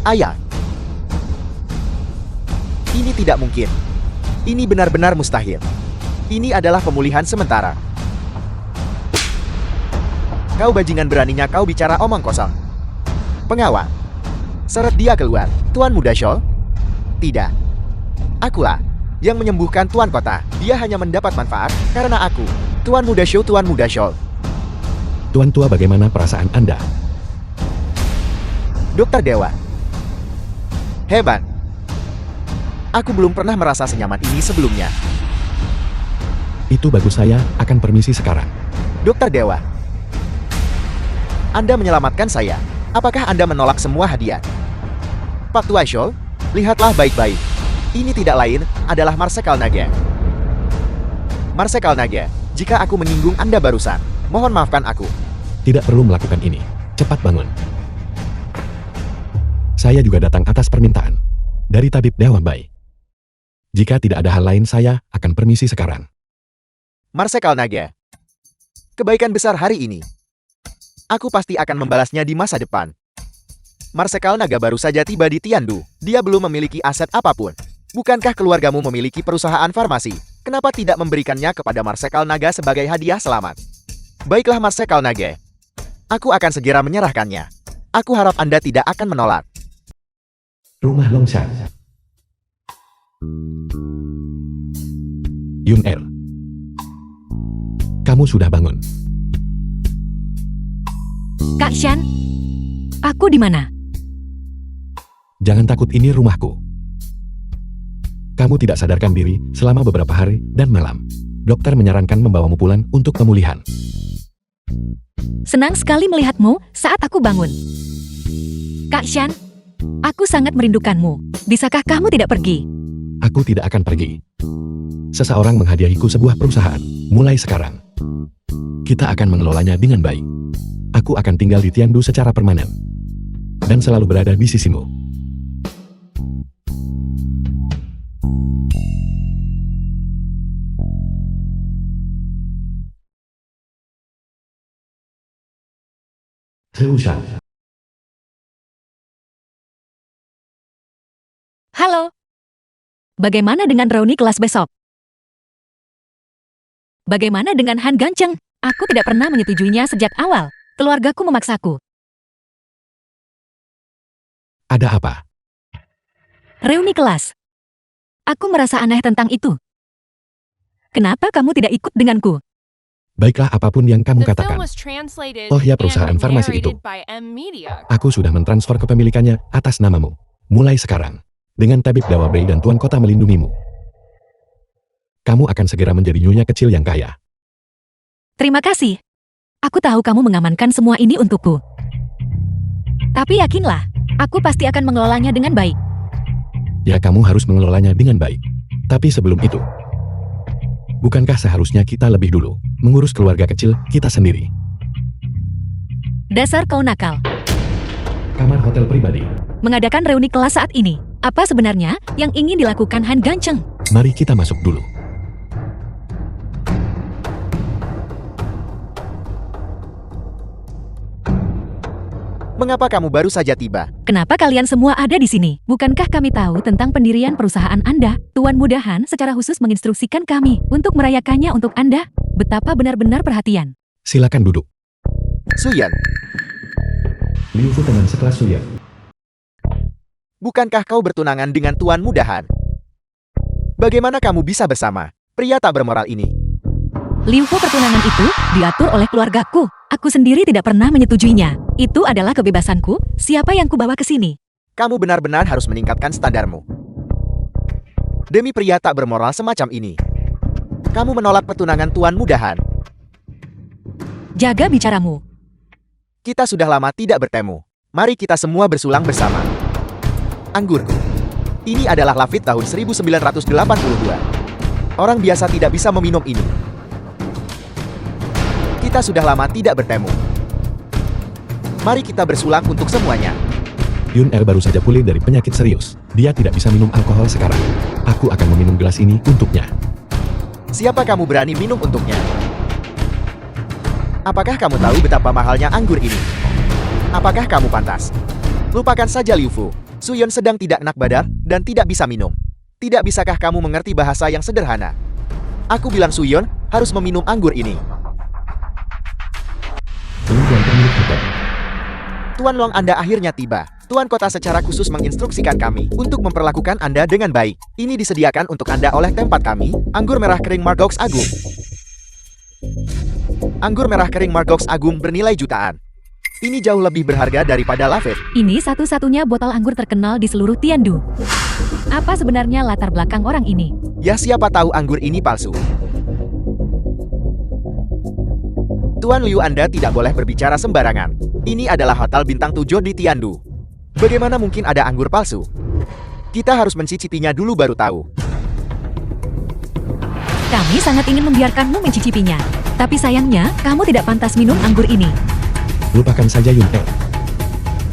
Ayah. Ini tidak mungkin. Ini benar-benar mustahil. Ini adalah pemulihan sementara. Kau bajingan, beraninya kau bicara omong kosong. Pengawal. Seret dia keluar. Tuan Muda Shoal? Tidak. Akulah yang menyembuhkan Tuan Kota. Dia hanya mendapat manfaat karena aku. Tuan Muda Shoal, Tuan Muda Shoal. Tuan Tua, bagaimana perasaan Anda? Dokter Dewa. Hebat. Aku belum pernah merasa senyaman ini sebelumnya. Itu bagus, saya akan permisi sekarang. Dokter Dewa. Anda menyelamatkan saya. Apakah Anda menolak semua hadiah? Pak Tua Shoal, lihatlah baik-baik. Ini tidak lain adalah Marsekal Naga. Marsekal Naga, jika aku menyinggung Anda barusan, mohon maafkan aku. Tidak perlu melakukan ini. Cepat bangun. Saya juga datang atas permintaan dari Tabib Dewa Bai. Jika tidak ada hal lain, saya akan permisi sekarang. Marsekal Naga. Kebaikan besar hari ini. Aku pasti akan membalasnya di masa depan. Marsekal Naga baru saja tiba di Tiandu. Dia belum memiliki aset apapun. Bukankah keluargamu memiliki perusahaan farmasi? Kenapa tidak memberikannya kepada Marsekal Naga sebagai hadiah selamat? Baiklah Marsekal Naga. Aku akan segera menyerahkannya. Aku harap Anda tidak akan menolak. Rumah Longshan. Yun Er. Kamu sudah bangun. Kak Shan, aku di mana? Jangan takut, ini rumahku. Kamu tidak sadarkan diri selama beberapa hari dan malam. Dokter menyarankan membawamu pulang untuk pemulihan. Senang sekali melihatmu saat aku bangun. Kak Shan, aku sangat merindukanmu. Bisakah kamu tidak pergi? Aku tidak akan pergi. Seseorang menghadiahiku sebuah perusahaan. Mulai sekarang, kita akan mengelolanya dengan baik. Aku akan tinggal di Tiandu secara permanen dan selalu berada di sisimu. Seusah. Halo. Bagaimana dengan reuni kelas besok? Bagaimana dengan Han Gancheng? Aku tidak pernah menyetujuinya sejak awal. Keluargaku memaksaku. Ada apa? Reuni kelas. Aku merasa aneh tentang itu. Kenapa kamu tidak ikut denganku? Baiklah, apapun yang kamu The katakan. film was translated Oh ya, and perusahaan farmasi itu. narrated by M Media. Aku sudah mentransfer kepemilikannya atas namamu. Mulai sekarang, dengan Tabib Dewa Bai dan Tuan Kota melindungimu, kamu akan segera menjadi nyonya kecil yang kaya. Terima kasih. Aku tahu kamu mengamankan semua ini untukku. Tapi yakinlah, aku pasti akan mengelolanya dengan baik. Ya, kamu harus mengelolanya dengan baik. Tapi sebelum itu, bukankah seharusnya kita lebih dulu mengurus keluarga kecil kita sendiri? Dasar kau nakal. Kamar hotel pribadi. Mengadakan reuni kelas saat ini. Apa sebenarnya yang ingin dilakukan Han Gancheng? Mari kita masuk dulu. Mengapa kamu baru saja tiba? Kenapa kalian semua ada di sini? Bukankah kami tahu tentang pendirian perusahaan Anda? Tuan Muda Han secara khusus menginstruksikan kami untuk merayakannya untuk Anda. Betapa benar-benar perhatian. Silakan duduk. Suyan, Liu Fu, teman sekelas Suya. bukankah kau bertunangan dengan Tuan Muda Han? Bagaimana kamu bisa bersama pria tak bermoral ini? Liu Fu, pertunangan itu diatur oleh keluargaku. Aku sendiri tidak pernah menyetujuinya. Itu adalah kebebasanku. Siapa yang kubawa ke sini? Kamu benar-benar harus meningkatkan standarmu. Demi pria tak bermoral semacam ini, kamu menolak pertunangan Tuan Muda Han. Jaga bicaramu. Kita sudah lama tidak bertemu. Mari kita semua bersulang bersama. Anggurku. Ini adalah Lafite tahun 1982. Orang biasa tidak bisa meminum ini. Kita sudah lama tidak bertemu. Mari kita bersulang untuk semuanya. Yun Er baru saja pulih dari penyakit serius. Dia tidak bisa minum alkohol sekarang. Aku akan meminum gelas ini untuknya. Siapa kamu berani minum untuknya? Apakah kamu tahu betapa mahalnya anggur ini? Apakah kamu pantas? Lupakan saja Liu Fu. Suyon sedang tidak enak badan dan tidak bisa minum. Tidak bisakah kamu mengerti bahasa yang sederhana? Aku bilang Suyon harus meminum anggur ini. Tuan pemilik hotel. Tuan Long, Anda akhirnya tiba. Tuan kota secara khusus menginstruksikan kami untuk memperlakukan Anda dengan baik. Ini disediakan untuk Anda oleh tempat kami, anggur merah kering Margox Agung. Anggur merah kering Margox Agung bernilai jutaan. Ini jauh lebih berharga daripada Lafite. Ini satu-satunya botol anggur terkenal di seluruh Tiandu. Apa sebenarnya latar belakang orang ini? Ya, siapa tahu anggur ini palsu. Tuan Liu, Anda tidak boleh berbicara sembarangan. Ini adalah hotel bintang 7 di Tiandu. Bagaimana mungkin ada anggur palsu? Kita harus mencicipinya dulu baru tahu. Kami sangat ingin membiarkanmu mencicipinya. Tapi sayangnya, kamu tidak pantas minum anggur ini. Lupakan saja Yun El.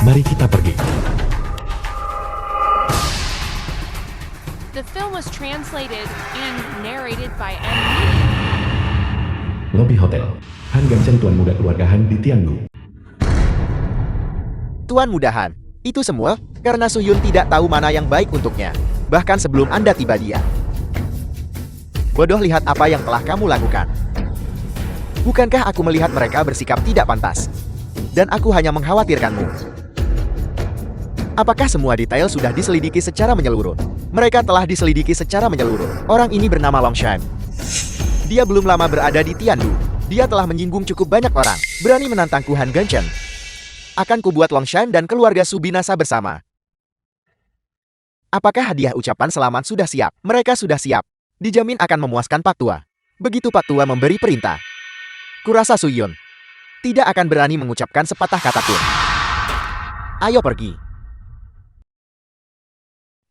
Mari kita pergi. The film was translated and narrated by M. Media. Lobby hotel. Han Ganchen, tuan muda keluarga Han di Tiandu. Tuan Mudahan, itu semua karena Suyun tidak tahu mana yang baik untuknya. Bahkan sebelum Anda tiba dia. Bodoh, lihat apa yang telah kamu lakukan. Bukankah aku melihat mereka bersikap tidak pantas? Dan aku hanya mengkhawatirkanmu. Apakah semua detail sudah diselidiki secara menyeluruh? Mereka telah diselidiki secara menyeluruh. Orang ini bernama Longshan. Dia belum lama berada di Tiandu. Dia telah menyinggung cukup banyak orang. Berani menantangku Han Ganchen. Akan kubuat Longshan dan keluarga Su binasa bersama. Apakah hadiah ucapan selamat sudah siap? Mereka sudah siap. Dijamin akan memuaskan Pak Tua. Begitu Pak Tua memberi perintah. Kurasa Suyun tidak akan berani mengucapkan sepatah kata pun. Ayo pergi.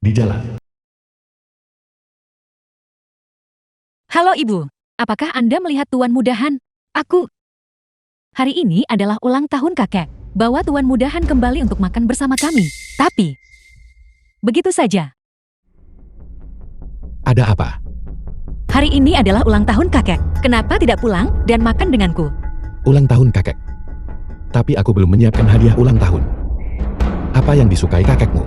Di jalan. Halo Ibu, apakah Anda melihat Tuan Mudahan? Hari ini adalah ulang tahun kakek. Bawa Tuan Mudahan kembali untuk makan bersama kami. Tapi, begitu saja. Ada apa? Hari ini adalah ulang tahun kakek. Kenapa tidak pulang dan makan denganku? Ulang tahun kakek. Tapi aku belum menyiapkan hadiah ulang tahun. Apa yang disukai kakekmu?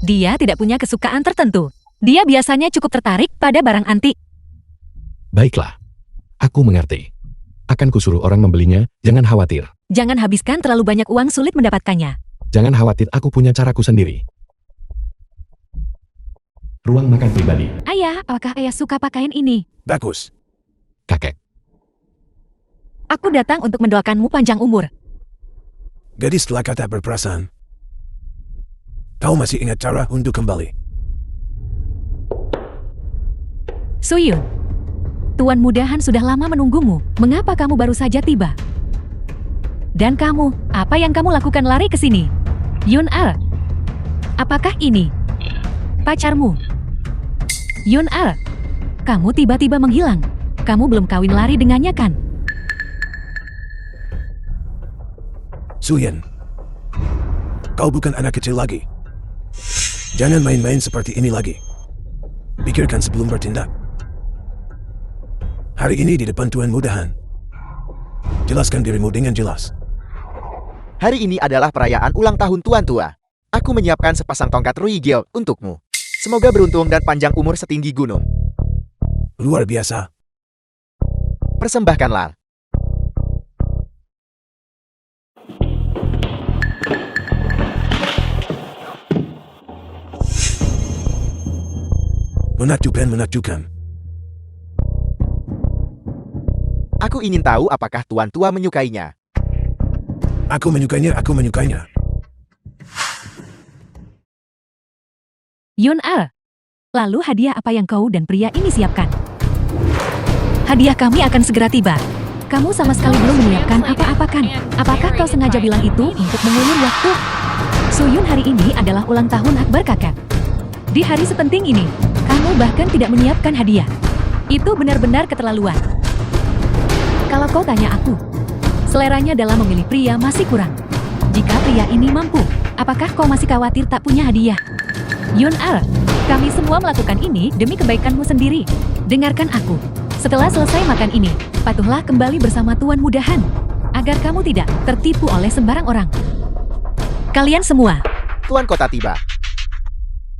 Dia tidak punya kesukaan tertentu. Dia biasanya cukup tertarik pada barang antik. Baiklah. Aku mengerti. Akan kusuruh orang membelinya, jangan khawatir. Jangan habiskan terlalu banyak uang, sulit mendapatkannya. Jangan khawatir, aku punya caraku sendiri. Ruang makan pribadi. Ayah, apakah ayah suka pakaian ini? Bagus. Kakek. Aku datang untuk mendoakanmu panjang umur. Gadis telah kata berperasaan. Kau masih ingat cara untuk kembali. Suyun, Tuan Mudahan sudah lama menunggumu. Mengapa kamu baru saja tiba? Dan kamu, apa yang kamu lakukan lari ke sini? Yun Al, apakah ini pacarmu? Yun Al, kamu tiba-tiba menghilang. Kamu belum kawin lari dengannya kan? Suyen, kau bukan anak kecil lagi. Jangan main-main seperti ini lagi. Pikirkan sebelum bertindak. Hari ini di depan Tuan Mudahan. Jelaskan dirimu dengan jelas. Hari ini adalah perayaan ulang tahun Tuan Tua. Aku menyiapkan sepasang tongkat Rui Gil untukmu. Semoga beruntung dan panjang umur setinggi gunung. Luar biasa. Persembahkanlah. Menakjubkan. Aku ingin tahu apakah Tuan Tua menyukainya. Aku menyukainya. Yun Al, lalu hadiah apa yang kau dan pria ini siapkan? Hadiah kami akan segera tiba. Kamu sama sekali belum menyiapkan apa-apa kan? Apakah kau sengaja bilang itu untuk mengulur waktu? Suyun, hari ini adalah ulang tahun Akbar kakek. Di hari sepenting ini, kamu bahkan tidak menyiapkan hadiah. Itu benar-benar keterlaluan. Kalau kau tanya aku, seleranya dalam memilih pria masih kurang. Jika pria ini mampu, apakah kau masih khawatir tak punya hadiah? Yun Al, kami semua melakukan ini demi kebaikanmu sendiri. Dengarkan aku. Setelah selesai makan ini, patuhlah kembali bersama Tuan Mudahan, agar kamu tidak tertipu oleh sembarang orang. Kalian semua, Tuan Kota tiba.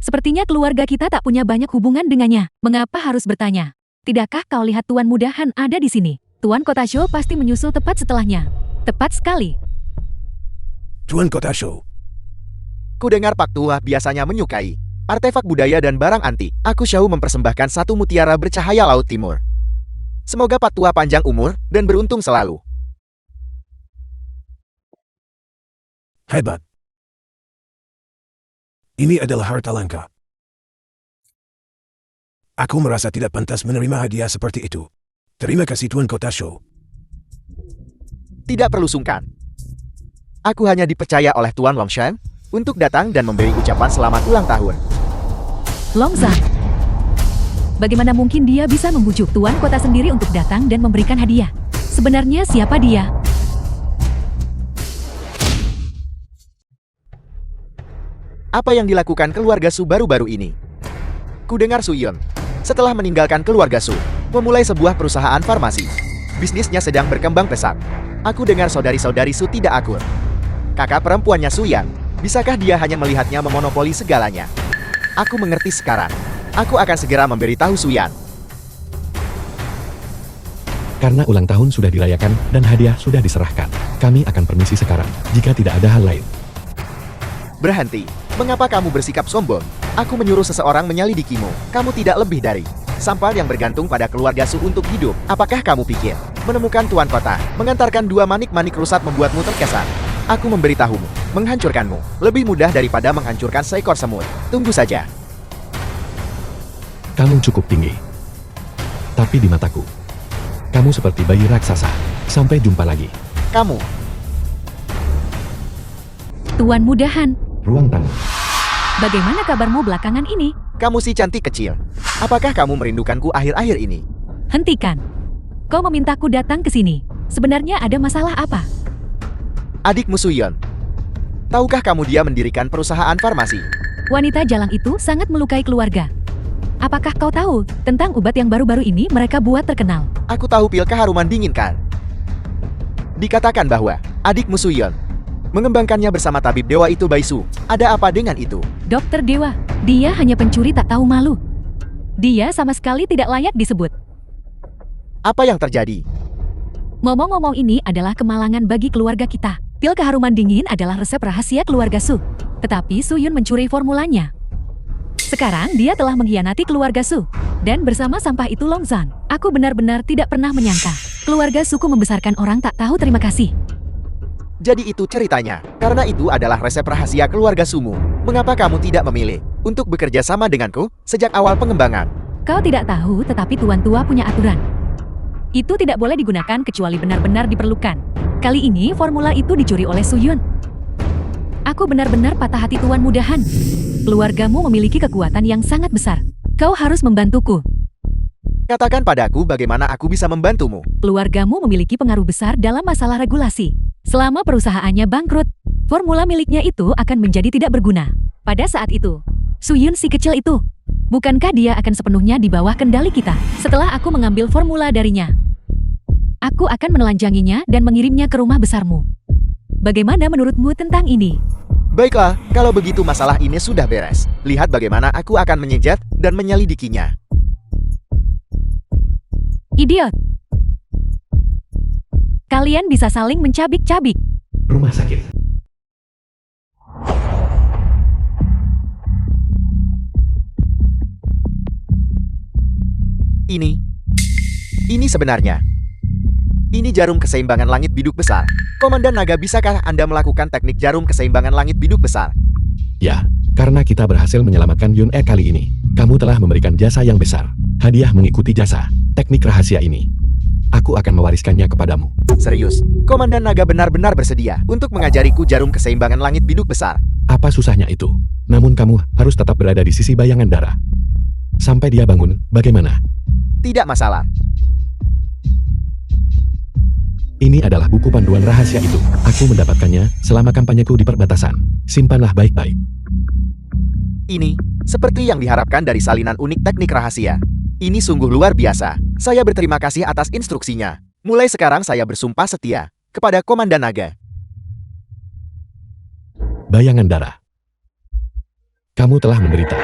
Sepertinya keluarga kita tak punya banyak hubungan dengannya. Mengapa harus bertanya? Tidakkah kau lihat Tuan Mudahan ada di sini? Tuan Kota Show pasti menyusul tepat setelahnya. Tepat sekali. Tuan Kota Show. Ku dengar Pak Tua biasanya menyukai artefak budaya dan barang antik. Aku Shao mempersembahkan satu mutiara bercahaya Laut Timur. Semoga Pak Tua panjang umur dan beruntung selalu. Hebat. Ini adalah harta langka. Aku merasa tidak pantas menerima hadiah seperti itu. Terima kasih Tuan Kota Show. Tidak perlu sungkan. Aku hanya dipercaya oleh Tuan Longshan untuk datang dan memberi ucapan selamat ulang tahun. Longzan. Bagaimana mungkin dia bisa membujuk Tuan Kota sendiri untuk datang dan memberikan hadiah? Sebenarnya siapa dia? Apa yang dilakukan keluarga Su baru-baru ini? Ku dengar Su Yun, setelah meninggalkan keluarga Su, memulai sebuah perusahaan farmasi. Bisnisnya sedang berkembang pesat. Aku dengar saudari-saudari Su tidak akur. Kakak perempuannya Su Yan, bisakah dia hanya melihatnya memonopoli segalanya? Aku mengerti sekarang. Aku akan segera memberitahu Su Yan. Karena ulang tahun sudah dirayakan dan hadiah sudah diserahkan, kami akan permisi sekarang jika tidak ada hal lain. Berhenti. Mengapa kamu bersikap sombong? Aku menyuruh seseorang menyelidikimu. Kamu tidak lebih dari sampah yang bergantung pada keluarga Su untuk hidup. Apakah kamu pikir menemukan Tuan Kota, mengantarkan 2 manik-manik rusat membuatmu terkesan? Aku memberitahumu, menghancurkanmu lebih mudah daripada menghancurkan seekor semut. Tunggu saja. Kamu cukup tinggi. Tapi di mataku, kamu seperti bayi raksasa. Sampai jumpa lagi. Kamu, Tuan Mudahan. Ruang tamu. Bagaimana kabarmu belakangan ini? kamu si cantik kecil. Apakah kamu merindukanku akhir-akhir ini? Hentikan. Kau memintaku datang ke sini. Sebenarnya ada masalah apa? Adikmu Su Yun. Tahukah kamu dia mendirikan perusahaan farmasi? Wanita jalang itu sangat melukai keluarga. Apakah kau tahu tentang obat yang baru-baru ini mereka buat terkenal? Aku tahu pil keharuman dingin kan? Dikatakan bahwa adikmu Su Yun mengembangkannya bersama tabib dewa itu Bai Su. Ada apa dengan itu? Dokter Dewa, dia hanya pencuri tak tahu malu. Dia sama sekali tidak layak disebut. Apa yang terjadi? Ngomong-ngomong ini adalah kemalangan bagi keluarga kita. Pil keharuman dingin adalah resep rahasia keluarga Su. Tetapi Su Yun mencuri formulanya. Sekarang dia telah mengkhianati keluarga Su. Dan bersama sampah itu Longzan. Aku benar-benar tidak pernah menyangka. Keluarga suku membesarkan orang tak tahu terima kasih. Jadi itu ceritanya. Karena itu adalah resep rahasia keluarga Sumu. Mengapa kamu tidak memilih untuk bekerja sama denganku sejak awal pengembangan? Kau tidak tahu tetapi Tuan Tua punya aturan. Itu tidak boleh digunakan kecuali benar-benar diperlukan. Kali ini formula itu dicuri oleh Su Yun. Aku benar-benar patah hati Tuan Mudahan. Keluargamu memiliki kekuatan yang sangat besar. Kau harus membantuku. Katakan padaku bagaimana aku bisa membantumu. Keluargamu memiliki pengaruh besar dalam masalah regulasi. Selama perusahaannya bangkrut, formula miliknya itu akan menjadi tidak berguna. Pada saat itu, Su Yun si kecil itu, bukankah dia akan sepenuhnya di bawah kendali kita setelah aku mengambil formula darinya? Aku akan menelanjanginya dan mengirimnya ke rumah besarmu. Bagaimana menurutmu tentang ini? Baiklah, kalau begitu masalah ini sudah beres. Lihat bagaimana aku akan menyejet dan menyelidikinya. Idiot! Kalian bisa saling mencabik-cabik. Rumah sakit. Ini sebenarnya. Ini jarum keseimbangan langit biduk besar. Komandan Naga, bisakah Anda melakukan teknik jarum keseimbangan langit biduk besar? Ya, karena kita berhasil menyelamatkan Yun E kali ini, kamu telah memberikan jasa yang besar. Hadiah mengikuti jasa teknik rahasia ini. Aku akan mewariskannya kepadamu. Serius, Komandan Naga benar-benar bersedia untuk mengajariku jarum keseimbangan langit biduk besar. Apa susahnya itu? Namun kamu harus tetap berada di sisi bayangan darah. Sampai dia bangun, bagaimana? Tidak masalah. Ini adalah buku panduan rahasia itu. Aku mendapatkannya selama kampanyeku di perbatasan. Simpanlah baik-baik. Ini seperti yang diharapkan dari salinan unik teknik rahasia. Ini sungguh luar biasa. Saya berterima kasih atas instruksinya. Mulai sekarang saya bersumpah setia kepada Komandan Naga. Bayangan darah. Kamu telah menderita.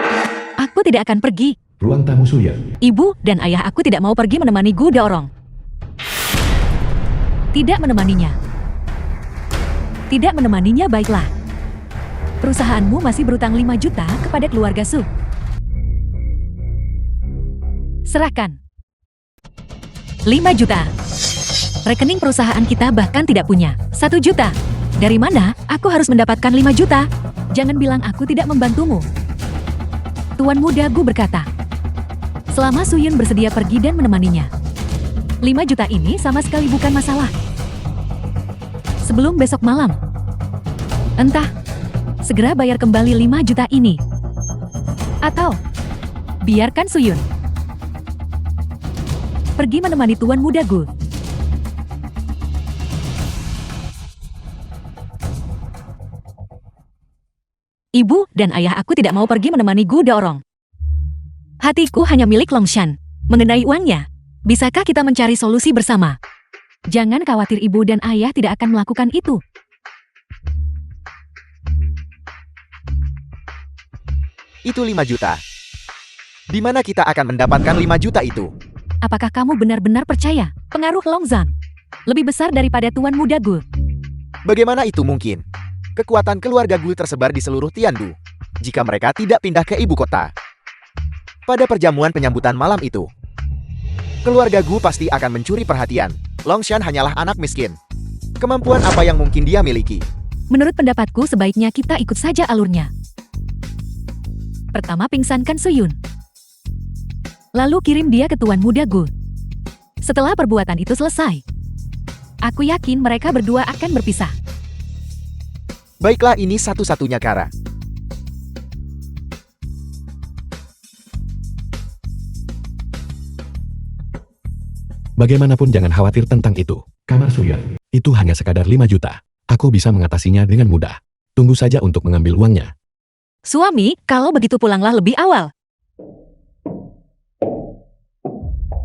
Aku tidak akan pergi. Ruang tamu Suyan. Ibu dan ayah aku tidak mau pergi menemani Gu Daorong. Tidak menemaninya. Tidak menemaninya, baiklah. Perusahaanmu masih berutang 5 juta kepada keluarga Su. Serahkan. 5 juta. Rekening perusahaan kita bahkan tidak punya 1 juta. Dari mana aku harus mendapatkan 5 juta? Jangan bilang aku tidak membantumu. Tuan muda Gu berkata. Selama Suyun bersedia pergi dan menemaninya. 5 juta ini sama sekali bukan masalah. Sebelum besok malam. Entah, segera bayar kembali 5 juta ini. Atau, biarkan Suyun pergi menemani Tuan muda Gu. Ibu dan ayah aku tidak mau pergi menemani Gu Daorong. Hatiku hanya milik Longshan. Mengenai uangnya, bisakah kita mencari solusi bersama? Jangan khawatir, ibu dan ayah tidak akan melakukan itu. Itu 5 juta. Di mana kita akan mendapatkan 5 juta itu? Apakah kamu benar-benar percaya pengaruh Longzan lebih besar daripada Tuan muda Gu? Bagaimana itu mungkin? Kekuatan keluarga Gu tersebar di seluruh Tiandu. Jika mereka tidak pindah ke ibu kota. Pada perjamuan penyambutan malam itu, keluarga Gu pasti akan mencuri perhatian. Longshan hanyalah anak miskin. Kemampuan apa yang mungkin dia miliki? Menurut pendapatku, sebaiknya kita ikut saja alurnya. Pertama, pingsankan Suyun. Lalu kirim dia ke Tuan muda Gu. Setelah perbuatan itu selesai, aku yakin mereka berdua akan berpisah. Baiklah, ini satu-satunya cara. Bagaimanapun jangan khawatir tentang itu. Kamar Suyan. Itu hanya sekadar 5 juta. Aku bisa mengatasinya dengan mudah. Tunggu saja untuk mengambil uangnya. Suami, kalau begitu pulanglah lebih awal.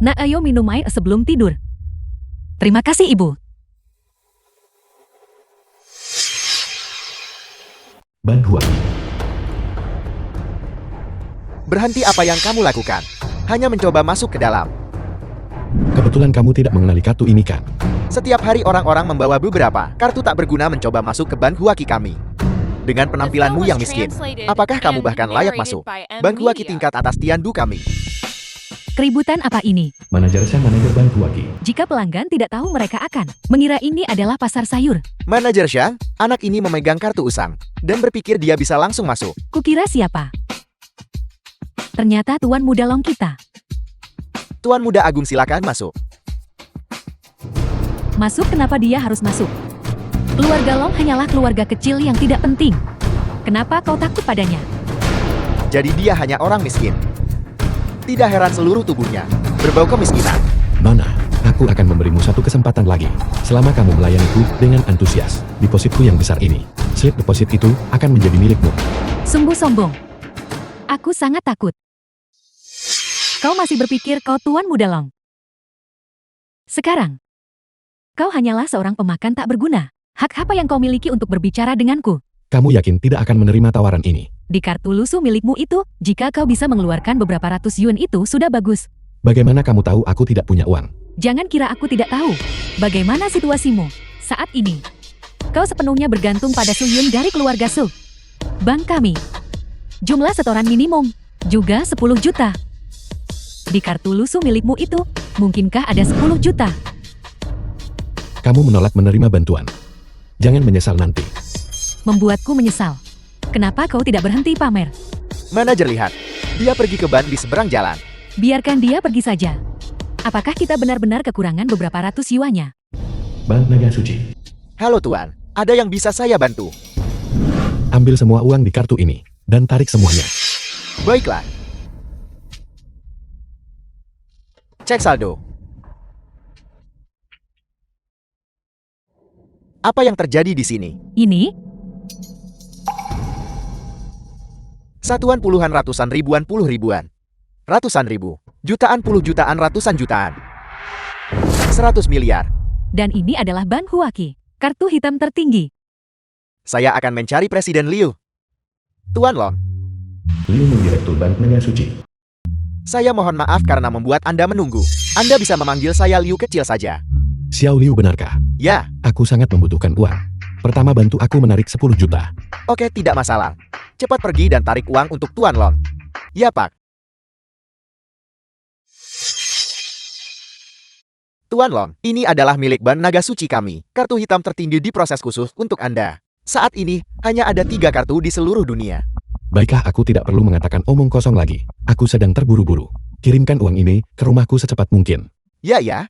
Nak, ayo minum air sebelum tidur. Terima kasih, Ibu. Ban Huang. Berhenti apa yang kamu lakukan. Hanya mencoba masuk ke dalam. Kebetulan kamu tidak mengenali kartu ini kan? Setiap hari orang-orang membawa beberapa kartu tak berguna mencoba masuk ke Ban Huaki kami. Dengan penampilanmu yang miskin, apakah kamu bahkan layak masuk Ban Huaki tingkat atas Tiandu kami? Keributan apa ini? Manajer Ban Huaki. Jika pelanggan tidak tahu, mereka akan mengira ini adalah pasar sayur. Manajer Xiang, anak ini memegang kartu usang dan berpikir dia bisa langsung masuk. Kukira siapa? Ternyata Tuan muda Long kita. Tuan muda Agung, silakan masuk. Masuk? Kenapa dia harus masuk? Keluarga Long hanyalah keluarga kecil yang tidak penting. Kenapa kau takut padanya? Jadi dia hanya orang miskin. Tidak heran seluruh tubuhnya berbau kemiskinan. Nona, aku akan memberimu satu kesempatan lagi. Selama kamu melayaniku dengan antusias, depositku yang besar ini, slip deposit itu akan menjadi milikmu. Sungguh sombong. Aku sangat takut. Kau masih berpikir kau Tuan muda Long. Sekarang, kau hanyalah seorang pemakan tak berguna. Hak apa yang kau miliki untuk berbicara denganku? Kamu yakin tidak akan menerima tawaran ini? Di kartu lusuh milikmu itu, jika kau bisa mengeluarkan beberapa ratus yuan itu sudah bagus. Bagaimana kamu tahu aku tidak punya uang? Jangan kira aku tidak tahu. Bagaimana situasimu saat ini? Kau sepenuhnya bergantung pada Suyun dari keluarga Su. Bank kami. Jumlah setoran minimum juga 10 juta. Di kartu lusuh milikmu itu, mungkinkah ada 10 juta? Kamu menolak menerima bantuan. Jangan menyesal nanti. Membuatku menyesal. Kenapa kau tidak berhenti pamer? Manajer lihat, dia pergi ke ban di seberang jalan. Biarkan dia pergi saja. Apakah kita benar-benar kekurangan beberapa ratus yuannya? Ban Naga Suci. Halo Tuan, ada yang bisa saya bantu? Ambil semua uang di kartu ini, dan tarik semuanya. Baiklah. Cek saldo. Apa yang terjadi di sini? Ini? Satuan puluhan, ratusan, ribuan, puluh ribuan. Ratusan ribu. Jutaan, puluh jutaan, ratusan jutaan. 100 miliar. Dan ini adalah Ban Huaki, kartu hitam tertinggi. Saya akan mencari Presiden Liu. Tuan Long. Liu Ming, Direktur Bank Naga Suci. Saya mohon maaf karena membuat Anda menunggu. Anda bisa memanggil saya Liu kecil saja. Xiao Liu, benarkah? Ya, Aku sangat membutuhkan uang. Pertama, bantu aku menarik 10 juta. oke, tidak masalah. Cepat pergi dan tarik uang untuk Tuan Long. Ya, Pak. Tuan Long, ini adalah milik Ban Naga Suci kami. Kartu hitam tertinggi di proses khusus untuk Anda. Saat ini, hanya ada 3 kartu di seluruh dunia. Baiklah, aku tidak perlu mengatakan omong kosong lagi. Aku sedang terburu-buru. Kirimkan uang ini ke rumahku secepat mungkin. Ya, ya.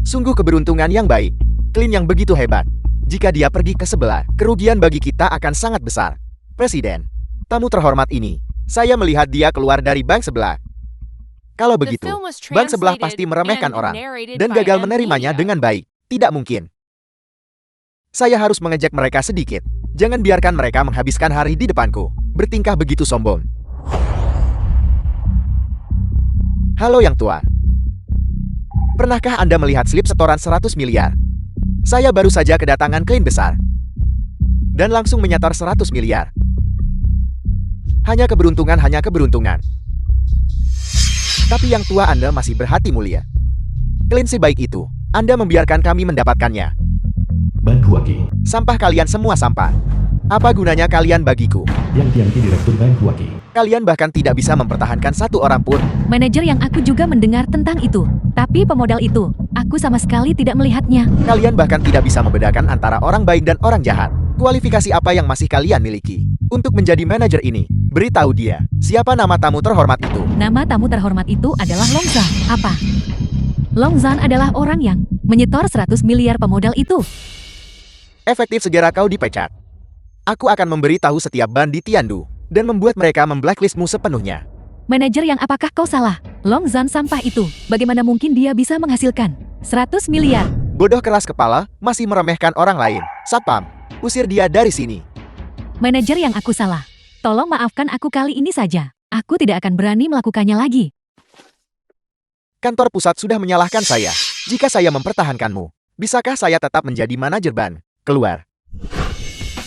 Sungguh keberuntungan yang baik. Clint yang begitu hebat. Jika dia pergi ke sebelah, kerugian bagi kita akan sangat besar. Presiden, tamu terhormat ini, saya melihat dia keluar dari bank sebelah. Kalau The begitu, film was bank sebelah translated pasti meremehkan and orang narrated dan by gagal M menerimanya Media. dengan baik. Tidak mungkin. Saya harus mengejek mereka sedikit. Jangan biarkan mereka menghabiskan hari di depanku. Bertingkah begitu sombong. Halo yang tua. Pernahkah Anda melihat slip setoran 100 miliar? Saya baru saja kedatangan klien besar. Dan langsung menyetor 100 miliar. Hanya keberuntungan. Tapi yang tua Anda masih berhati mulia. Klien sebaik itu, Anda membiarkan kami mendapatkannya. Ban Huaki. Sampah, kalian semua sampah. Apa gunanya kalian bagiku? Yang Tianqi, Direktur Ban Huaki. Kalian bahkan tidak bisa mempertahankan satu orang pun. Manajer yang aku juga mendengar tentang itu. Tapi pemodal itu, aku sama sekali tidak melihatnya. Kalian bahkan tidak bisa membedakan antara orang baik dan orang jahat. Kualifikasi apa yang masih kalian miliki? Untuk menjadi manajer ini, beritahu dia, siapa nama tamu terhormat itu? Nama tamu terhormat itu adalah Longzan. Apa? Longzan adalah orang yang menyetor 100 miliar pemodal itu. Efektif, segera kau dipecat. Aku akan memberitahu setiap ban di Tiandu dan membuat mereka memblacklistmu sepenuhnya. Manajer yang, apakah kau salah? Longzan sampah itu, bagaimana mungkin dia bisa menghasilkan 100 miliar? Bodoh keras kepala, masih meremehkan orang lain. Satpam, usir dia dari sini. Manajer yang, aku salah. Tolong maafkan aku kali ini saja. Aku tidak akan berani melakukannya lagi. Kantor pusat sudah menyalahkan saya. Jika saya mempertahankanmu, bisakah saya tetap menjadi manajer ban? Keluar.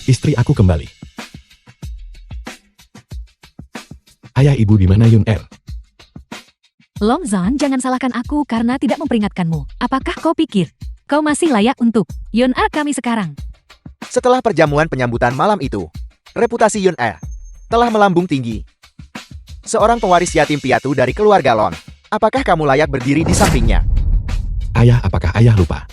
Istri aku kembali. Ayah, ibu di mana Yun Er? Longzan, jangan salahkan aku karena tidak memperingatkanmu. Apakah kau pikir kau masih layak untuk Yun Er kami sekarang? Setelah perjamuan penyambutan malam itu, reputasi Yun Er telah melambung tinggi. Seorang pewaris yatim piatu dari keluarga Lon. Apakah kamu layak berdiri di sampingnya? Ayah, apakah ayah lupa?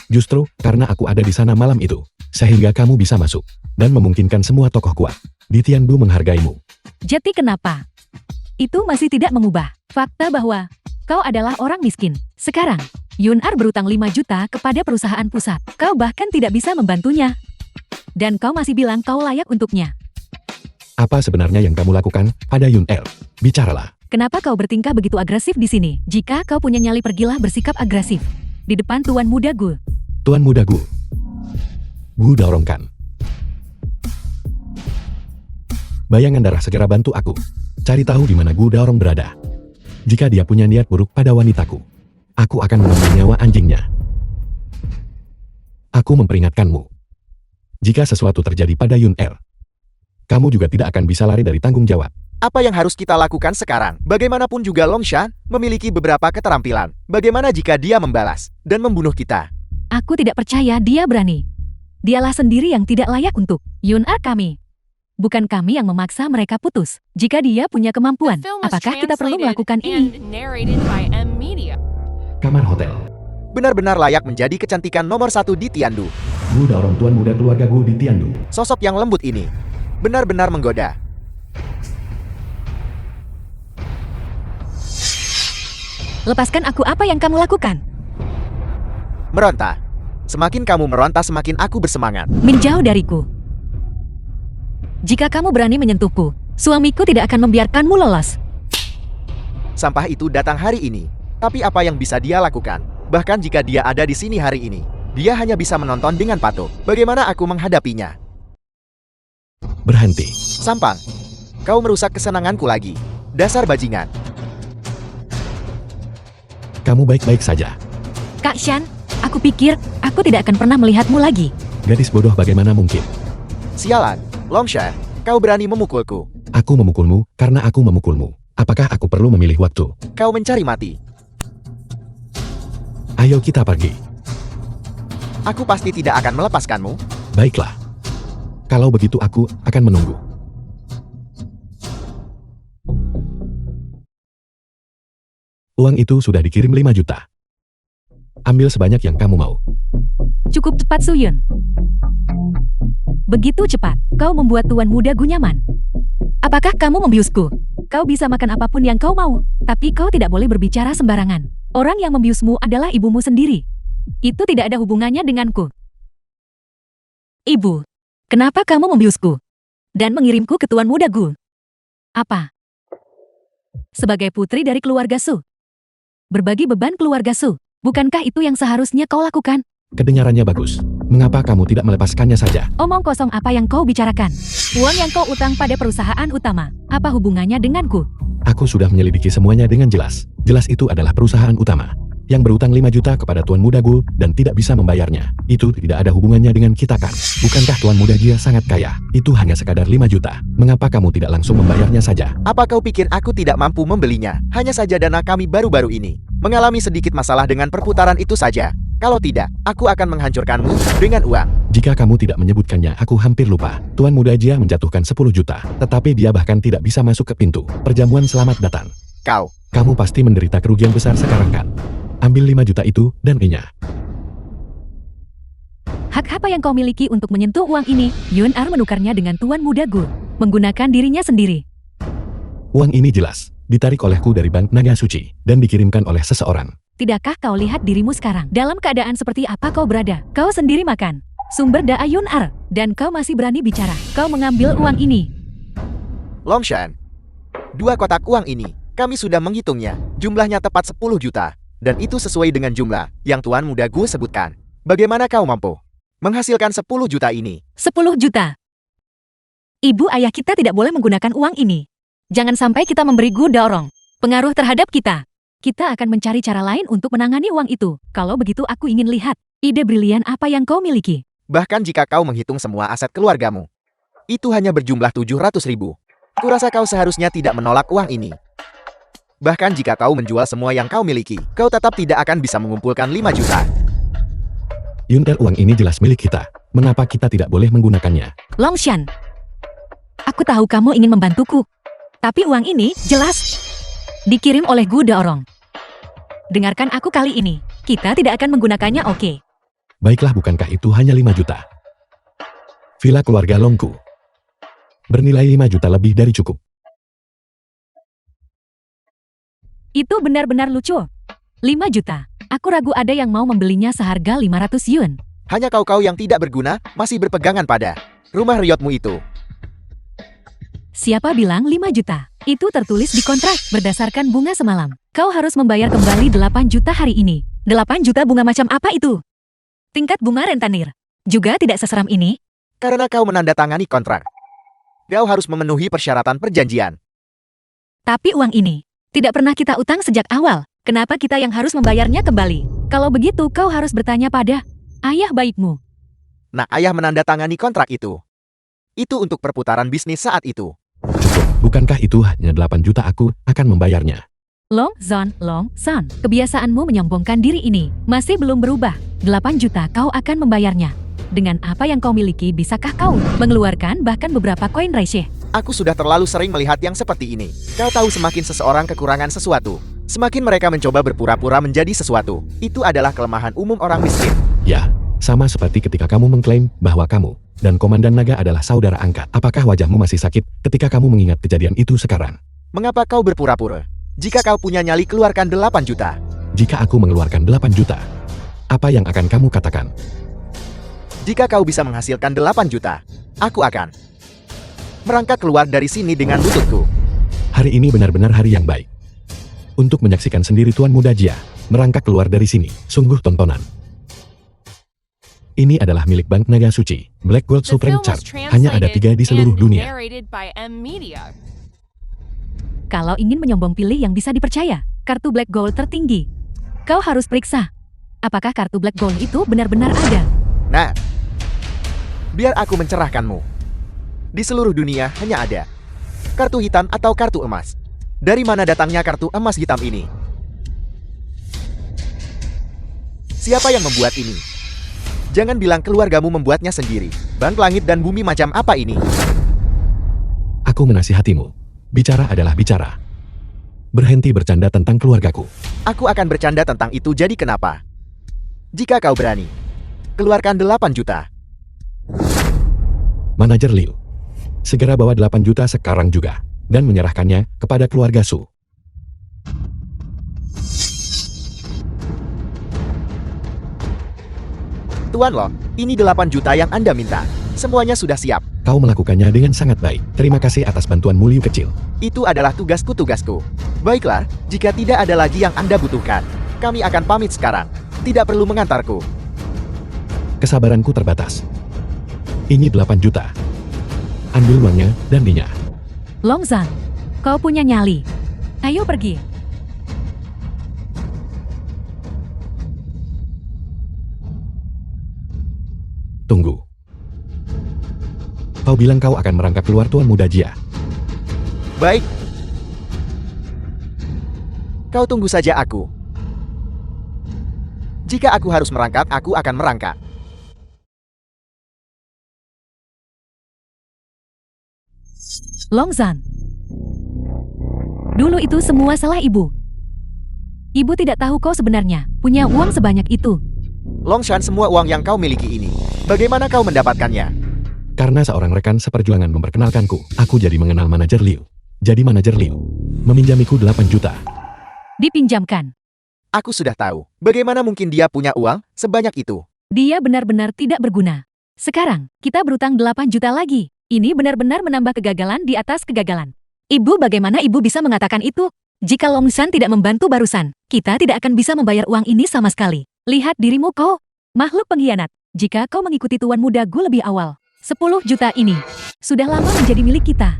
Justru karena aku ada di sana malam itu, sehingga kamu bisa masuk dan memungkinkan semua tokoh kuat di Tiandu menghargaimu. Jadi kenapa? Itu masih tidak mengubah fakta bahwa kau adalah orang miskin. Sekarang, Yun Er berutang 5 juta kepada perusahaan pusat. Kau bahkan tidak bisa membantunya. Dan kau masih bilang kau layak untuknya. Apa sebenarnya yang kamu lakukan pada Yun Er? Bicaralah. Kenapa kau bertingkah begitu agresif di sini? Jika kau punya nyali, pergilah bersikap agresif di depan Tuan Muda Gu. Tuan Muda Gu. Gu dorongkan. Bayangan darah, segera bantu aku. Cari tahu di mana Gu Daorong berada. Jika dia punya niat buruk pada wanitaku, aku akan mengambil nyawa anjingnya. Aku memperingatkanmu. Jika sesuatu terjadi pada Yun Er, kamu juga tidak akan bisa lari dari tanggung jawab. Apa yang harus kita lakukan sekarang? Bagaimanapun juga Longshan memiliki beberapa keterampilan. Bagaimana jika dia membalas dan membunuh kita? Aku tidak percaya dia berani. Dialah sendiri yang tidak layak untuk Yun Er kami. Bukan kami yang memaksa mereka putus. Jika dia punya The kemampuan, film was apakah kita perlu translated melakukan ini? and narrated by M Media. Kamar hotel. Benar-benar layak menjadi kecantikan nomor 1 di Tiandu. Gu Daorong, tuan muda keluarga Gu di Tiandu. Sosok yang lembut ini benar-benar menggoda. Lepaskan aku, apa yang kamu lakukan? Meronta. Semakin kamu meronta, semakin aku bersemangat. Menjauh dariku. Jika kamu berani menyentuhku, suamiku tidak akan membiarkanmu lolos. Sampah itu datang hari ini. Tapi apa yang bisa dia lakukan? Bahkan jika dia ada di sini hari ini, dia hanya bisa menonton dengan patuh. Bagaimana aku menghadapinya? Berhenti. Sampang, kau merusak kesenanganku lagi. Dasar bajingan. Kamu baik-baik saja. Kak Shan, aku pikir aku tidak akan pernah melihatmu lagi. Gadis bodoh bagaimana mungkin? Sialan, Longshan, kau berani memukulku. Aku memukulmu karena aku memukulmu. Apakah aku perlu memilih waktu? Kau mencari mati. Ayo kita pergi. Aku pasti tidak akan melepaskanmu. Baiklah. Kalau begitu aku akan menunggu. Uang itu sudah dikirim 5 juta. Ambil sebanyak yang kamu mau. Cukup cepat Suyun. Begitu cepat, kau membuat Tuan Muda Gu nyaman. Apakah kamu membiusku? Kau bisa makan apapun yang kau mau, tapi kau tidak boleh berbicara sembarangan. Orang yang membiusmu adalah ibumu sendiri. Itu tidak ada hubungannya denganku. Ibu, kenapa kamu membiusku? Dan mengirimku ke Tuan Muda Gu? Apa? Sebagai putri dari keluarga Su. Berbagi beban keluarga Su. Bukankah itu yang seharusnya kau lakukan? Kedengarannya bagus. Mengapa kamu tidak melepaskannya saja? Omong kosong apa yang kau bicarakan? Uang yang kau utang pada perusahaan utama, apa hubungannya denganku? Aku sudah menyelidiki semuanya dengan jelas. Jelas itu adalah perusahaan utama yang berutang 5 juta kepada Tuan Muda Gu dan tidak bisa membayarnya. Itu tidak ada hubungannya dengan kita kan? Bukankah Tuan Muda Gia sangat kaya? Itu hanya sekadar 5 juta. Mengapa kamu tidak langsung membayarnya saja? Apa kau pikir aku tidak mampu membelinya? Hanya saja dana kami baru-baru ini mengalami sedikit masalah dengan perputaran itu saja. Kalau tidak, aku akan menghancurkanmu dengan uang. Jika kamu tidak menyebutkannya, aku hampir lupa. Tuan Muda Gia menjatuhkan 10 juta, tetapi dia bahkan tidak bisa masuk ke pintu. Perjamuan selamat datang. Kamu pasti menderita kerugian besar sekarang kan? Ambil 5 juta itu dan enya. Hak apa yang kau miliki untuk menyentuh uang ini? Yun Ar menukarnya dengan Tuan Muda Gu, menggunakan dirinya sendiri. Uang ini jelas ditarik olehku dari Bank Naga Suci dan dikirimkan oleh seseorang. Tidakkah kau lihat dirimu sekarang? Dalam keadaan seperti apa kau berada? Kau sendiri makan sumber daya Yun Ar, dan kau masih berani bicara. Kau mengambil uang ini. Longshan, 2 kotak uang ini, kami sudah menghitungnya. Jumlahnya tepat 10 juta. Dan itu sesuai dengan jumlah yang Tuan Muda Gu sebutkan. Bagaimana kau mampu menghasilkan 10 juta ini? 10 juta. Ibu ayah kita tidak boleh menggunakan uang ini. Jangan sampai kita memberi Gu dorong pengaruh terhadap kita. Kita akan mencari cara lain untuk menangani uang itu. Kalau begitu aku ingin lihat ide brilian apa yang kau miliki. Bahkan jika kau menghitung semua aset keluargamu, itu hanya berjumlah 700 ribu. Kurasa kau seharusnya tidak menolak uang ini. Bahkan jika kau menjual semua yang kau miliki, kau tetap tidak akan bisa mengumpulkan 5 juta. Yunter, uang ini jelas milik kita. Mengapa kita tidak boleh menggunakannya? Longshan, aku tahu kamu ingin membantuku. Tapi uang ini jelas dikirim oleh Gu Daorong. Dengarkan aku kali ini. Kita tidak akan menggunakannya, oke? Baiklah, bukankah itu hanya 5 juta? Villa keluarga Longku bernilai 5 juta lebih dari cukup. Itu benar-benar lucu. 5 juta. Aku ragu ada yang mau membelinya seharga 500 Yun. Hanya kau-kau yang tidak berguna masih berpegangan pada rumah riotmu itu. Siapa bilang 5 juta? Itu tertulis di kontrak berdasarkan bunga semalam. Kau harus membayar kembali 8 juta hari ini. 8 juta bunga macam apa itu? Tingkat bunga rentenir. Juga tidak seseram ini. Karena kau menandatangani kontrak, kau harus memenuhi persyaratan perjanjian. Tapi uang ini tidak pernah kita utang sejak awal. Kenapa kita yang harus membayarnya kembali? Kalau begitu kau harus bertanya pada ayah baikmu. Nah, ayah menandatangani kontrak itu. Itu untuk perputaran bisnis saat itu. Bukankah itu hanya 8 juta? Aku akan membayarnya. Long Son, kebiasaanmu menyombongkan diri ini masih belum berubah. 8 juta kau akan membayarnya. Dengan apa yang kau miliki, bisakah kau mengeluarkan bahkan beberapa koin receh? Aku sudah terlalu sering melihat yang seperti ini. Kau tahu, semakin seseorang kekurangan sesuatu, semakin mereka mencoba berpura-pura menjadi sesuatu. Itu adalah kelemahan umum orang miskin. Ya, sama seperti ketika kamu mengklaim bahwa kamu dan Komandan Naga adalah saudara angkat. Apakah wajahmu masih sakit ketika kamu mengingat kejadian itu sekarang? Mengapa kau berpura-pura? Jika kau punya nyali, keluarkan 8 juta. Jika aku mengeluarkan 8 juta, apa yang akan kamu katakan? Jika kau bisa menghasilkan 8 juta, aku akan merangkak keluar dari sini dengan lututku. Hari ini benar-benar hari yang baik. Untuk menyaksikan sendiri Tuan Muda Jia merangkak keluar dari sini, sungguh tontonan. Ini adalah milik Bank Naga Suci, Black Gold The Supreme film was Chart. Hanya ada 3 di seluruh translated and dunia. narrated by M Media. Kalau ingin menyombong, pilih yang bisa dipercaya. Kartu Black Gold tertinggi. Kau harus periksa apakah kartu Black Gold itu benar-benar ada. Nah, Biar aku mencerahkanmu. Di seluruh dunia hanya ada kartu hitam atau kartu emas. Dari mana datangnya kartu emas hitam ini? Siapa yang membuat ini? Jangan bilang keluargamu membuatnya sendiri. Bang langit dan bumi macam apa ini? Aku menasihatimu. Bicara adalah bicara. Berhenti bercanda tentang keluargaku. Aku akan bercanda tentang itu, jadi kenapa? Jika kau berani, keluarkan 8 juta. Manajer Liu. Segera bawa 8 juta sekarang juga. Dan menyerahkannya kepada keluarga Su. Tuan Long, ini 8 juta yang Anda minta. Semuanya sudah siap. Kau melakukannya dengan sangat baik. Terima kasih atas bantuanmu Liu kecil. Itu adalah tugasku. Baiklah, jika tidak ada lagi yang Anda butuhkan, kami akan pamit sekarang. Tidak perlu mengantarku. Kesabaranku terbatas. Ini 8 juta. Ambil uangnya dan dinya. Longzan, kau punya nyali. Ayo pergi. Tunggu. Kau bilang kau akan merangkak keluar Tuan Muda Jia. Baik. Kau tunggu saja aku. Jika aku harus merangkak, aku akan merangkak. Longzan. Dulu itu semua salah ibu. Ibu tidak tahu kau sebenarnya punya uang sebanyak itu. Longshan, semua uang yang kau miliki ini, bagaimana kau mendapatkannya? Karena seorang rekan seperjuangan memperkenalkanku, aku jadi mengenal manajer Liu. Jadi manajer Liu meminjamiku 8 juta. Dipinjamkan. Aku sudah tahu. Bagaimana mungkin dia punya uang sebanyak itu? Dia benar-benar tidak berguna. Sekarang, kita berutang 8 juta lagi. Ini benar-benar menambah kegagalan di atas kegagalan. Ibu, bagaimana ibu bisa mengatakan itu? Jika Longshan tidak membantu barusan, kita tidak akan bisa membayar uang ini sama sekali. Lihat dirimu kau, makhluk pengkhianat. Jika kau mengikuti Tuan Muda Gu lebih awal, 10 juta ini sudah lama menjadi milik kita.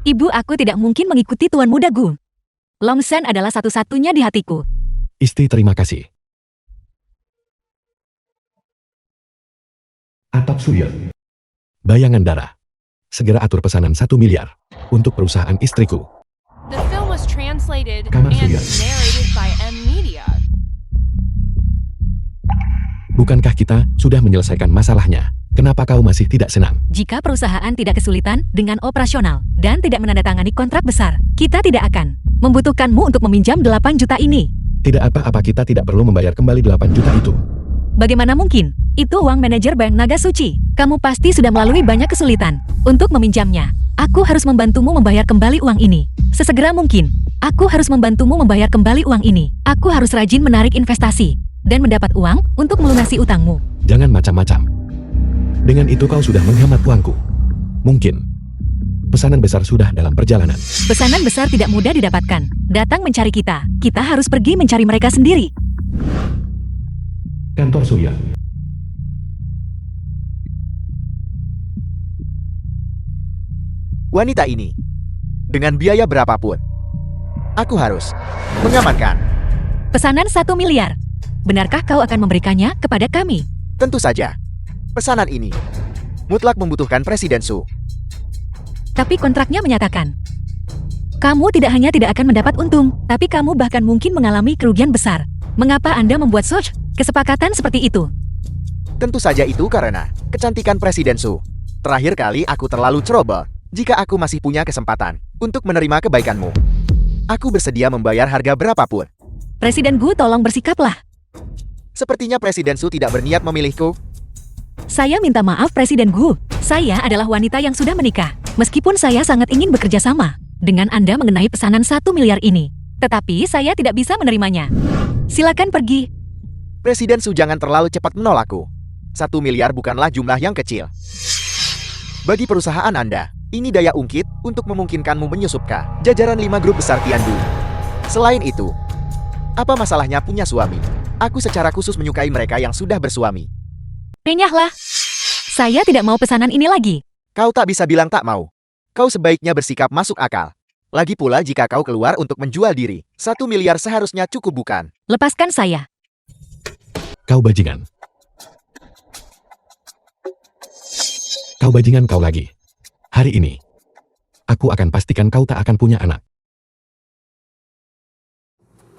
Ibu, aku tidak mungkin mengikuti Tuan Muda Gu. Longshan adalah satu-satunya di hatiku. Isti, terima kasih. Atap Surya. Bayangan darah. Segera atur pesanan 1 miliar untuk perusahaan istriku. The film was translated Kamar and Surya. narrated by M Media. Bukankah kita sudah menyelesaikan masalahnya? Kenapa kau masih tidak senang? Jika perusahaan tidak kesulitan dengan operasional dan tidak menandatangani kontrak besar, kita tidak akan membutuhkanmu untuk meminjam 8 juta ini. Tidak apa-apa, kita tidak perlu membayar kembali 8 juta itu. Bagaimana mungkin? Itu uang manajer Bank Naga Suci. Kamu pasti sudah melalui banyak kesulitan untuk meminjamnya. Aku harus membantumu membayar kembali uang ini. Sesegera mungkin. Aku harus membantumu membayar kembali uang ini. Aku harus rajin menarik investasi dan mendapat uang untuk melunasi utangmu. Jangan macam-macam. Dengan itu kau sudah menghemat uangku. Mungkin. Pesanan besar sudah dalam perjalanan. Pesanan besar tidak mudah didapatkan. Datang mencari kita. Kita harus pergi mencari mereka sendiri. Kantor Surya. Wanita ini, dengan biaya berapapun, aku harus mengamankan. Pesanan 1 miliar. Benarkah kau akan memberikannya kepada kami? Tentu saja. Pesanan ini mutlak membutuhkan Presiden Su. Tapi kontraknya menyatakan, kamu tidak hanya tidak akan mendapat untung, tapi kamu bahkan mungkin mengalami kerugian besar. Mengapa Anda membuat kesepakatan seperti itu? Tentu saja itu karena kecantikan Presiden Su. Terakhir kali aku terlalu ceroboh. Jika aku masih punya kesempatan untuk menerima kebaikanmu, aku bersedia membayar harga berapapun. Presiden Gu, tolong bersikaplah. Sepertinya Presiden Su tidak berniat memilihku. Saya minta maaf Presiden Gu. Saya adalah wanita yang sudah menikah. Meskipun saya sangat ingin bekerja sama dengan Anda mengenai pesanan 1 miliar ini. Tetapi saya tidak bisa menerimanya. Silakan pergi. Presiden Su, jangan terlalu cepat menolakku. 1 miliar bukanlah jumlah yang kecil. Bagi perusahaan Anda, ini daya ungkit untuk memungkinkanmu menyusup ke jajaran 5 grup besar Tiandu. Selain itu, apa masalahnya punya suami? Aku secara khusus menyukai mereka yang sudah bersuami. Renyahlah. Saya tidak mau pesanan ini lagi. Kau tak bisa bilang tak mau. Kau sebaiknya bersikap masuk akal. Lagi pula jika kau keluar untuk menjual diri, 1 miliar seharusnya cukup bukan? Lepaskan saya. Kau bajingan. Kau bajingan kau lagi. Hari ini, aku akan pastikan kau tak akan punya anak.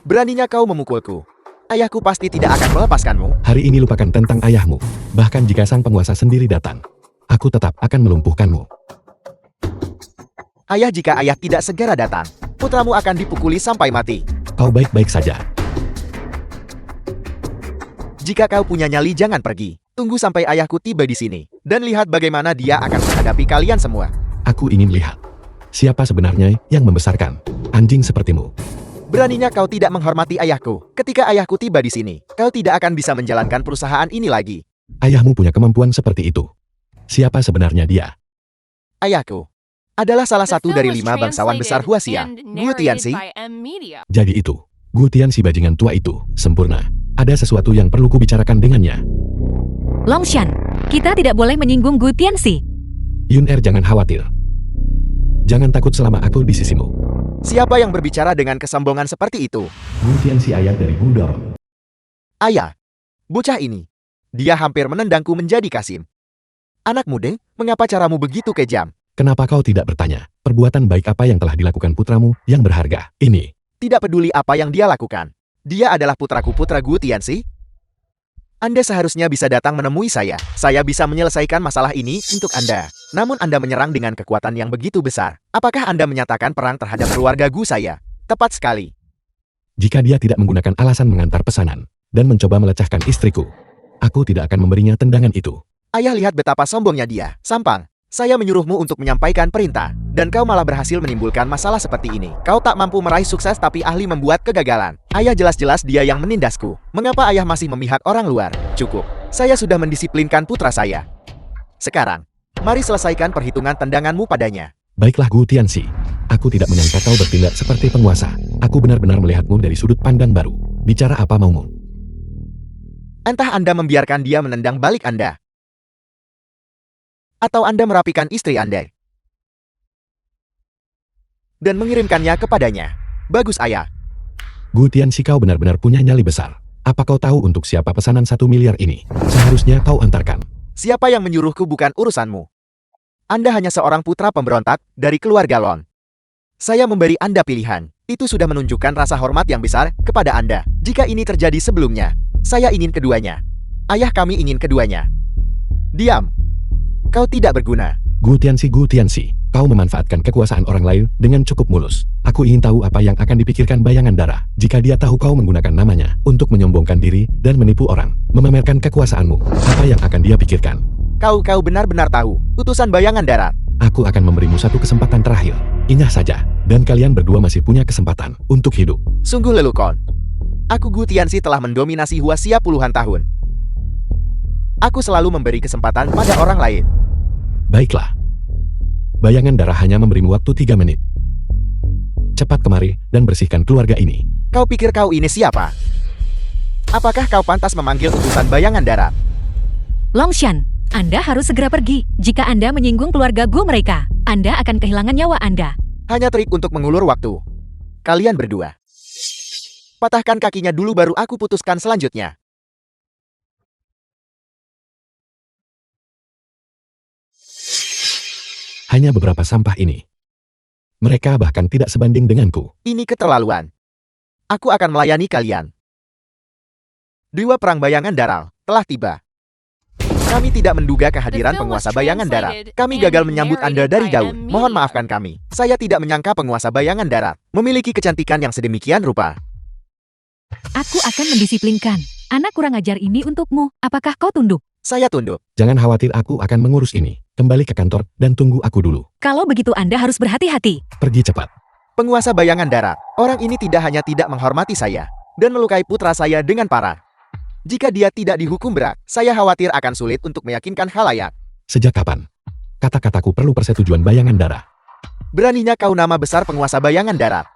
Beraninya kau memukulku. Ayahku pasti tidak akan melepaskanmu. Hari ini lupakan tentang ayahmu. Bahkan jika sang penguasa sendiri datang, aku tetap akan melumpuhkanmu. Ayah, jika ayah tidak segera datang, putramu akan dipukuli sampai mati. Kau baik-baik saja. Jika kau punya nyali, jangan pergi. Tunggu sampai ayahku tiba di sini. Dan lihat bagaimana dia akan menghadapi kalian semua. Aku ingin lihat. Siapa sebenarnya yang membesarkan anjing sepertimu? Beraninya kau tidak menghormati ayahku. Ketika ayahku tiba di sini, kau tidak akan bisa menjalankan perusahaan ini lagi. Ayahmu punya kemampuan seperti itu. Siapa sebenarnya dia? Ayahku adalah salah The satu film dari was 5 bangsawan besar translated Huaxia, and Gu narrated Tianxi. by M Media. Jadi itu, Gu Tian si bajingan tua itu, sempurna. Ada sesuatu yang perlu kubicarakan dengannya. Longshan, kita tidak boleh menyinggung Gu Tianxi. Yun Er, jangan khawatir. Jangan takut selama aku di sisimu. Siapa yang berbicara dengan kesombongan seperti itu? Gu Tian si ayah dari Budor. Ayah, bocah ini. Dia hampir menendangku menjadi kasim. Anak muda, mengapa caramu begitu kejam? Kenapa kau tidak bertanya? Perbuatan baik apa yang telah dilakukan putramu yang berharga ini? Tidak peduli apa yang dia lakukan. Dia adalah putraku, putra Gu Tianxi. Anda seharusnya bisa datang menemui saya. Saya bisa menyelesaikan masalah ini untuk Anda. Namun Anda menyerang dengan kekuatan yang begitu besar. Apakah Anda menyatakan perang terhadap keluarga Gu saya? Tepat sekali. Jika dia tidak menggunakan alasan mengantar pesanan dan mencoba melecehkan istriku, aku tidak akan memberinya tendangan itu. Ayah, lihat betapa sombongnya dia. Sampang. Saya menyuruhmu untuk menyampaikan perintah, dan kau malah berhasil menimbulkan masalah seperti ini. Kau tak mampu meraih sukses tapi ahli membuat kegagalan. Ayah, jelas-jelas dia yang menindasku. Mengapa ayah masih memihak orang luar? Cukup. Saya sudah mendisiplinkan putra saya. Sekarang, mari selesaikan perhitungan tendanganmu padanya. Baiklah Gu Tianxi, aku tidak menyangka kau bertindak seperti penguasa. Aku benar-benar melihatmu dari sudut pandang baru. Bicara apa maumu? Entah Anda membiarkan dia menendang balik Anda, atau Anda merapikan istri Anda dan mengirimkannya kepadanya. Bagus, ayah. Gu Tianxi, kau benar-benar punya nyali besar. Apa kau tahu untuk siapa pesanan 1 miliar ini? Seharusnya kau antarkan. Siapa yang menyuruhku bukan urusanmu. Anda hanya seorang putra pemberontak dari keluarga Lon. Saya memberi Anda pilihan. Itu sudah menunjukkan rasa hormat yang besar kepada Anda. Jika ini terjadi sebelumnya, saya ingin keduanya. Ayah kami ingin keduanya. Diam. Kau tidak berguna. Gu Tianxi, kau memanfaatkan kekuasaan orang lain dengan cukup mulus. Aku ingin tahu apa yang akan dipikirkan bayangan darah jika dia tahu kau menggunakan namanya untuk menyombongkan diri dan menipu orang, memamerkan kekuasaanmu. Apa yang akan dia pikirkan? Kau benar-benar tahu. Utusan bayangan darat. Aku akan memberimu satu kesempatan terakhir. Ingat saja, dan kalian berdua masih punya kesempatan untuk hidup. Sungguh lelucon. Aku Gu Tianxi telah mendominasi Huaxia puluhan tahun. Aku selalu memberi kesempatan pada orang lain. Baiklah. Bayangan darah hanya memberimu waktu 3 menit. Cepat kemari dan bersihkan keluarga ini. Kau pikir kau ini siapa? Apakah kau pantas memanggil utusan bayangan darat? Longshan, Anda harus segera pergi. Jika Anda menyinggung keluarga Gu mereka, Anda akan kehilangan nyawa Anda. Hanya trik untuk mengulur waktu. Kalian berdua. Patahkan kakinya dulu baru aku putuskan selanjutnya. Hanya beberapa sampah ini. Mereka bahkan tidak sebanding denganku. Ini keterlaluan. Aku akan melayani kalian. Dewa Perang Bayangan Daral telah tiba. Kami tidak menduga kehadiran penguasa bayangan darat. Kami gagal menyambut Anda dari jauh. Mohon maafkan kami. Saya tidak menyangka penguasa bayangan darat memiliki kecantikan yang sedemikian rupa. Aku akan mendisiplinkan anak kurang ajar ini untukmu. Apakah kau tunduk? Saya tunduk. Jangan khawatir, aku akan mengurus ini. Kembali ke kantor dan tunggu aku dulu. Kalau begitu Anda harus berhati-hati. Pergi cepat. Penguasa bayangan darat. Orang ini tidak hanya tidak menghormati saya dan melukai putra saya dengan parah. Jika dia tidak dihukum berat, saya khawatir akan sulit untuk meyakinkan khalayak. Sejak kapan? Kata-kataku perlu persetujuan bayangan darah. Beraninya kau nama besar penguasa bayangan darat.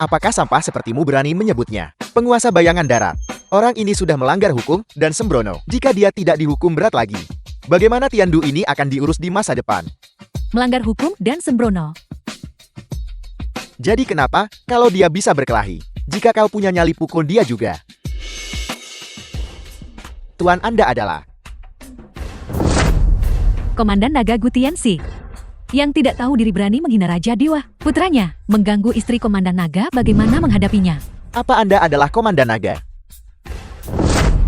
Apakah sampah sepertimu berani menyebutnya? Penguasa bayangan darat. Orang ini sudah melanggar hukum dan sembrono. Jika dia tidak dihukum berat lagi, bagaimana Tiandu ini akan diurus di masa depan? Melanggar hukum dan sembrono. Jadi kenapa kalau dia bisa berkelahi? Jika kau punya nyali, pukul dia juga. Tuan Anda adalah Komandan Naga Gutiansi. Yang tidak tahu diri berani menghina Raja Dewa, putranya, mengganggu istri Komandan Naga, bagaimana menghadapinya? Apa Anda adalah Komandan Naga?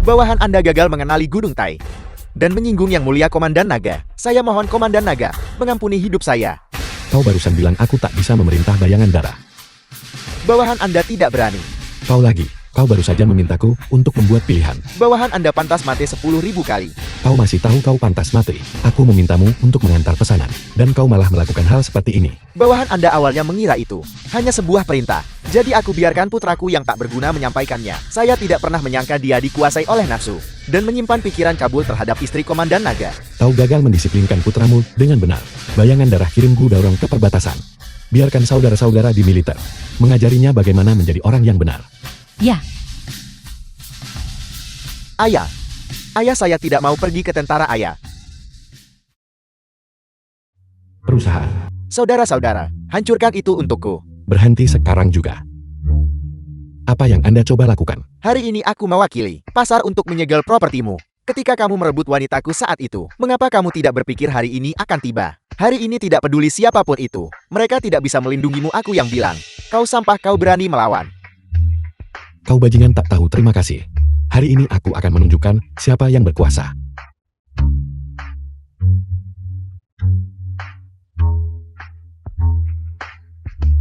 Bawahan Anda gagal mengenali Gunung Tai dan menyinggung Yang Mulia Komandan Naga. Saya mohon Komandan Naga, mengampuni hidup saya. Kau barusan bilang aku tak bisa memerintah bayangan darah. Bawahan Anda tidak berani. Kau lagi. Kau baru saja memintaku untuk membuat pilihan. Bawahan Anda pantas mati 10.000 kali. Kau masih tahu kau pantas mati. Aku memintamu untuk mengantar pesanan, dan kau malah melakukan hal seperti ini. Bawahan Anda awalnya mengira itu hanya sebuah perintah. Jadi aku biarkan putraku yang tak berguna menyampaikannya. Saya tidak pernah menyangka dia dikuasai oleh nafsu dan menyimpan pikiran cabul terhadap istri Komandan Naga. Kau gagal mendisiplinkan putramu dengan benar. Bayangan darah kirimku dorong ke perbatasan. Biarkan saudara-saudara di militer mengajarinya bagaimana menjadi orang yang benar. Ya, Ayah, saya tidak mau pergi ke tentara ayah. Perusahaan. Saudara-saudara, hancurkan itu untukku. Berhenti sekarang juga. Apa yang Anda coba lakukan? Hari ini aku mewakili pasar untuk menyegel propertimu. Ketika kamu merebut wanitaku saat itu, mengapa kamu tidak berpikir hari ini akan tiba? Hari ini tidak peduli siapapun itu. Mereka tidak bisa melindungimu, aku yang bilang. Kau sampah, kau berani melawan. Kau bajingan tak tahu terima kasih. Hari ini aku akan menunjukkan siapa yang berkuasa.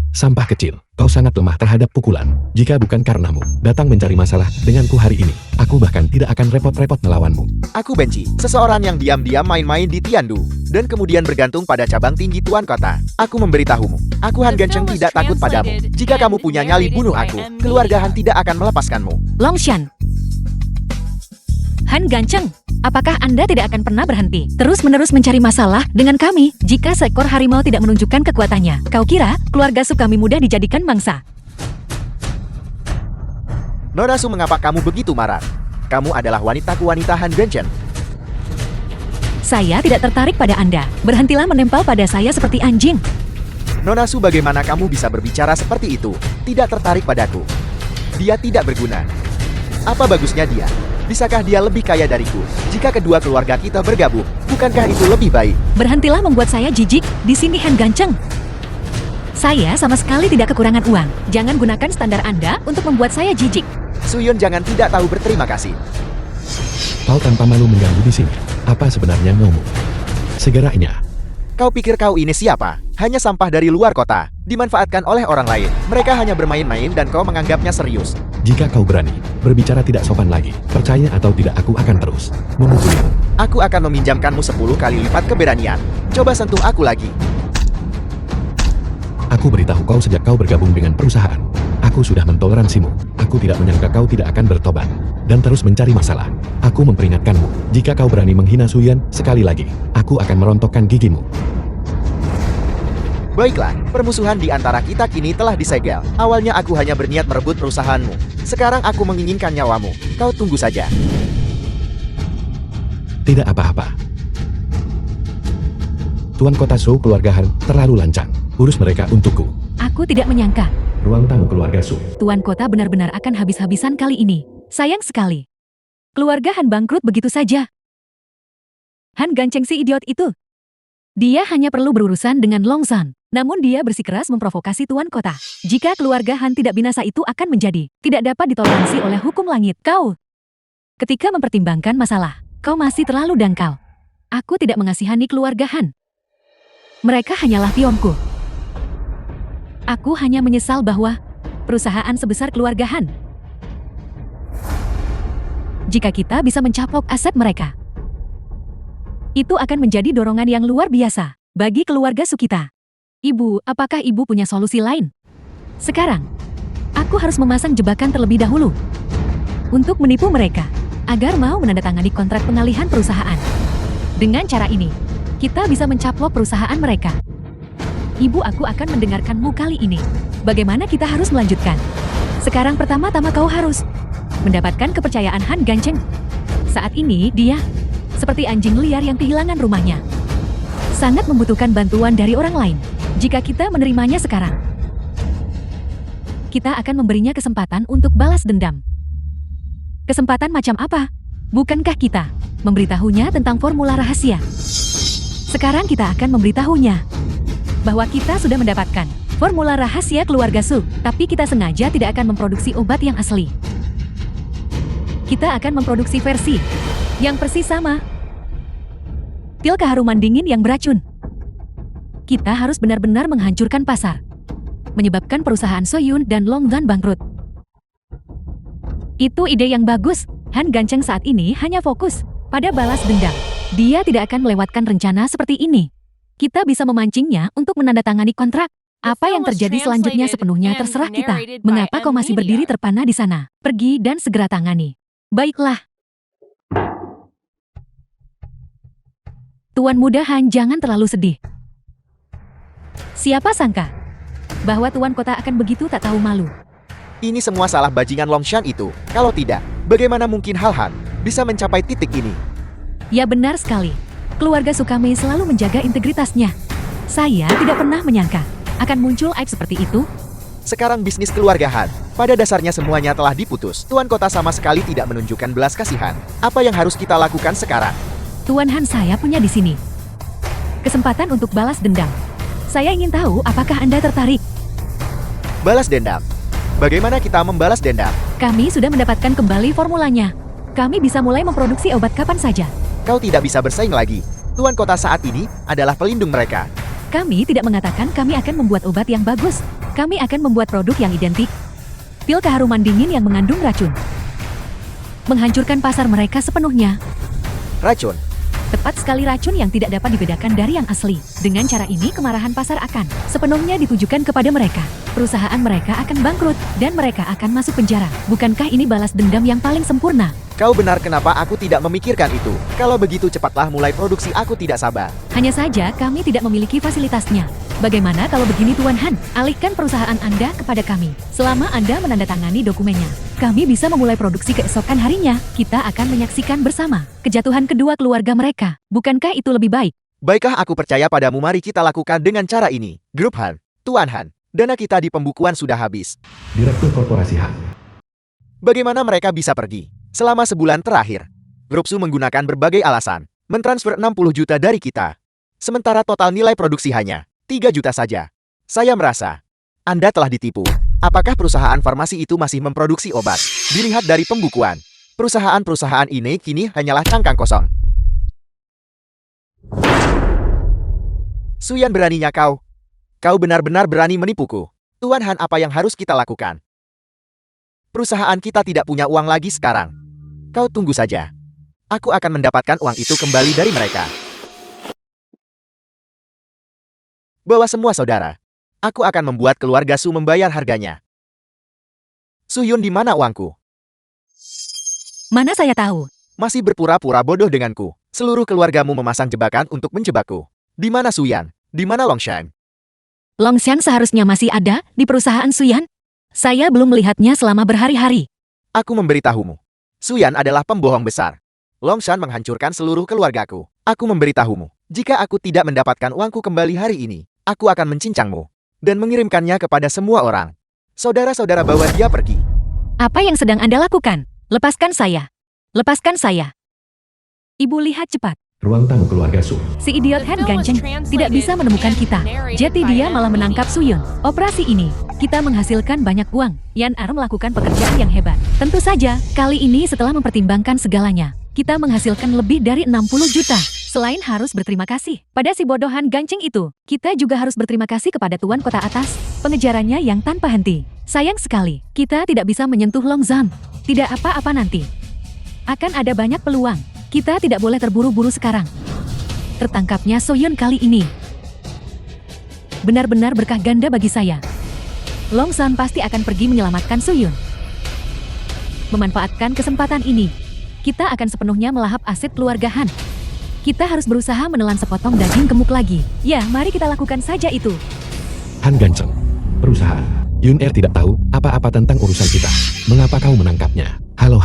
Sampah kecil, kau sangat lemah terhadap pukulan. Jika bukan karenamu datang mencari masalah denganku hari ini, aku bahkan tidak akan repot-repot melawanmu. Aku benci seseorang yang diam-diam main-main di Tiandu dan kemudian bergantung pada cabang tinggi Tuan Kota. Aku memberitahumu, aku Han Gancheng tidak takut padamu. Jika kamu punya nyali, bunuh aku. Keluarga Han tidak akan melepaskanmu. Longshan. Han Gancheng, apakah Anda tidak akan pernah berhenti terus-menerus mencari masalah dengan kami? Jika seekor harimau tidak menunjukkan kekuatannya, kau kira keluarga Su kami mudah dijadikan mangsa? Nona Su, mengapa kamu begitu marah? Kamu adalah wanita Han Gancheng. Saya tidak tertarik pada Anda. Berhentilah menempel pada saya seperti anjing. Nona Su, bagaimana kamu bisa berbicara seperti itu? Tidak tertarik padaku. Dia tidak berguna. Apa bagusnya dia? Bisakah dia lebih kaya dariku? Jika kedua keluarga kita bergabung, bukankah itu lebih baik? Berhentilah membuat saya jijik. Di sini Han Gancheng. Saya sama sekali tidak kekurangan uang. Jangan gunakan standar Anda untuk membuat saya jijik. Suyun, jangan tidak tahu berterima kasih. Kau tanpa malu mengganggu di sini. Apa sebenarnya maumu? Segeranya. Kau pikir kau ini siapa? Hanya sampah dari luar kota, dimanfaatkan oleh orang lain. Mereka hanya bermain-main dan kau menganggapnya serius. Jika kau berani berbicara tidak sopan lagi, percaya atau tidak aku akan terus memukulimu. Aku akan meminjamkanmu 10 kali lipat keberanian. Coba sentuh aku lagi. Aku beritahu kau sejak kau bergabung dengan perusahaan. Aku sudah mentoleransimu. Aku tidak menyangka kau tidak akan bertobat dan terus mencari masalah. Aku memperingatkanmu, jika kau berani menghina Suyan sekali lagi, aku akan merontokkan gigimu. Baiklah, permusuhan di antara kita kini telah disegel. Awalnya aku hanya berniat merebut perusahaanmu. Sekarang aku menginginkan nyawamu. Kau tunggu saja. Tidak apa-apa. Tuan Kota Su, keluarga Han terlalu lancang. Urus mereka untukku. Aku tidak menyangka Ruang tamu keluarga Su. Tuan Kota benar-benar akan habis-habisan kali ini. Sayang sekali. Keluarga Han bangkrut begitu saja. Han Gancheng si idiot itu. Dia hanya perlu berurusan dengan Longshan. Namun dia bersikeras memprovokasi Tuan Kota. Jika keluarga Han tidak binasa, itu akan menjadi tidak dapat ditoleransi oleh hukum langit. Kau, ketika mempertimbangkan masalah, kau masih terlalu dangkal. Aku tidak mengasihani keluarga Han. Mereka hanyalah pionku. Aku hanya menyesal bahwa perusahaan sebesar keluarga Han, jika kita bisa mencaplok aset mereka, itu akan menjadi dorongan yang luar biasa bagi keluarga Su kita. Ibu, apakah ibu punya solusi lain? Sekarang, aku harus memasang jebakan terlebih dahulu untuk menipu mereka agar mau menandatangani kontrak pengalihan perusahaan. Dengan cara ini, kita bisa mencaplok perusahaan mereka. Ibu, aku akan mendengarkanmu kali ini. Bagaimana kita harus melanjutkan? Sekarang pertama-tama kau harus mendapatkan kepercayaan Han Gancheng. Saat ini, dia seperti anjing liar yang kehilangan rumahnya. Sangat membutuhkan bantuan dari orang lain. Jika kita menerimanya sekarang, kita akan memberinya kesempatan untuk balas dendam. Kesempatan macam apa? Bukankah kita memberitahunya tentang formula rahasia? Sekarang kita akan memberitahunya bahwa kita sudah mendapatkan formula rahasia keluarga Su, tapi kita sengaja tidak akan memproduksi obat yang asli. Kita akan memproduksi versi yang persis sama. Pil keharuman dingin yang beracun. Kita harus benar-benar menghancurkan pasar, menyebabkan perusahaan Soyun dan Longzhan bangkrut. Itu ide yang bagus. Han Gancheng saat ini hanya fokus pada balas dendam. Dia tidak akan melewatkan rencana seperti ini. Kita bisa memancingnya untuk menandatangani kontrak. Apa yang terjadi selanjutnya sepenuhnya terserah kita. Mengapa kau masih berdiri terpana di sana? Pergi dan segera tangani. Baiklah. Tuan Muda Han, jangan terlalu sedih. Siapa sangka bahwa Tuan Kota akan begitu tak tahu malu. Ini semua salah bajingan Longshan itu. Kalau tidak, bagaimana mungkin Hal Han bisa mencapai titik ini? Ya benar sekali. Keluarga Sukame selalu menjaga integritasnya. Saya tidak pernah menyangka akan muncul aib seperti itu. Sekarang bisnis keluarga Han, pada dasarnya semuanya telah diputus. Tuan Kota sama sekali tidak menunjukkan belas kasihan. Apa yang harus kita lakukan sekarang? Tuan Han, saya punya di sini kesempatan untuk balas dendam. Saya ingin tahu apakah Anda tertarik? Balas dendam. Bagaimana kita membalas dendam? Kami sudah mendapatkan kembali formulanya. Kami bisa mulai memproduksi obat kapan saja. Kau tidak bisa bersaing lagi. Tuan Kota saat ini adalah pelindung mereka. Kami tidak mengatakan kami akan membuat obat yang bagus. Kami akan membuat produk yang identik. Pil keharuman dingin yang mengandung racun. Menghancurkan pasar mereka sepenuhnya. Racun. Tepat sekali, racun yang tidak dapat dibedakan dari yang asli. Dengan cara ini kemarahan pasar akan sepenuhnya ditujukan kepada mereka. Perusahaan mereka akan bangkrut dan mereka akan masuk penjara. Bukankah ini balas dendam yang paling sempurna? Kau benar, kenapa aku tidak memikirkan itu? Kalau begitu cepatlah mulai produksi, aku tidak sabar. Hanya saja kami tidak memiliki fasilitasnya. Bagaimana kalau begini Tuan Han? Alihkan perusahaan Anda kepada kami. Selama Anda menandatangani dokumennya, kami bisa memulai produksi keesokan harinya. Kita akan menyaksikan bersama kejatuhan kedua keluarga mereka. Bukankah itu lebih baik? Baiklah, aku percaya padamu. Mari kita lakukan dengan cara ini. Grup Han, Tuan Han, dana kita di pembukuan sudah habis. Direktur Korporasi Han. Bagaimana mereka bisa pergi? Selama sebulan terakhir, Grup Su menggunakan berbagai alasan mentransfer 60 juta dari kita. Sementara total nilai produksi hanya 3 juta saja. Saya merasa Anda telah ditipu. Apakah perusahaan farmasi itu masih memproduksi obat? Dilihat dari pembukuan, perusahaan-perusahaan ini kini hanyalah cangkang kosong. Suyan, beraninya kau. Kau benar-benar berani menipuku. Tuan Han, apa yang harus kita lakukan? Perusahaan kita tidak punya uang lagi sekarang. Kau tunggu saja. Aku akan mendapatkan uang itu kembali dari mereka. Bawa semua saudara. Aku akan membuat keluarga Su membayar harganya. Suyun, di mana uangku? Mana saya tahu? Masih berpura-pura bodoh denganku. Seluruh keluargamu memasang jebakan untuk menjebakku. Di mana Suyan? Di mana Longshan? Longshan seharusnya masih ada di perusahaan Suyan. Saya belum melihatnya selama berhari-hari. Aku memberitahumu. Suyan adalah pembohong besar. Longshan menghancurkan seluruh keluargaku. Aku memberitahumu. Jika aku tidak mendapatkan uangku kembali hari ini, aku akan mencincangmu dan mengirimkannya kepada semua orang. Saudara-saudara, bawa dia pergi. Apa yang sedang Anda lakukan? Lepaskan saya. Lepaskan saya. Ibu, lihat cepat. Ruang tamu keluarga Su. Si idiot Han Gancheng tidak bisa menemukan kita. Jadi dia malah menangkap Suyun. Operasi ini, kita menghasilkan banyak uang. Yan Ar melakukan pekerjaan yang hebat. Tentu saja, kali ini setelah mempertimbangkan segalanya, kita menghasilkan lebih dari 60 juta. Selain harus berterima kasih pada si bodoh Han Gancheng itu, kita juga harus berterima kasih kepada Tuan Kota atas pengejarannya yang tanpa henti. Sayang sekali, kita tidak bisa menyentuh Longzhan. Tidak apa-apa, nanti akan ada banyak peluang. Kita tidak boleh terburu-buru sekarang. Tertangkapnya Soyun kali ini benar-benar berkah ganda bagi saya. Longshan pasti akan pergi menyelamatkan Soyun. Memanfaatkan kesempatan ini, kita akan sepenuhnya melahap aset keluarga Han. Kita harus berusaha menelan sepotong daging gemuk lagi. Ya, mari kita lakukan saja itu. Han Gancheng. Perusahaan. Yun Er tidak tahu apa-apa tentang urusan kita. Mengapa kau menangkapnya? Halo.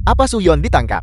Apa Suyun ditangkap?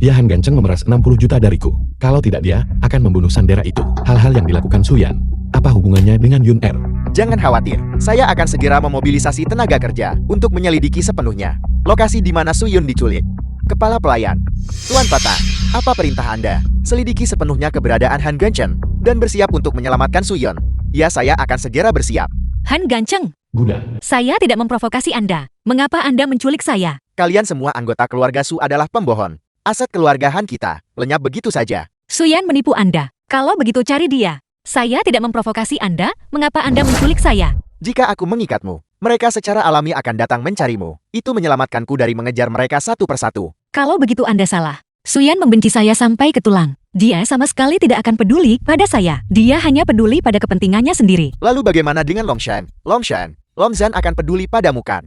Dia Han Gancheng memeras 60 juta dariku. Kalau tidak, dia akan membunuh Sandera itu. Hal-hal yang dilakukan Suyan, apa hubungannya dengan Yun Er? Jangan khawatir, saya akan segera memobilisasi tenaga kerja untuk menyelidiki sepenuhnya lokasi di mana Suyun diculik. Kepala pelayan. Tuan Patang, apa perintah Anda? Selidiki sepenuhnya keberadaan Han Ganchen dan bersiap untuk menyelamatkan Suyon. Ya, saya akan segera bersiap. Han Gancheng, Bunda, saya tidak memprovokasi Anda. Mengapa Anda menculik saya? Kalian semua anggota keluarga Su adalah pembohong. Aset keluarga Han kita lenyap begitu saja. Suyan menipu Anda. Kalau begitu cari dia. Saya tidak memprovokasi Anda. Mengapa Anda menculik saya? Jika aku mengikatmu, mereka secara alami akan datang mencarimu. Itu menyelamatkanku dari mengejar mereka satu persatu. Kalau begitu Anda salah. Suyan membenci saya sampai ke tulang. Dia sama sekali tidak akan peduli pada saya. Dia hanya peduli pada kepentingannya sendiri. Lalu bagaimana dengan Longshan? Longzhan akan peduli padamu kan?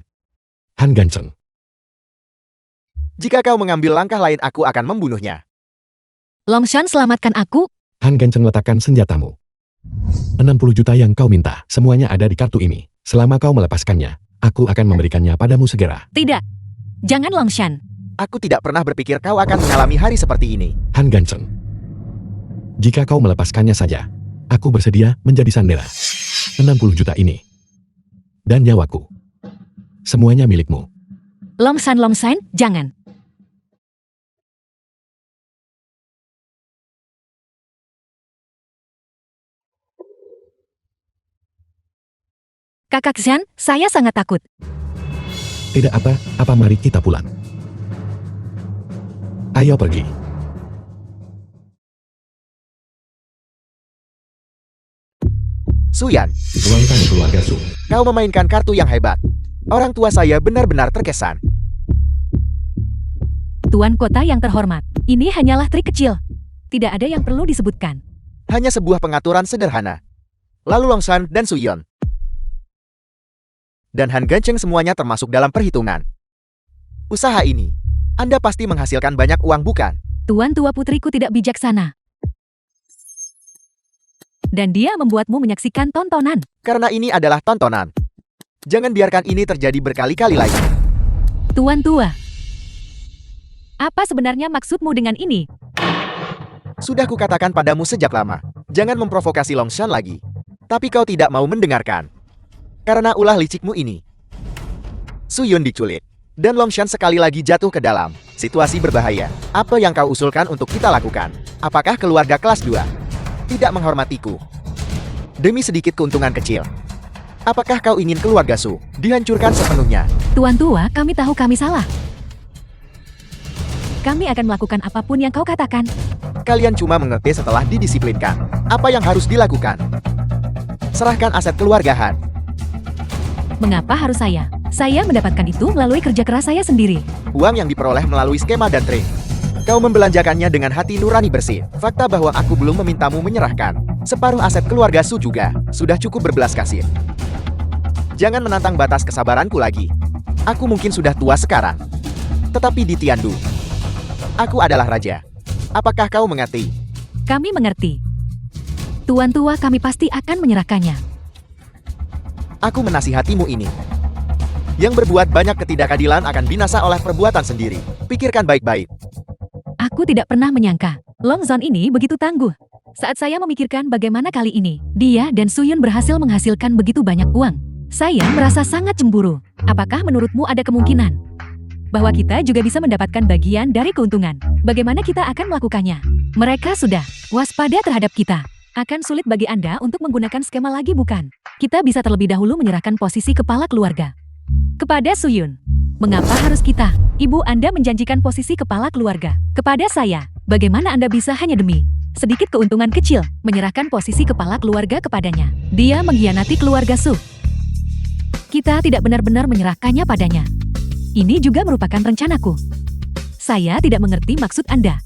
Han Gancheng. Jika kau mengambil langkah lain, aku akan membunuhnya. Longshan, selamatkan aku. Han Gancheng, letakkan senjatamu. 60 juta yang kau minta, semuanya ada di kartu ini. Selama kau melepaskannya, aku akan memberikannya padamu segera. Tidak. Jangan Longshan. Aku tidak pernah berpikir kau akan mengalami hari seperti ini. Han Gancheng. Jika kau melepaskannya saja, aku bersedia menjadi sandera. 60 juta ini. Dan nyawaku. Semuanya milikmu. Longshan, jangan. Kakak Zhan, saya sangat takut. Tidak apa mari kita pulang. Ayo pergi. Suyan, Tuangkan keluarga Su. kau memainkan kartu yang hebat. Orang tua saya benar-benar terkesan. Tuan kota yang terhormat, ini hanyalah trik kecil. Tidak ada yang perlu disebutkan. Hanya sebuah pengaturan sederhana. Lalu Longshan dan Suyon dan Han Gancheng semuanya termasuk dalam perhitungan. Usaha ini, Anda pasti menghasilkan banyak uang bukan? Tuan tua putriku tidak bijaksana. Dan dia membuatmu menyaksikan tontonan. Karena ini adalah tontonan. Jangan biarkan ini terjadi berkali-kali lagi. Tuan tua. Apa sebenarnya maksudmu dengan ini? Sudah kukatakan padamu sejak lama, jangan memprovokasi Longshan lagi. Tapi kau tidak mau mendengarkan. Karena ulah licikmu ini. Suyon diculik. Dan Longshan sekali lagi jatuh ke dalam situasi berbahaya. Apa yang kau usulkan untuk kita lakukan? Apakah keluarga kelas 2 tidak menghormatiku? Demi sedikit keuntungan kecil. Apakah kau ingin keluarga Su dihancurkan sepenuhnya? Tuan tua, kami tahu kami salah. Kami akan melakukan apapun yang kau katakan. Kalian cuma mengerti setelah didisiplinkan. Apa yang harus dilakukan? Serahkan aset keluarga Han. Mengapa harus saya? Saya mendapatkan itu melalui kerja keras saya sendiri. Uang yang diperoleh melalui skema dan trik. Kau membelanjakannya dengan hati nurani bersih. Fakta bahwa aku belum memintamu menyerahkan separuh aset keluarga Su juga sudah cukup berbelas kasih. Jangan menantang batas kesabaranku lagi. Aku mungkin sudah tua sekarang. Tetapi di Tiandu, aku adalah raja. Apakah kau mengerti? Kami mengerti. Tuan tua, kami pasti akan menyerahkannya. Aku menasihatimu ini. Yang berbuat banyak ketidakadilan akan binasa oleh perbuatan sendiri. Pikirkan baik-baik. Aku tidak pernah menyangka Longzhan ini begitu tangguh. Saat saya memikirkan bagaimana kali ini dia dan Suyun berhasil menghasilkan begitu banyak uang, saya merasa sangat cemburu. Apakah menurutmu ada kemungkinan bahwa kita juga bisa mendapatkan bagian dari keuntungan? Bagaimana kita akan melakukannya? Mereka sudah waspada terhadap kita. Akan sulit bagi Anda untuk menggunakan skema lagi bukan? Kita bisa terlebih dahulu menyerahkan posisi kepala keluarga kepada Suyun. Mengapa harus kita? Ibu Anda menjanjikan posisi kepala keluarga kepada saya. Bagaimana Anda bisa hanya demi sedikit keuntungan kecil menyerahkan posisi kepala keluarga kepadanya? Dia mengkhianati keluarga Su. Kita tidak benar-benar menyerahkannya padanya. Ini juga merupakan rencanaku. Saya tidak mengerti maksud Anda.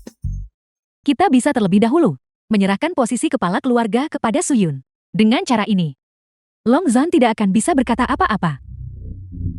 Kita bisa terlebih dahulu menyerahkan posisi kepala keluarga kepada Suyun. Dengan cara ini, Longzhan tidak akan bisa berkata apa-apa.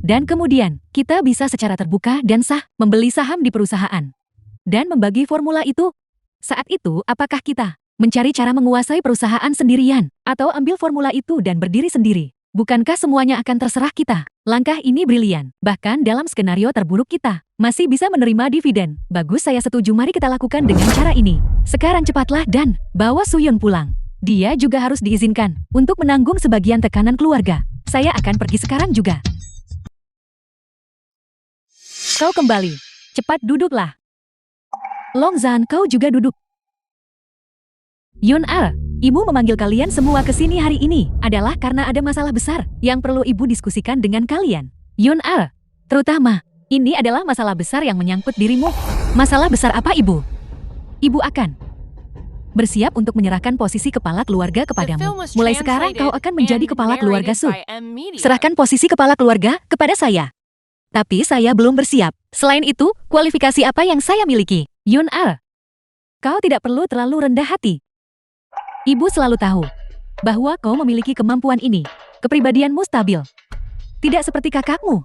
Dan kemudian, kita bisa secara terbuka dan sah membeli saham di perusahaan. Dan membagi formula itu. Saat itu, apakah kita mencari cara menguasai perusahaan sendirian, atau ambil formula itu dan berdiri sendiri? Bukankah semuanya akan terserah kita? Langkah ini brilian. Bahkan dalam skenario terburuk kita masih bisa menerima dividen. Bagus, saya setuju. Mari kita lakukan dengan cara ini. Sekarang cepatlah dan bawa Suyun pulang. Dia juga harus diizinkan untuk menanggung sebagian tekanan keluarga. Saya akan pergi sekarang juga. Kau kembali. Cepat duduklah. Longzhan, kau juga duduk. Yun-er, ibu memanggil kalian semua ke sini hari ini adalah karena ada masalah besar yang perlu ibu diskusikan dengan kalian. Yun-er, terutama, ini adalah masalah besar yang menyangkut dirimu. Masalah besar apa, ibu? Ibu akan bersiap untuk menyerahkan posisi kepala keluarga The film kepadamu. was Mulai sekarang kau translated akan menjadi and kepala keluarga narrated Su. by M Media. Serahkan posisi kepala keluarga kepada saya. Tapi saya belum bersiap. Selain itu, kualifikasi apa yang saya miliki? Yun-er, kau tidak perlu terlalu rendah hati. Ibu selalu tahu bahwa kau memiliki kemampuan ini. Kepribadianmu stabil. Tidak seperti kakakmu.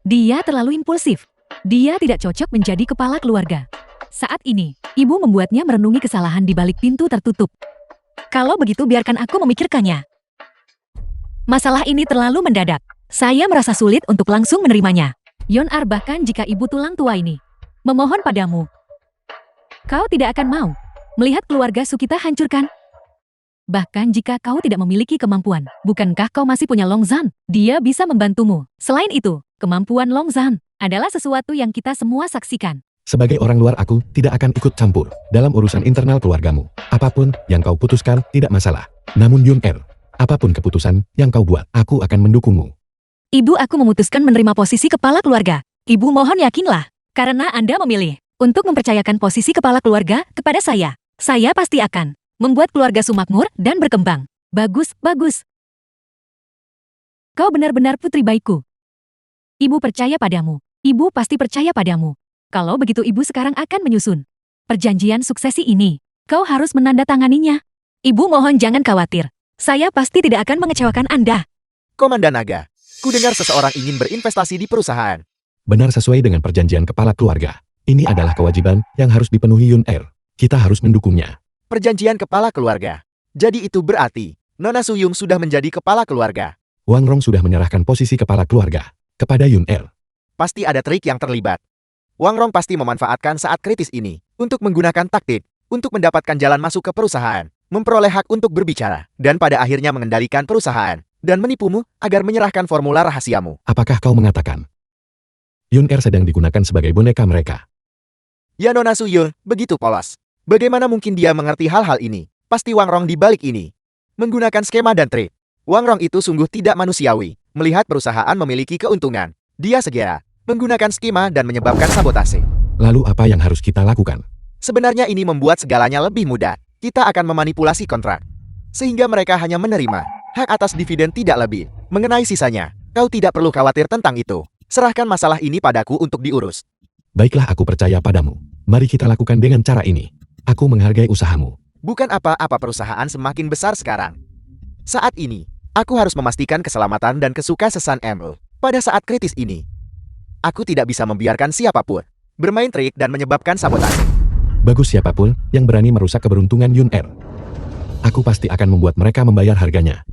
Dia terlalu impulsif. Dia tidak cocok menjadi kepala keluarga. Saat ini, ibu membuatnya merenungi kesalahan di balik pintu tertutup. Kalau begitu biarkan aku memikirkannya. Masalah ini terlalu mendadak. Saya merasa sulit untuk langsung menerimanya. Yun-er, bahkan jika ibu tulang tua ini memohon padamu, kau tidak akan mau melihat keluarga Su kita hancurkan. Bahkan jika kau tidak memiliki kemampuan, bukankah kau masih punya Longzhan? Dia bisa membantumu. Selain itu, kemampuan Longzhan adalah sesuatu yang kita semua saksikan. Sebagai orang luar aku tidak akan ikut campur dalam urusan internal keluargamu. Apapun yang kau putuskan tidak masalah. Namun Yun-er, apapun keputusan yang kau buat, aku akan mendukungmu. Ibu, aku memutuskan menerima posisi kepala keluarga. Ibu mohon yakinlah, karena Anda memilih untuk mempercayakan posisi kepala keluarga kepada saya. Saya pasti akan membuat keluarga Su makmur dan berkembang. Bagus, bagus. Kau benar-benar putri baikku. Ibu percaya padamu. Ibu pasti percaya padamu. Kalau begitu ibu sekarang akan menyusun perjanjian suksesi ini. Kau harus menandatanganinya. Ibu mohon jangan khawatir. Saya pasti tidak akan mengecewakan Anda. Komandan Naga, ku dengar seseorang ingin berinvestasi di perusahaan. Benar sesuai dengan perjanjian kepala keluarga. Ini adalah kewajiban yang harus dipenuhi Yun-er. Kita harus mendukungnya. Perjanjian kepala keluarga. Jadi itu berarti, Nona Suyung sudah menjadi kepala keluarga. Wang Rong sudah menyerahkan posisi kepala keluarga kepada Yun-er. Pasti ada trik yang terlibat. Wang Rong pasti memanfaatkan saat kritis ini untuk menggunakan taktik untuk mendapatkan jalan masuk ke perusahaan, memperoleh hak untuk berbicara, dan pada akhirnya mengendalikan perusahaan, dan menipumu agar menyerahkan formula rahasiamu. Apakah kau mengatakan Yun-er sedang digunakan sebagai boneka mereka? Ya Nona Suyung, begitu polos. Bagaimana mungkin dia mengerti hal-hal ini? Pasti Wang Rong di balik ini menggunakan skema dan trik. Wang Rong itu sungguh tidak manusiawi. Melihat perusahaan memiliki keuntungan, dia segera menggunakan skema dan menyebabkan sabotase. Lalu apa yang harus kita lakukan? Sebenarnya ini membuat segalanya lebih mudah. Kita akan memanipulasi kontrak, sehingga mereka hanya menerima hak atas dividen tidak lebih. Mengenai sisanya, kau tidak perlu khawatir tentang itu. Serahkan masalah ini padaku untuk diurus. Baiklah, aku percaya padamu. Mari kita lakukan dengan cara ini. Aku menghargai usahamu. Bukan apa-apa perusahaan semakin besar sekarang. Saat ini, aku harus memastikan keselamatan dan kesuksesan Emerald. Pada saat kritis ini, aku tidak bisa membiarkan siapapun bermain trik dan menyebabkan sabotase. Bagus, siapapun yang berani merusak keberuntungan Yun-er, aku pasti akan membuat mereka membayar harganya.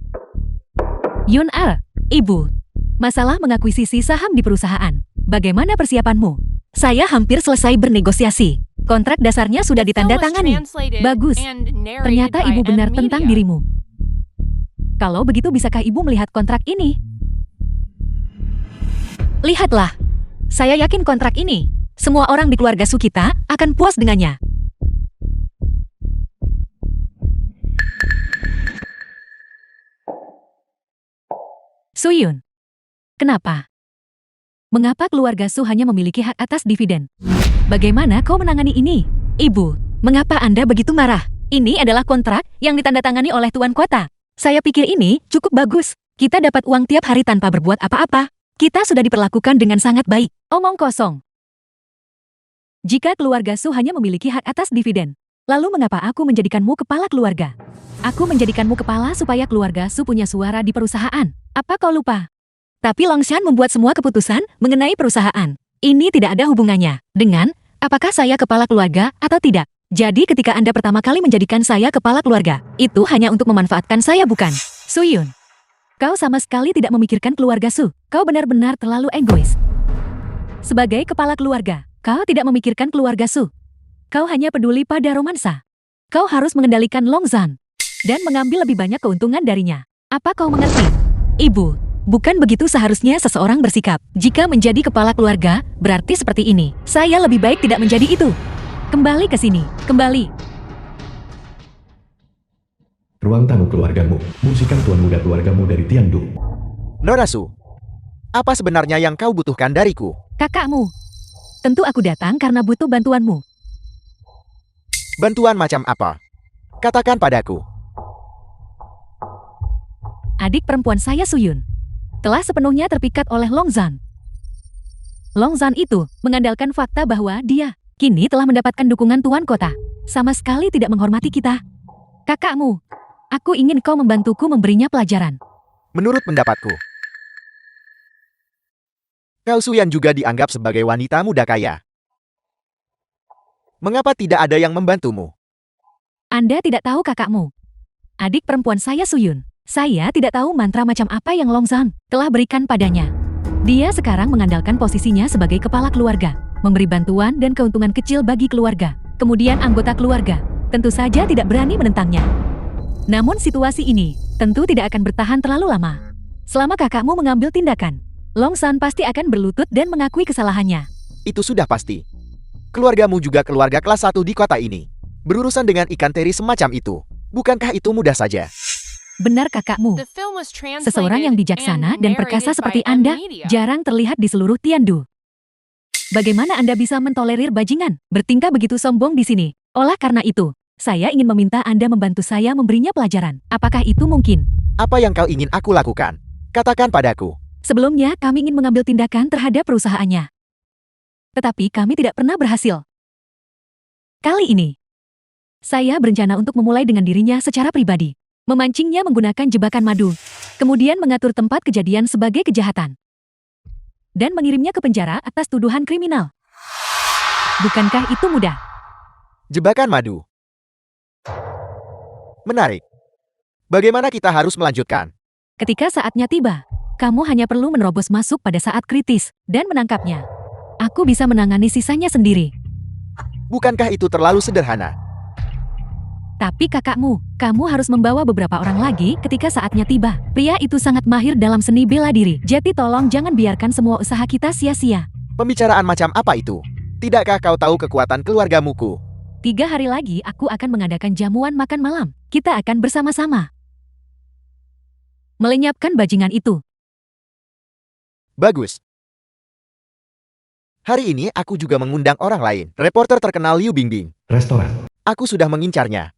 Yun-er, ibu, masalah mengakuisisi saham di perusahaan. Bagaimana persiapanmu? Saya hampir selesai bernegosiasi. Kontrak dasarnya sudah ditandatangani. Bagus. Ternyata ibu benar tentang dirimu. Kalau begitu bisakah ibu melihat kontrak ini? Lihatlah. Saya yakin kontrak ini, semua orang di keluarga Su kita akan puas dengannya. Suyun, kenapa? Mengapa keluarga Su hanya memiliki hak atas dividen? Bagaimana kau menangani ini? Ibu, mengapa Anda begitu marah? Ini adalah kontrak yang ditandatangani oleh Tuan Kota. Saya pikir ini cukup bagus. Kita dapat uang tiap hari tanpa berbuat apa-apa. Kita sudah diperlakukan dengan sangat baik. Omong kosong. Jika keluarga Su hanya memiliki hak atas dividen, lalu mengapa aku menjadikanmu kepala keluarga? Aku menjadikanmu kepala supaya keluarga Su punya suara di perusahaan. Apa kau lupa? Tapi Longshan membuat semua keputusan mengenai perusahaan. Ini tidak ada hubungannya dengan apakah saya kepala keluarga atau tidak. Jadi ketika Anda pertama kali menjadikan saya kepala keluarga, itu hanya untuk memanfaatkan saya, bukan? Suyun, kau sama sekali tidak memikirkan keluarga Su. Kau benar-benar terlalu egois. Sebagai kepala keluarga, kau tidak memikirkan keluarga Su. Kau hanya peduli pada romansa. Kau harus mengendalikan Longzhan dan mengambil lebih banyak keuntungan darinya. Apa kau mengerti? Ibu, Bukan begitu seharusnya seseorang bersikap. Jika menjadi kepala keluarga, berarti seperti ini. Saya lebih baik tidak menjadi itu. Kembali ke sini. Kembali. Ruang tamu keluargamu. Musikan tuan muda keluargamu dari Tiandu. Nonasu, apa sebenarnya yang kau butuhkan dariku? Kakakmu. Tentu aku datang karena butuh bantuanmu. Bantuan macam apa? Katakan padaku. Adik perempuan saya Suyun telah sepenuhnya terpikat oleh Longzhan. Longzhan itu mengandalkan fakta bahwa dia kini telah mendapatkan dukungan tuan kota. Sama sekali tidak menghormati kita. Kakakmu, aku ingin kau membantuku memberinya pelajaran. Menurut pendapatku, Kau Suyan juga dianggap sebagai wanita muda kaya. Mengapa tidak ada yang membantumu? Anda tidak tahu kakakmu. Adik perempuan saya Suyun. Saya tidak tahu mantra macam apa yang Longzhan telah berikan padanya. Dia sekarang mengandalkan posisinya sebagai kepala keluarga, memberi bantuan dan keuntungan kecil bagi keluarga. Kemudian anggota keluarga tentu saja tidak berani menentangnya. Namun situasi ini tentu tidak akan bertahan terlalu lama. Selama kakakmu mengambil tindakan, Longzhan pasti akan berlutut dan mengakui kesalahannya. Itu sudah pasti. Keluargamu juga keluarga kelas 1 di kota ini. Berurusan dengan ikan teri semacam itu. Bukankah itu mudah saja? Benar kakakmu. The film was translated Seseorang yang bijaksana and dan perkasa narrated seperti by Anda N-Media. jarang terlihat di seluruh Tiandu. Bagaimana Anda bisa mentolerir bajingan? Bertingkah begitu sombong di sini. Olah karena itu, saya ingin meminta Anda membantu saya memberinya pelajaran. Apakah itu mungkin? Apa yang kau ingin aku lakukan? Katakan padaku. Sebelumnya kami ingin mengambil tindakan terhadap perusahaannya. Tetapi kami tidak pernah berhasil. Kali ini, saya berencana untuk memulai dengan dirinya secara pribadi. Memancingnya menggunakan jebakan madu, kemudian mengatur tempat kejadian sebagai kejahatan, dan mengirimnya ke penjara atas tuduhan kriminal. Bukankah itu mudah? Jebakan madu. Menarik. Bagaimana kita harus melanjutkan? Ketika saatnya tiba, kamu hanya perlu menerobos masuk pada saat kritis dan menangkapnya. Aku bisa menangani sisanya sendiri. Bukankah itu terlalu sederhana? Tapi kakakmu, kamu harus membawa beberapa orang lagi ketika saatnya tiba. Pria itu sangat mahir dalam seni bela diri. Jadi tolong jangan biarkan semua usaha kita sia-sia. Pembicaraan macam apa itu? Tidakkah kau tahu kekuatan keluargamuku? 3 hari lagi aku akan mengadakan jamuan makan malam. Kita akan bersama-sama melenyapkan bajingan itu. Bagus. Hari ini aku juga mengundang orang lain. Reporter terkenal Liu Bingbing. Restoran. Aku sudah mengincarnya.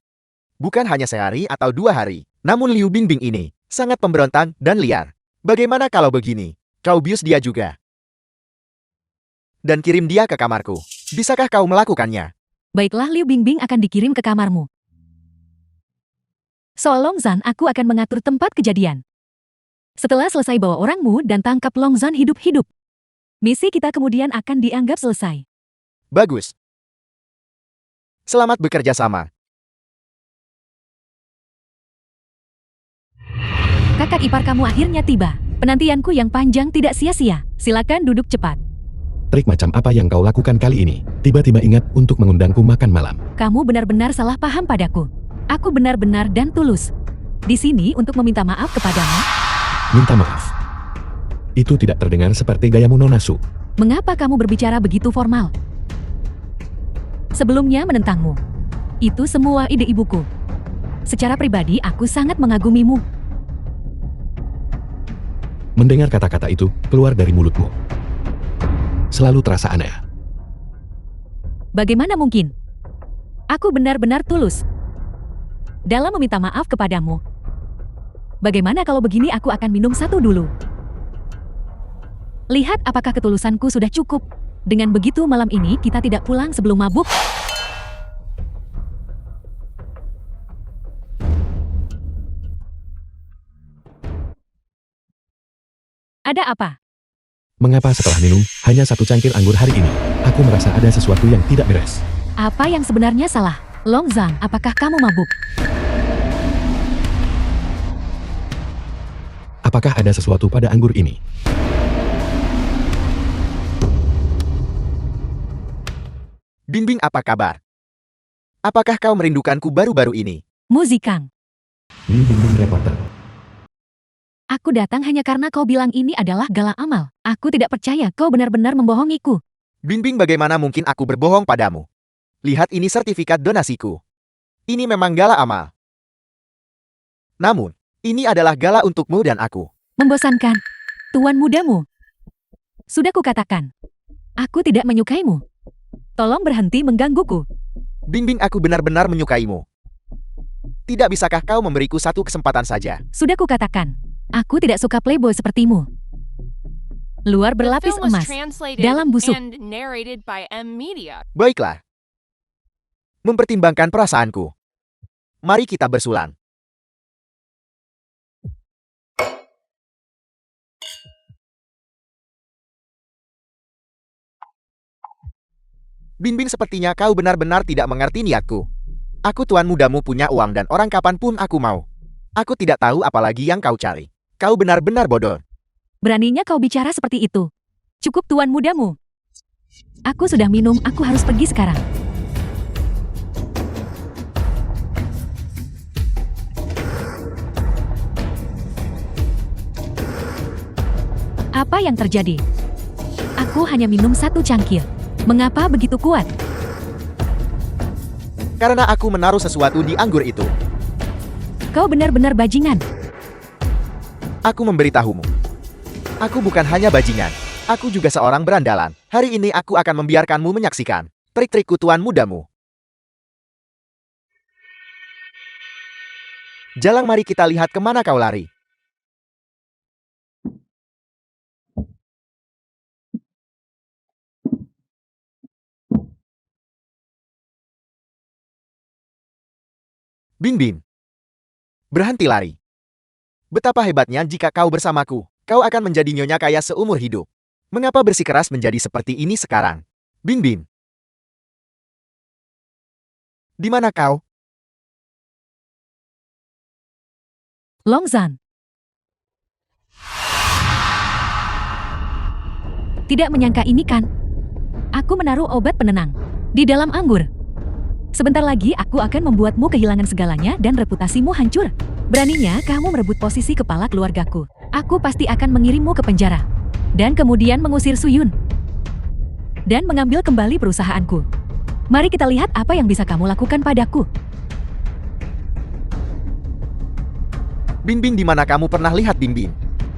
Bukan hanya sehari atau 2 hari. Namun Liu Bingbing ini sangat pemberontak dan liar. Bagaimana kalau begini? Kau bius dia juga. Dan kirim dia ke kamarku. Bisakah kau melakukannya? Baiklah, Liu Bingbing akan dikirim ke kamarmu. Soal Longzhan, aku akan mengatur tempat kejadian. Setelah selesai bawa orangmu dan tangkap Longzhan hidup-hidup, misi kita kemudian akan dianggap selesai. Bagus. Selamat bekerja sama. Kakak ipar kamu akhirnya tiba. Penantianku yang panjang tidak sia-sia. Silakan duduk cepat. Trik macam apa yang kau lakukan kali ini? Tiba-tiba ingat untuk mengundangku makan malam. Kamu benar-benar salah paham padaku. Aku benar-benar dan tulus di sini untuk meminta maaf kepadamu. Minta maaf. Itu tidak terdengar seperti gayamu Nonasu. Mengapa kamu berbicara begitu formal? Sebelumnya menentangmu. Itu semua ide ibuku. Secara pribadi aku sangat mengagumimu. Mendengar kata-kata itu keluar dari mulutmu, selalu terasa aneh. Bagaimana mungkin? Aku benar-benar tulus dalam meminta maaf kepadamu. Bagaimana kalau begini, aku akan minum satu dulu. Lihat apakah ketulusanku sudah cukup. Dengan begitu malam ini kita tidak pulang sebelum mabuk. Ada apa? Mengapa setelah minum hanya 1 cangkir anggur hari ini, aku merasa ada sesuatu yang tidak beres. Apa yang sebenarnya salah? Longzhan, apakah kamu mabuk? Apakah ada sesuatu pada anggur ini? Bingbing, apa kabar? Apakah kau merindukanku baru-baru ini? Muzikang, Liu Bingbing reporter. Aku datang hanya karena kau bilang ini adalah gala amal. Aku tidak percaya kau benar-benar membohongiku. Bingbing, bagaimana mungkin aku berbohong padamu? Lihat, ini sertifikat donasiku. Ini memang gala amal. Namun, ini adalah gala untukmu dan aku. Membosankan. Tuan mudamu. Sudah kukatakan. Aku tidak menyukaimu. Tolong berhenti menggangguku. Bingbing, aku benar-benar menyukaimu. Tidak bisakah kau memberiku satu kesempatan saja? Sudah kukatakan. Aku tidak suka playboy sepertimu. Luar The berlapis film was emas. translated dalam busuk. and narrated by M Media. Baiklah. Mempertimbangkan perasaanku. Mari kita bersulan. Bingbing, sepertinya kau benar-benar tidak mengerti niatku. Aku tuan mudamu, punya uang dan orang kapanpun aku mau. Aku tidak tahu apalagi yang kau cari. Kau benar-benar bodoh. Beraninya kau bicara seperti itu. Cukup tuan mudamu. Aku sudah minum, aku harus pergi sekarang. Apa yang terjadi? Aku hanya minum satu cangkir. Mengapa begitu kuat? Karena aku menaruh sesuatu di anggur itu. Kau benar-benar bajingan. Aku memberitahumu. Aku bukan hanya bajingan. Aku juga seorang berandalan. Hari ini aku akan membiarkanmu menyaksikan trik-trikku tuan mudamu. Jalang, mari kita lihat kemana kau lari. Bingbing, berhenti lari. Betapa hebatnya jika kau bersamaku. Kau akan menjadi nyonya kaya seumur hidup. Mengapa bersikeras menjadi seperti ini sekarang? Bingbing, di mana kau? Longzhan. Tidak menyangka ini kan? Aku menaruh obat penenang di dalam anggur. Sebentar lagi aku akan membuatmu kehilangan segalanya dan reputasimu hancur. Beraninya kamu merebut posisi kepala keluargaku. Aku pasti akan mengirimmu ke penjara. Dan kemudian mengusir Suyun. Dan mengambil kembali perusahaanku. Mari kita lihat apa yang bisa kamu lakukan padaku. Bingbing, di mana kamu pernah lihat Bingbing?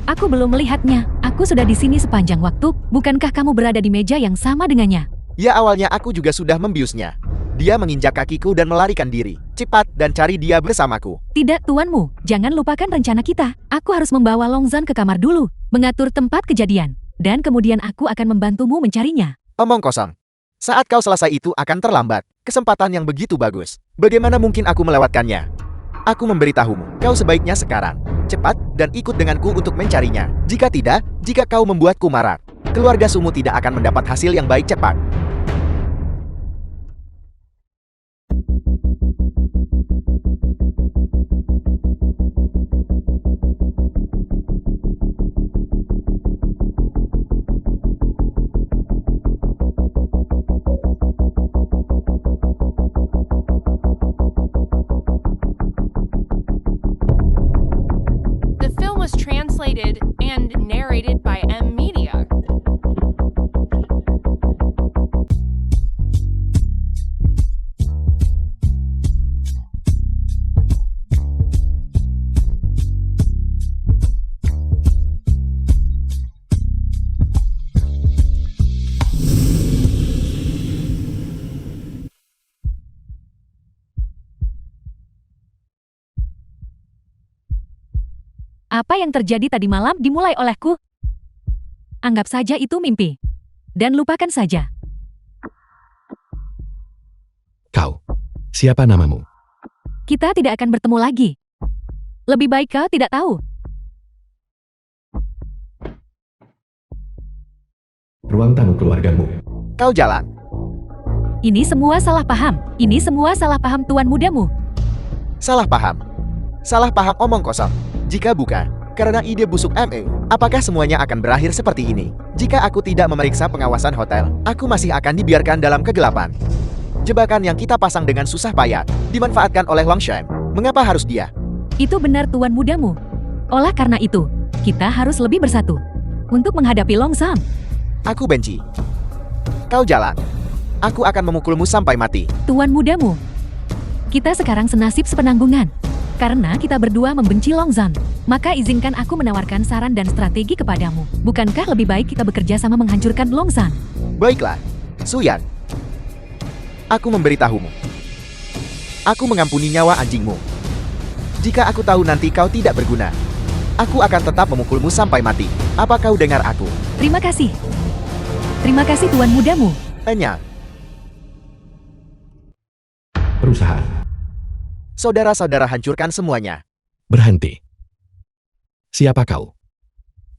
Aku belum melihatnya. Aku sudah di sini sepanjang waktu. Bukankah kamu berada di meja yang sama dengannya? Ya, awalnya aku juga sudah membiusnya. Dia menginjak kakiku dan melarikan diri. Cepat dan cari dia bersamaku. Tidak, tuanmu. Jangan lupakan rencana kita. Aku harus membawa Longzhan ke kamar dulu, mengatur tempat kejadian. Dan kemudian aku akan membantumu mencarinya. Omong kosong. Saat kau selesai itu akan terlambat. Kesempatan yang begitu bagus. Bagaimana mungkin aku melewatkannya? Aku memberitahumu. Kau sebaiknya sekarang. Cepat dan ikut denganku untuk mencarinya. Jika tidak, jika kau membuatku marah, keluarga Sumu tidak akan mendapat hasil yang baik cepat. The film was translated and narrated by M Media. Apa yang terjadi tadi malam dimulai olehku? Anggap saja itu mimpi. Dan lupakan saja. Kau. Siapa namamu? Kita tidak akan bertemu lagi. Lebih baik kau tidak tahu. Ruang tamu keluargamu. Kau jalan. Ini semua salah paham. Ini semua salah paham tuan mudamu. Salah paham. Salah paham, omong kosong. Jika bukan karena ide busuk ME, apakah semuanya akan berakhir seperti ini? Jika aku tidak memeriksa pengawasan hotel, aku masih akan dibiarkan dalam kegelapan. Jebakan yang kita pasang dengan susah payah dimanfaatkan oleh Longshan. Mengapa harus dia? Itu benar tuan mudamu. Olah karena itu, Kita harus lebih bersatu untuk menghadapi Longsam. Aku benci. Kau jalan. Aku akan memukulmu sampai mati. Tuan mudamu. Kita sekarang senasib sepenanggungan. Karena kita berdua membenci Longzan, maka izinkan aku menawarkan saran dan strategi kepadamu. Bukankah lebih baik kita bekerja sama menghancurkan Longzan? Baiklah, Suyan. Aku memberitahumu. Aku mengampuni nyawa anjingmu. Jika aku tahu nanti kau tidak berguna, aku akan tetap memukulmu sampai mati. Apa kau dengar aku? Terima kasih. Terima kasih tuan mudamu. Tanya. Perusahaan. Saudara-saudara hancurkan semuanya. Berhenti. Siapa kau?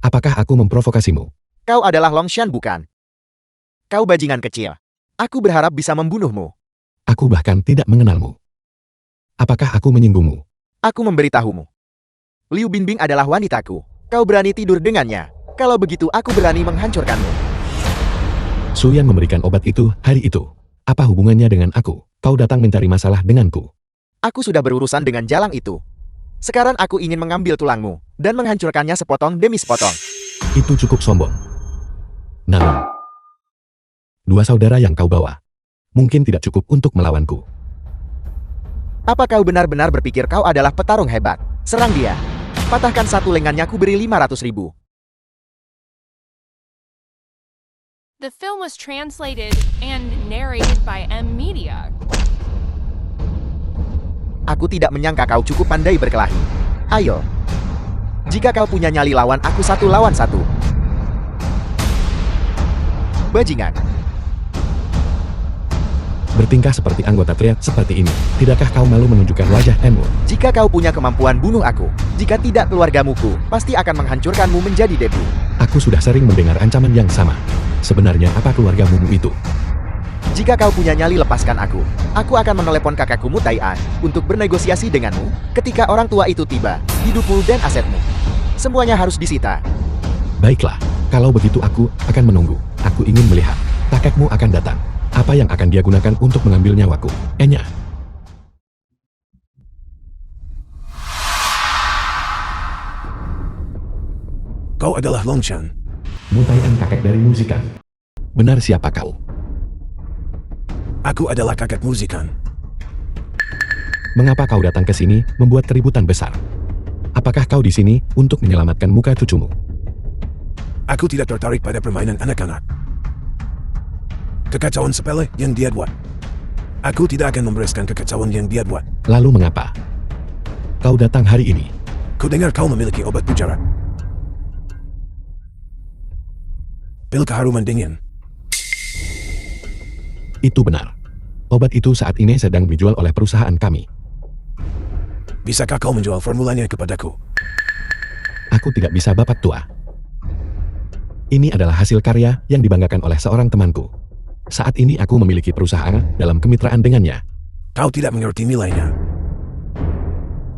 Apakah aku memprovokasimu? Kau adalah Longshan bukan? Kau bajingan kecil. Aku berharap bisa membunuhmu. Aku bahkan tidak mengenalmu. Apakah aku menyinggungmu? Aku memberitahumu. Liu Binbing adalah wanitaku. Kau berani tidur dengannya. Kalau begitu aku berani menghancurkanmu. Suyan memberikan obat itu hari itu. Apa hubungannya dengan aku? Kau datang mencari masalah denganku. Aku sudah berurusan dengan jalang itu. Sekarang aku ingin mengambil tulangmu dan menghancurkannya sepotong demi sepotong. Itu cukup sombong. Namun, dua saudara yang kau bawa mungkin tidak cukup untuk melawanku. Apa kau benar-benar berpikir kau adalah petarung hebat? Serang dia. Patahkan satu lengannya, ku beri 500.000. The film was translated and narrated by M Media. Aku tidak menyangka kau cukup pandai berkelahi. Ayo. Jika kau punya nyali, lawan aku 1 lawan 1. Bajingan. Bertingkah seperti anggota triad seperti ini. Tidakkah kau malu menunjukkan wajah Emu? Jika kau punya kemampuan bunuh aku, jika tidak keluargamuku pasti akan menghancurkanmu menjadi debu. Aku sudah sering mendengar ancaman yang sama. Sebenarnya apa keluargamu itu? Jika kau punya nyali, lepaskan aku. Aku akan menelepon kakakku Mutaian untuk bernegosiasi denganmu. Ketika orang tua itu tiba, hidupmu dan asetmu semuanya harus disita. Baiklah, kalau begitu aku akan menunggu. Aku ingin melihat. Kakekmu akan datang. Apa yang akan dia gunakan untuk mengambil nyawaku? Enya. Kau adalah Longshan. Mutaian kakek dari Musikan. Benar, siapa kau? Aku adalah kakek Musikan. Mengapa kau datang ke sini membuat keributan besar? Apakah kau di sini untuk menyelamatkan muka cucumu? Aku tidak tertarik pada permainan anak-anak. Kekacauan sepele yang dia buat. Aku tidak akan membereskan kekacauan yang dia buat. Lalu mengapa kau datang hari ini? Ku dengar kau memiliki obat bicara. Pil keharuman dingin. Itu benar. Obat itu saat ini sedang dijual oleh perusahaan kami. Bisakah kau menjual formulanya kepadaku? Aku tidak bisa, bapak tua. Ini adalah hasil karya yang dibanggakan oleh seorang temanku. Saat ini aku memiliki perusahaan dalam kemitraan dengannya. Kau tidak mengerti nilainya.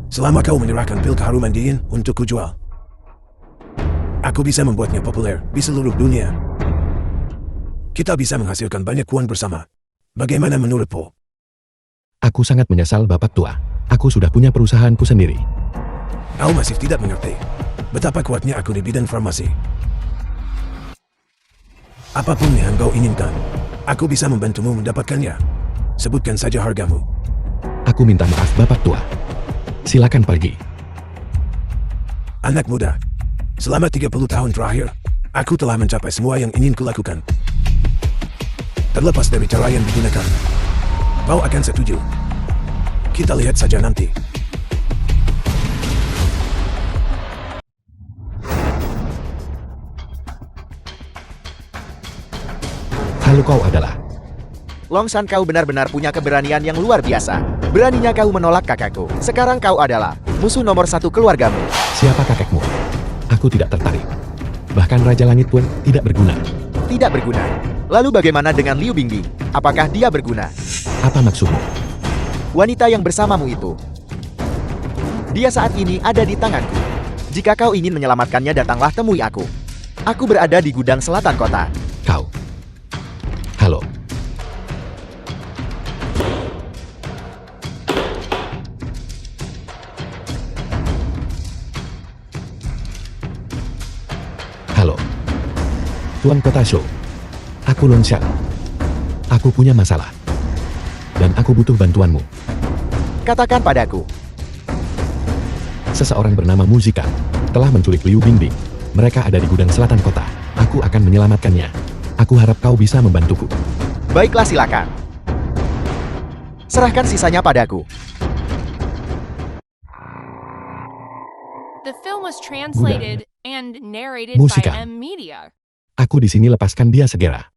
Selama kau menyerahkan pil keharuman dingin untuk kujual, aku bisa membuatnya populer di seluruh dunia. Kita bisa menghasilkan banyak uang bersama. Bagaimana menurutmu? Aku sangat menyesal, bapak tua. Aku sudah punya perusahaanku sendiri. Kau masih tidak mengerti betapa kuatnya aku di bidang farmasi. Apapun yang kau inginkan, aku bisa membantumu mendapatkannya. Sebutkan saja hargamu. Aku minta maaf, bapak tua. Silakan pergi. Anak muda, selama 30 tahun terakhir, aku telah mencapai semua yang ingin kulakukan. Terlepas dari cara yang digunakan, kau akan setuju. Kita lihat saja nanti. Lalu kau adalah? Longshan, kau benar-benar punya keberanian yang luar biasa. Beraninya kau menolak kakakku. Sekarang kau adalah musuh nomor 1 keluargamu. Siapa kakekmu? Aku tidak tertarik. Bahkan Raja Langit pun tidak berguna. Tidak berguna. Lalu bagaimana dengan Liu Bingbing? Apakah dia berguna? Apa maksudmu? Wanita yang bersamamu itu, dia saat ini ada di tanganku. Jika kau ingin menyelamatkannya, datanglah temui aku. Aku berada di gudang selatan kota. Kau. Halo. Tuan Kota Show. Aku Longshan. Aku punya masalah. Dan aku butuh bantuanmu. Katakan padaku. Seseorang bernama Muzika telah menculik Liu Bingbing. Mereka ada di gudang selatan kota. Aku akan menyelamatkannya. Aku harap kau bisa membantuku. Baiklah, silakan. Serahkan sisanya padaku. The film was translated and narrated Musika. by M Media. Aku di sini, lepaskan dia segera.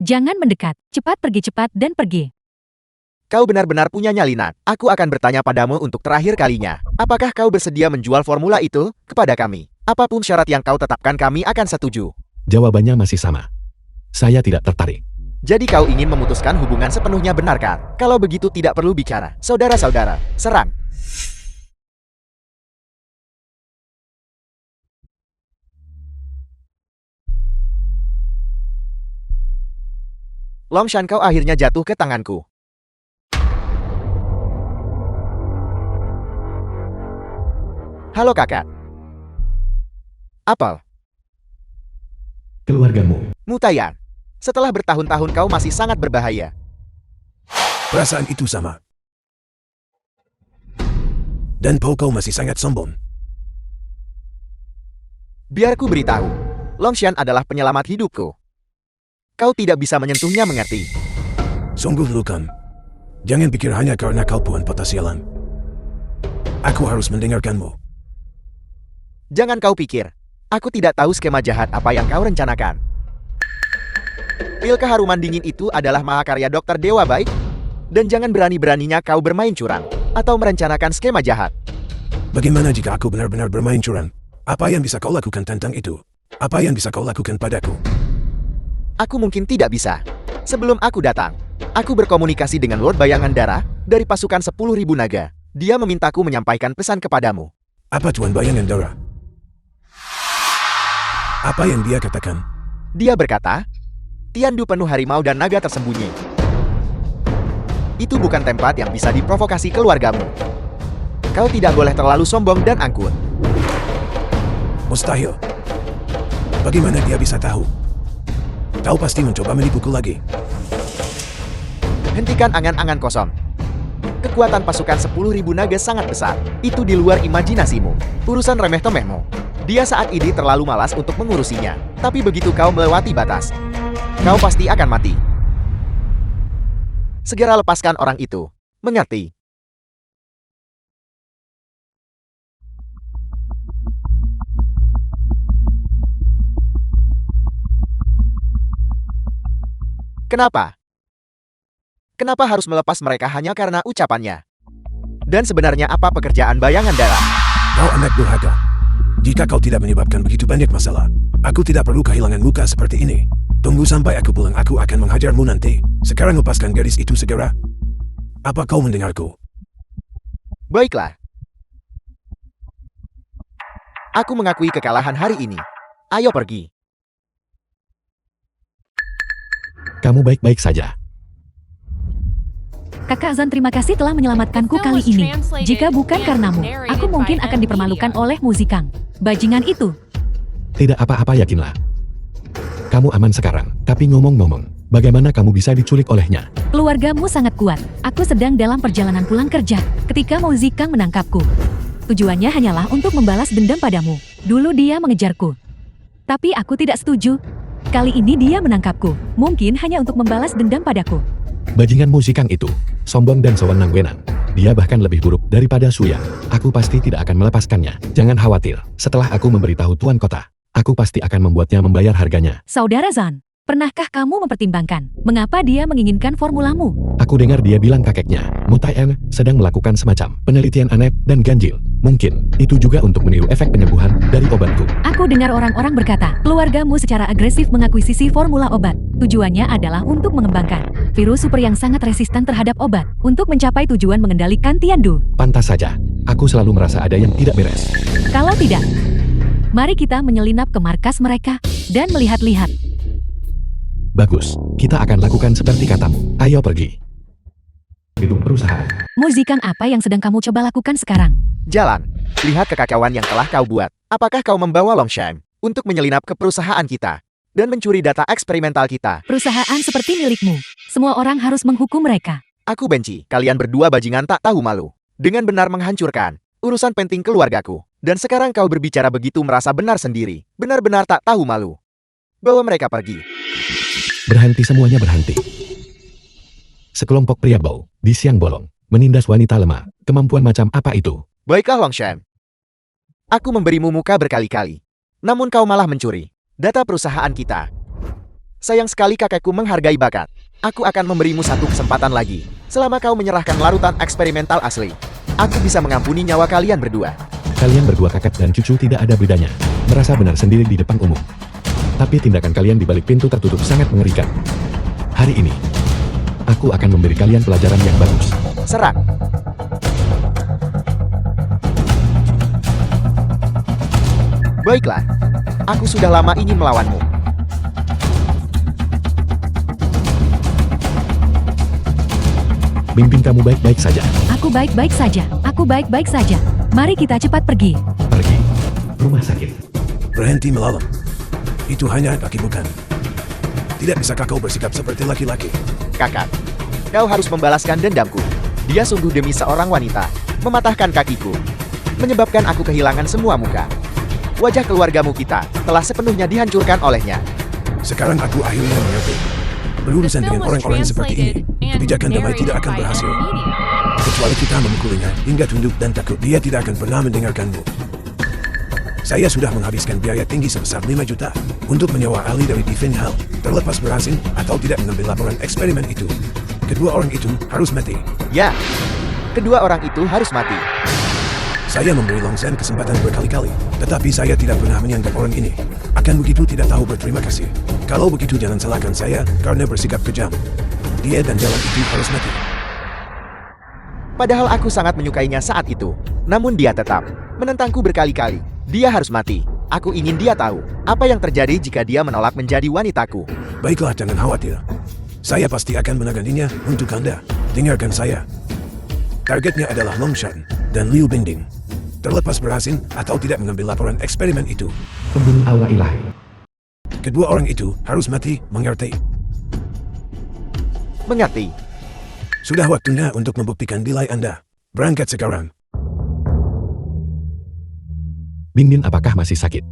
Jangan mendekat. Cepat dan pergi. Kau benar-benar punya nyalinan. Aku akan bertanya padamu untuk terakhir kalinya. Apakah kau bersedia menjual formula itu kepada kami? Apapun syarat yang kau tetapkan, kami akan setuju. Jawabannya masih sama. Saya tidak tertarik. Jadi kau ingin memutuskan hubungan sepenuhnya, benarkah? Kalau begitu tidak perlu bicara. Saudara-saudara, serang. Longshan, kau akhirnya jatuh ke tanganku. Halo kakak. Apel. Keluargamu. Mutayan. Setelah bertahun-tahun kau masih sangat berbahaya. Perasaan itu sama. Dan kau masih sangat sombong. Biar ku beritahu. Longshan adalah penyelamat hidupku. Kau tidak bisa menyentuhnya, mengerti? Sungguh Lukan. Jangan pikir hanya karena kau puan patah sialan. Aku harus mendengarkanmu. Jangan kau pikir. Aku tidak tahu skema jahat apa yang kau rencanakan. Pil keharuman dingin itu adalah mahakarya Dokter Dewa Baik. Dan jangan berani-beraninya kau bermain curang atau merencanakan skema jahat. Bagaimana jika aku benar-benar bermain curang? Apa yang bisa kau lakukan tentang itu? Apa yang bisa kau lakukan padaku? Aku mungkin tidak bisa. Sebelum aku datang, aku berkomunikasi dengan Lord Bayangan Darah dari pasukan 10.000 naga. Dia memintaku menyampaikan pesan kepadamu. Apa Tuan Bayangan Darah? Apa yang dia katakan? Dia berkata, Tiandu penuh harimau dan naga tersembunyi. Itu bukan tempat yang bisa diprovokasi keluargamu. Kau tidak boleh terlalu sombong dan angkuh. Mustahil. Bagaimana dia bisa tahu? Kau pasti mencoba menipuku lagi. Hentikan angan-angan kosong. Kekuatan pasukan 10.000 naga sangat besar. Itu di luar imajinasimu. Urusan remeh-temehmu. Dia saat ini terlalu malas untuk mengurusinya. Tapi begitu kau melewati batas, kau pasti akan mati. Segera lepaskan orang itu. Mengerti? Kenapa? Kenapa harus melepas mereka hanya karena ucapannya? Dan sebenarnya apa pekerjaan Bayangan Darah? Kau anak durhaka. Jika kau tidak menyebabkan begitu banyak masalah, aku tidak perlu kehilangan muka seperti ini. Tunggu sampai aku pulang, aku akan menghajarmu nanti. Sekarang lepaskan gadis itu segera. Apa kau mendengarku? Baiklah. Aku mengakui kekalahan hari ini. Ayo pergi. Kamu baik-baik saja. Kakak Zan, terima kasih telah menyelamatkanku kali ini. Jika bukan karenamu, aku mungkin akan dipermalukan oleh Muzikang. Bajingan itu. Tidak apa-apa, yakinlah. Kamu aman sekarang. Tapi ngomong-ngomong, bagaimana kamu bisa diculik olehnya? Keluargamu sangat kuat. Aku sedang dalam perjalanan pulang kerja ketika Muzikang menangkapku. Tujuannya hanyalah untuk membalas dendam padamu. Dulu dia mengejarku. Tapi aku tidak setuju. Kali ini dia menangkapku. Mungkin hanya untuk membalas dendam padaku. Bajingan Muzikang itu, sombong dan sewenang-wenang. Dia bahkan lebih buruk daripada Suya. Aku pasti tidak akan melepaskannya. Jangan khawatir. Setelah aku memberitahu Tuan Kota, aku pasti akan membuatnya membayar harganya. Saudara Zan, pernahkah kamu mempertimbangkan mengapa dia menginginkan formulamu? Aku dengar dia bilang kakeknya, Mutayan, sedang melakukan semacam penelitian aneh dan ganjil. Mungkin itu juga untuk meniru efek penyembuhan dari obatku. Aku dengar orang-orang berkata, keluargamu secara agresif mengakuisisi formula obat. Tujuannya adalah untuk mengembangkan virus super yang sangat resisten terhadap obat, untuk mencapai tujuan mengendalikan Tiandu. Pantas saja, aku selalu merasa ada yang tidak beres. Kalau tidak, mari kita menyelinap ke markas mereka dan melihat-lihat. Bagus, kita akan lakukan seperti katamu. Ayo pergi. Gedung perusahaan. Muzikang, apa yang sedang kamu coba lakukan sekarang? Jalan. Lihat kekacauan yang telah kau buat. Apakah kau membawa Longshan untuk menyelinap ke perusahaan kita? dan mencuri data eksperimental kita. Perusahaan seperti milikmu. Semua orang harus menghukum mereka. Aku benci kalian berdua bajingan tak tahu malu. Dengan benar menghancurkan urusan penting keluargaku. Dan sekarang kau berbicara begitu merasa benar sendiri. Benar-benar tak tahu malu. Bawa mereka pergi. Berhenti, semuanya berhenti. Sekelompok pria bau di siang bolong menindas wanita lemah. Kemampuan macam apa itu? Baiklah Longshan. Aku memberimu muka berkali-kali. Namun kau malah mencuri data perusahaan kita. Sayang sekali kakekku menghargai bakat. Aku akan memberimu satu kesempatan lagi. Selama kau menyerahkan larutan eksperimental asli, aku bisa mengampuni nyawa kalian berdua. Kalian berdua kakek dan cucu tidak ada bedanya. Merasa benar sendiri di depan umum. Tapi tindakan kalian di balik pintu tertutup sangat mengerikan. Hari ini, aku akan memberi kalian pelajaran yang bagus. Serang. Baiklah. Aku sudah lama ingin melawanmu. Bingbing, kamu baik-baik saja. Aku baik-baik saja. Aku baik-baik saja. Mari kita cepat pergi. Pergi. Rumah sakit. Berhenti melawan. Itu hanya kaki bukan. Tidak bisakah kau bersikap seperti laki-laki? Kakak, kau harus membalaskan dendamku. Dia sungguh demi seorang wanita, mematahkan kakiku, menyebabkan aku kehilangan semua muka. Wajah keluargamu kita telah sepenuhnya dihancurkan olehnya. Sekarang aku akhirnya mengerti. Berurusan dengan orang-orang seperti ini, kebijakan damai tidak akan berhasil. Kecuali kita memukulinya hingga tunduk dan takut, dia tidak akan pernah mendengarkanmu. Saya sudah menghabiskan biaya tinggi sebesar 5 juta untuk menyewa ahli dari Divine Hall. Terlepas berhasil atau tidak mengambil laporan eksperimen itu, kedua orang itu harus mati. Ya, kedua orang itu harus mati. Saya memberi Longshan kesempatan berkali-kali, tetapi saya tidak pernah menyanggap orang ini. Akan begitu tidak tahu berterima kasih. Kalau begitu jangan salahkan saya karena bersikap kejam. Dia dan jalan itu harus mati. Padahal aku sangat menyukainya saat itu. Namun dia tetap menentangku berkali-kali. Dia harus mati. Aku ingin dia tahu apa yang terjadi jika dia menolak menjadi wanitaku. Baiklah, jangan khawatir. Saya pasti akan menanganinya untuk Anda. Dengarkan saya. Targetnya adalah Longshan dan Liu Bingbing. Terlepas berhasil atau tidak mengambil laporan eksperimen itu, Pembunuh aura ilahi. kedua orang itu harus mati, mengerti? Mengerti? Sudah waktunya untuk membuktikan nilai Anda. Berangkat sekarang. Bingbing, apakah masih sakit?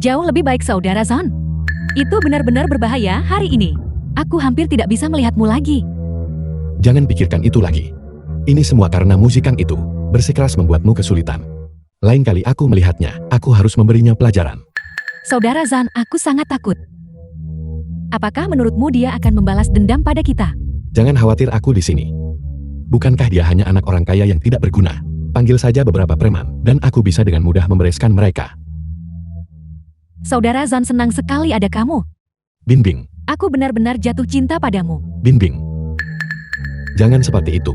Jauh lebih baik, Saudara Zan. Itu benar-benar berbahaya hari ini. Aku hampir tidak bisa melihatmu lagi. Jangan pikirkan itu lagi. Ini semua karena musikang itu. Bersikeras membuatmu kesulitan. Lain kali aku melihatnya, aku harus memberinya pelajaran. Saudara Zan, aku sangat takut. Apakah menurutmu dia akan membalas dendam pada kita? Jangan khawatir, aku di sini. Bukankah dia hanya anak orang kaya yang tidak berguna? Panggil saja beberapa preman, dan aku bisa dengan mudah membereskan mereka. Saudara Zan, senang sekali ada kamu. Bingbing, Aku benar-benar jatuh cinta padamu. Bingbing. Jangan seperti itu.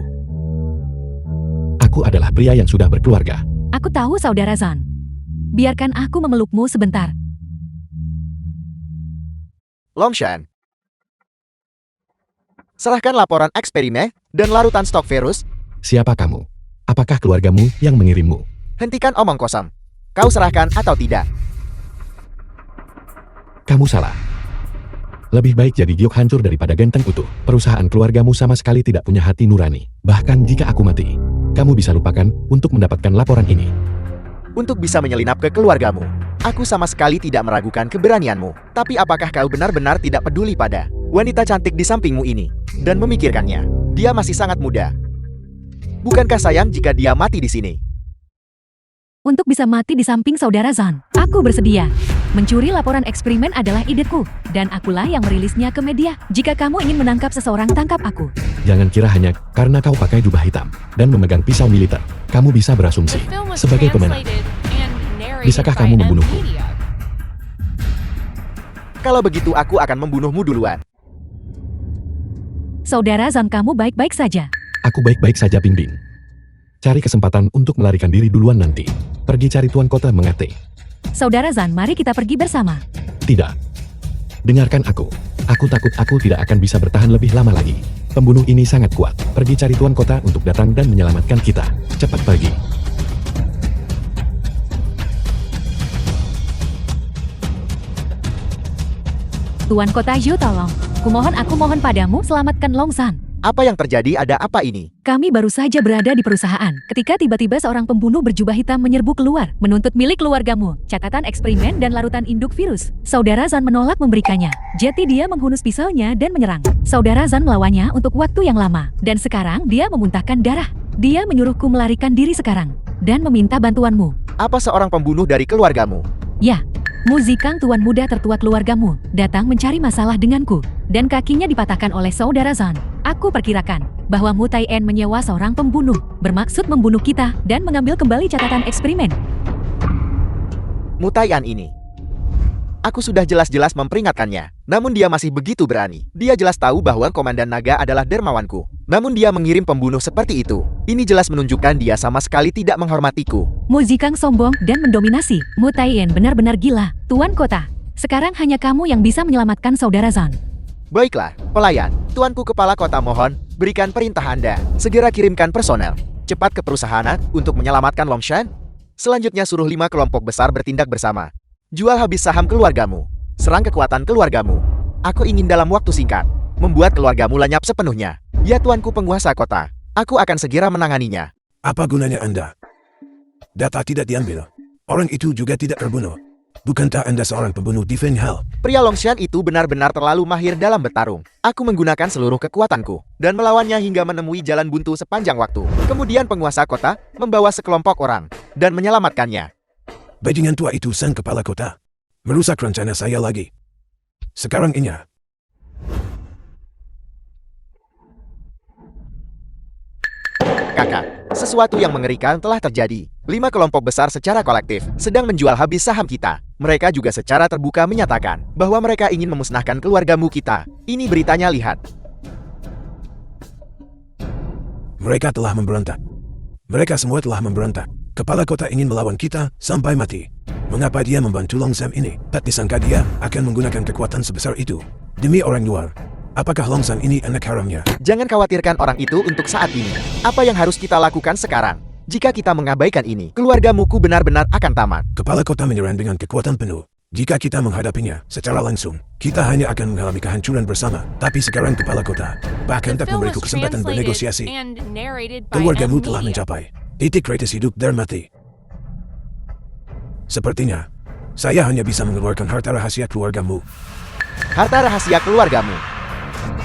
Aku adalah pria yang sudah berkeluarga. Aku tahu, Saudara Zan. Biarkan aku memelukmu sebentar. Longshan. Serahkan laporan eksperimen dan larutan stok virus. Siapa kamu? Apakah keluargamu yang mengirimmu? Hentikan omong kosong. Kau serahkan atau tidak? Kamu salah. Lebih baik jadi giok hancur daripada genteng utuh. Perusahaan keluargamu sama sekali tidak punya hati nurani. Bahkan jika aku mati, kamu bisa lupakan untuk mendapatkan laporan ini. Untuk bisa menyelinap ke keluargamu, aku sama sekali tidak meragukan keberanianmu. Tapi apakah kau benar-benar tidak peduli pada wanita cantik di sampingmu ini dan memikirkannya? Dia masih sangat muda. Bukankah sayang jika dia mati di sini? Untuk bisa mati di samping Saudara Zan, aku bersedia. Mencuri laporan eksperimen adalah ideku, dan akulah yang merilisnya ke media. Jika kamu ingin menangkap seseorang, tangkap aku. Jangan kira hanya karena kau pakai jubah hitam dan memegang pisau militer, kamu bisa The berasumsi film was sebagai pemenang. translated and narrated Bisakah by kamu M membunuhku? Media. Kalau begitu aku akan membunuhmu duluan. Saudara Zan, kamu baik-baik saja. Aku baik-baik saja, Bingbing. Cari kesempatan untuk melarikan diri duluan nanti. Pergi cari tuan kota mengate. Saudara Zan, mari kita pergi bersama. Tidak. Dengarkan aku. Aku takut aku tidak akan bisa bertahan lebih lama lagi. Pembunuh ini sangat kuat. Pergi cari tuan kota untuk datang dan menyelamatkan kita. Cepat pergi. Tuan Kota Zhou, tolong. Aku mohon padamu, selamatkan Long San. Apa yang terjadi? Ada apa ini? Kami baru saja berada di perusahaan, ketika tiba-tiba seorang pembunuh berjubah hitam menyerbu keluar, menuntut milik keluargamu, catatan eksperimen dan larutan induk virus. Saudara Zan menolak memberikannya, jadi dia menghunus pisaunya dan menyerang. Saudara Zan melawannya untuk waktu yang lama, dan sekarang dia memuntahkan darah. Dia menyuruhku melarikan diri sekarang, dan meminta bantuanmu. Apa seorang pembunuh dari keluargamu? Ya, Mu Zikang, tuan muda tertua keluargamu, datang mencari masalah denganku, dan kakinya dipatahkan oleh saudara Zan. Aku perkirakan bahwa Mu Taien menyewa seorang pembunuh, bermaksud membunuh kita dan mengambil kembali catatan eksperimen. Mutaian ini. Aku sudah jelas-jelas memperingatkannya, namun dia masih begitu berani. Dia jelas tahu bahwa Komandan Naga adalah dermawanku, namun dia mengirim pembunuh seperti itu. Ini jelas menunjukkan dia sama sekali tidak menghormatiku. Mu Zikang sombong dan mendominasi. Mu Taien benar-benar gila. Tuan Kota, sekarang hanya kamu yang bisa menyelamatkan saudara Zan. Baiklah, pelayan. Tuanku Kepala Kota, mohon, berikan perintah Anda. Segera kirimkan personel cepat ke perusahaan untuk menyelamatkan Longshan. Selanjutnya suruh 5 kelompok besar bertindak bersama. Jual habis saham keluargamu. Serang kekuatan keluargamu. Aku ingin dalam waktu singkat membuat keluargamu lenyap sepenuhnya. Ya tuanku penguasa kota, aku akan segera menanganinya. Apa gunanya Anda? Data tidak diambil. Orang itu juga tidak terbunuh. Bukankah Anda seorang pembunuh di Feng Hao? Pria Longshan itu benar-benar terlalu mahir dalam bertarung. Aku menggunakan seluruh kekuatanku dan melawannya hingga menemui jalan buntu sepanjang waktu. Kemudian penguasa kota membawa sekelompok orang dan menyelamatkannya. Bajingan tua itu sang kepala kota. Merusak rencana saya lagi. Sekarang ini. Kakak, sesuatu yang mengerikan telah terjadi. 5 kelompok besar secara kolektif sedang menjual habis saham kita. Mereka juga secara terbuka menyatakan bahwa mereka ingin memusnahkan keluargamu kita. Ini beritanya, lihat. Mereka telah memberontak. Mereka semua telah memberontak. Kepala kota ingin melawan kita sampai mati. Mengapa dia membantu Long Sam ini? Tak disangka dia akan menggunakan kekuatan sebesar itu demi orang luar. Apakah Long Sam ini anak haramnya? Jangan khawatirkan orang itu untuk saat ini. Apa yang harus kita lakukan sekarang? Jika kita mengabaikan ini, keluargamuku benar-benar akan tamat. Kepala kota menyerang dengan kekuatan penuh. Jika kita menghadapinya secara langsung, kita hanya akan mengalami kehancuran bersama. Tapi sekarang kepala kota bahkan tak memberiku kesempatan bernegosiasi. Keluargamu telah mencapai titik kritis hidup dan mati. Sepertinya, saya hanya bisa mengeluarkan harta rahasia keluargamu. Harta rahasia keluargamu?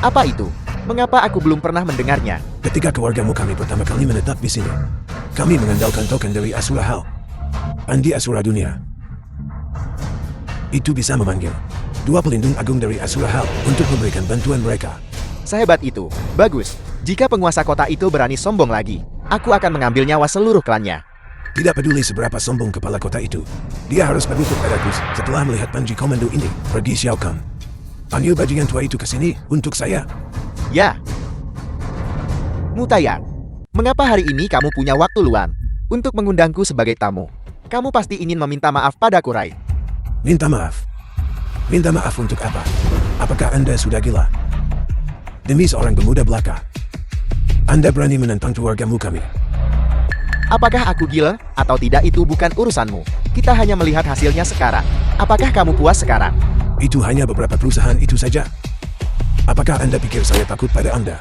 Apa itu? Mengapa aku belum pernah mendengarnya? Ketika keluargamu kami pertama kali menetap di sini, kami mengandalkan token dari Asura Hal, Pandi Asura Dunia. Itu bisa memanggil 2 pelindung agung dari Asura Hal untuk memberikan bantuan mereka. Sehebat itu. Bagus. Jika penguasa kota itu berani sombong lagi, aku akan mengambil nyawa seluruh klannya. Tidak peduli seberapa sombong kepala kota itu, dia harus berlutut padaku setelah melihat Panji Komando ini. Pergi Xiao Kang. Panggil bajingan tua itu ke sini untuk saya. Ya. Mutaian, mengapa hari ini kamu punya waktu luang untuk mengundangku sebagai tamu? Kamu pasti ingin meminta maaf padaku, Rai. Minta maaf? Minta maaf untuk apa? Apakah Anda sudah gila? Demi seorang pemuda belaka, Anda berani menentang keluargamu kami. Apakah aku gila atau tidak itu bukan urusanmu. Kita hanya melihat hasilnya sekarang. Apakah kamu puas sekarang? Itu hanya beberapa perusahaan itu saja. Apakah Anda pikir saya takut pada Anda?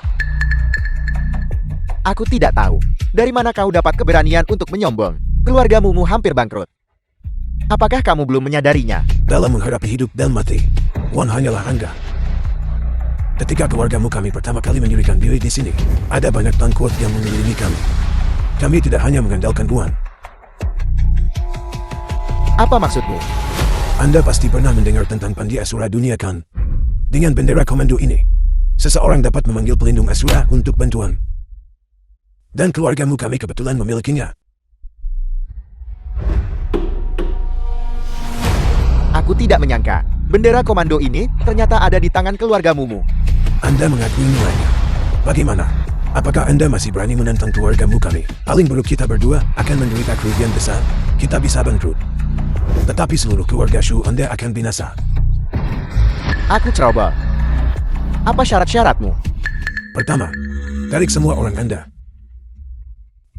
Aku tidak tahu. Dari mana kau dapat keberanian untuk menyombong? Keluargamu hampir bangkrut. Apakah kamu belum menyadarinya? Dalam menghadapi hidup dan mati, Wan hanyalah Anda. Ketika keluargamu kami pertama kali mendirikan diri di sini, ada banyak tangkut yang mengelilingi kami. Kami tidak hanya mengandalkan Wan. Apa maksudmu? Anda pasti pernah mendengar tentang Pandi Asura Dunia kan? Dengan bendera komando ini, seseorang dapat memanggil pelindung Asura untuk bantuan. Dan keluargamu kami kebetulan memilikinya. Aku tidak menyangka, bendera komando ini ternyata ada di tangan keluargamu. Anda mengakui nilainya. Bagaimana? Apakah Anda masih berani menentang keluargamu kami? Paling buruk kita berdua akan menderita kerugian besar. Kita bisa bangkrut. Tetapi seluruh keluarga Shu Anda akan binasa. Aku ceroboh. Apa syarat-syaratmu? Pertama, tarik semua orang Anda.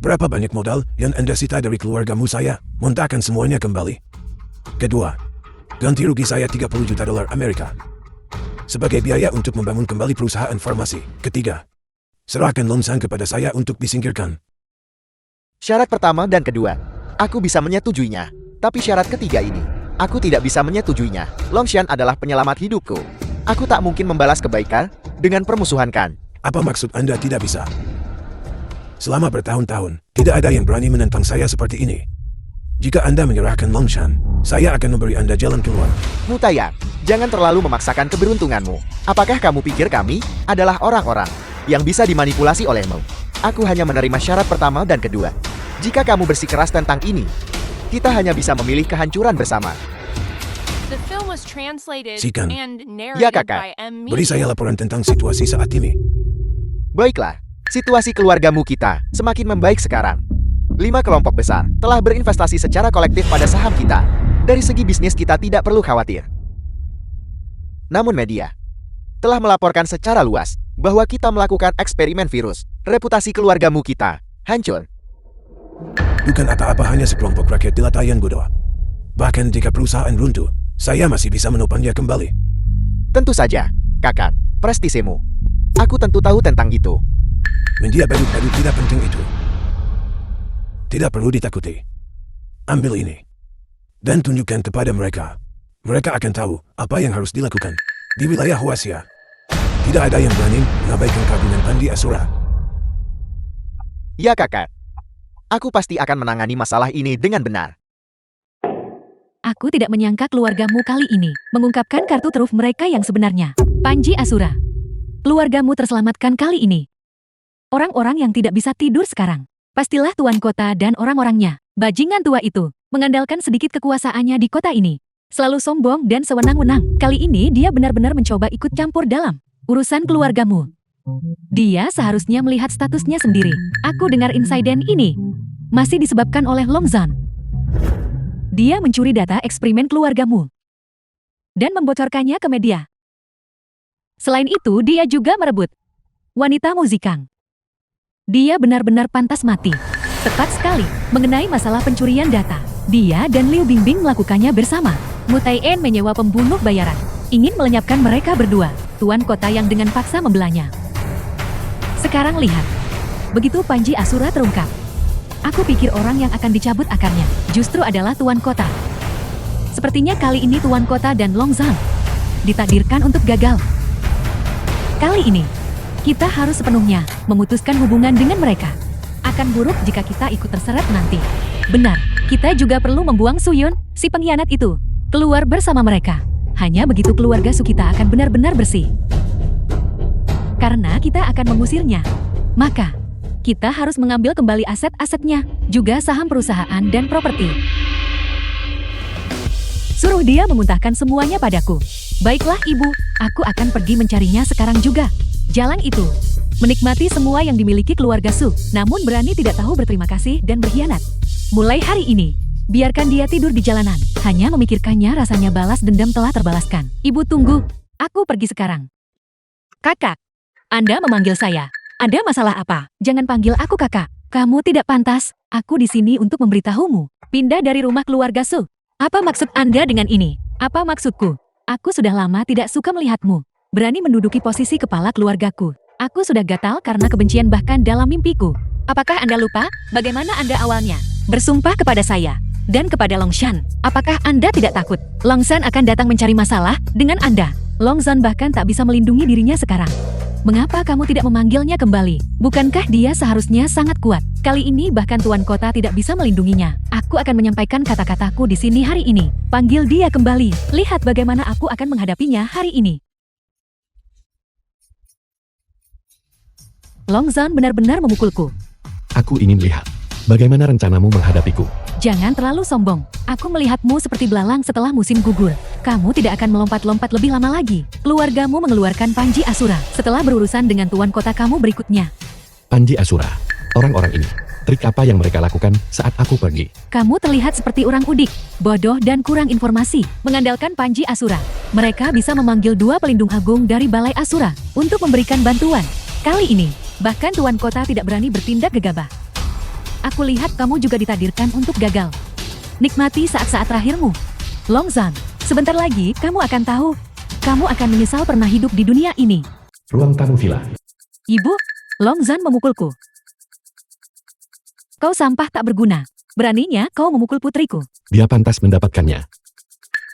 Berapa banyak modal yang Anda sita dari keluargamu saya? Muntahkan semuanya kembali. Kedua, ganti rugi saya $30 juta Amerika. sebagai biaya untuk membangun kembali perusahaan farmasi. Ketiga, serahkan Longsan kepada saya untuk disingkirkan. Syarat pertama dan kedua, aku bisa menyetujuinya. Tapi syarat ketiga ini, aku tidak bisa menyetujuinya. Longshan adalah penyelamat hidupku. Aku tak mungkin membalas kebaikan dengan permusuhan kan. Apa maksud Anda tidak bisa? Selama bertahun-tahun, tidak ada yang berani menentang saya seperti ini. Jika Anda menyerahkan Longshan, saya akan memberi Anda jalan keluar. Mutaya, jangan terlalu memaksakan keberuntunganmu. Apakah kamu pikir kami adalah orang-orang yang bisa dimanipulasi olehmu? Aku hanya menerima syarat pertama dan kedua. Jika kamu bersikeras tentang ini, kita hanya bisa memilih kehancuran bersama. The film was translated Sikan. and Ya, narrated Kakak. by M. Beri saya laporan tentang situasi saat ini. Baiklah, situasi keluargamu kita semakin membaik sekarang. 5 kelompok besar telah berinvestasi secara kolektif pada saham kita. Dari segi bisnis kita tidak perlu khawatir. Namun media telah melaporkan secara luas bahwa kita melakukan eksperimen virus. Reputasi keluargamu kita hancur. Bukan apa-apa, hanya sekelompok rakyat jelata yang bodoh. Bahkan jika perusahaan runtuh, saya masih bisa menopangnya kembali. Tentu saja, kakak, prestisemu. Aku tentu tahu tentang itu. Media baru tidak penting itu. Tidak perlu ditakuti. Ambil ini. Dan tunjukkan kepada mereka. Mereka akan tahu apa yang harus dilakukan. Di wilayah Huasia, tidak ada yang berani mengabaikan kagum Pandi Asura. Ya kakak, aku pasti akan menangani masalah ini dengan benar. Aku tidak menyangka keluargamu kali ini mengungkapkan kartu truf mereka yang sebenarnya. Panji Asura. Keluargamu terselamatkan kali ini. Orang-orang yang tidak bisa tidur sekarang. Pastilah tuan kota dan orang-orangnya. Bajingan tua itu mengandalkan sedikit kekuasaannya di kota ini. Selalu sombong dan sewenang-wenang. Kali ini dia benar-benar mencoba ikut campur dalam urusan keluargamu. Dia seharusnya melihat statusnya sendiri. Aku dengar insiden ini masih disebabkan oleh Longzhan. Dia mencuri data eksperimen keluargamu dan membocorkannya ke media. Selain itu, dia juga merebut wanita Muzikang. Dia benar-benar pantas mati. Tepat sekali mengenai masalah pencurian data. Dia dan Liu Bingbing melakukannya bersama. Mutai En menyewa pembunuh bayaran, ingin melenyapkan mereka berdua. Tuan kota yang dengan paksa membelanya. Sekarang lihat, begitu Panji Asura terungkap, aku pikir orang yang akan dicabut akarnya justru adalah tuan kota. Sepertinya kali ini tuan kota dan Longzhan ditakdirkan untuk gagal. Kali ini, kita harus sepenuhnya memutuskan hubungan dengan mereka. Akan buruk jika kita ikut terseret nanti. Benar, kita juga perlu membuang Suyun, si pengkhianat itu, keluar bersama mereka. Hanya begitu keluarga Sukita akan benar-benar bersih. Karena kita akan mengusirnya. Maka, kita harus mengambil kembali aset-asetnya, juga saham perusahaan dan properti. Suruh dia memuntahkan semuanya padaku. Baiklah ibu, aku akan pergi mencarinya sekarang juga. Jalan itu, menikmati semua yang dimiliki keluarga Su, namun berani tidak tahu berterima kasih dan berkhianat. Mulai hari ini, biarkan dia tidur di jalanan. Hanya memikirkannya rasanya balas dendam telah terbalaskan. Ibu tunggu, aku pergi sekarang. Kakak, Anda memanggil saya. Ada masalah apa? Jangan panggil aku kakak. Kamu tidak pantas. Aku di sini untuk memberitahumu. Pindah dari rumah keluarga Su. Apa maksud Anda dengan ini? Apa maksudku? Aku sudah lama tidak suka melihatmu berani menduduki posisi kepala keluargaku. Aku sudah gatal karena kebencian bahkan dalam mimpiku. Apakah Anda lupa bagaimana Anda awalnya bersumpah kepada saya dan kepada Longshan? Apakah Anda tidak takut Longshan akan datang mencari masalah dengan Anda? Longzhan bahkan tak bisa melindungi dirinya sekarang. Mengapa kamu tidak memanggilnya kembali? Bukankah dia seharusnya sangat kuat? Kali ini bahkan tuan kota tidak bisa melindunginya. Aku akan menyampaikan kata-kataku di sini hari ini. Panggil dia kembali. Lihat bagaimana aku akan menghadapinya hari ini. Longzhan benar-benar memukulku. Aku ingin lihat bagaimana rencanamu menghadapiku. Jangan terlalu sombong. Aku melihatmu seperti belalang setelah musim gugur. Kamu tidak akan melompat-lompat lebih lama lagi. Keluargamu mengeluarkan Panji Asura setelah berurusan dengan tuan kota kamu berikutnya. Panji Asura, orang-orang ini, trik apa yang mereka lakukan saat aku pergi? Kamu terlihat seperti orang udik, bodoh dan kurang informasi. Mengandalkan Panji Asura, mereka bisa memanggil 2 pelindung agung dari Balai Asura untuk memberikan bantuan. Kali ini, bahkan tuan kota tidak berani bertindak gegabah. Aku lihat kamu juga ditakdirkan untuk gagal. Nikmati saat-saat terakhirmu. Longzhan, sebentar lagi kamu akan tahu. Kamu akan menyesal pernah hidup di dunia ini. Ruang tamu villa. Ibu, Longzhan memukulku. Kau sampah tak berguna. Beraninya kau memukul putriku. Dia pantas mendapatkannya.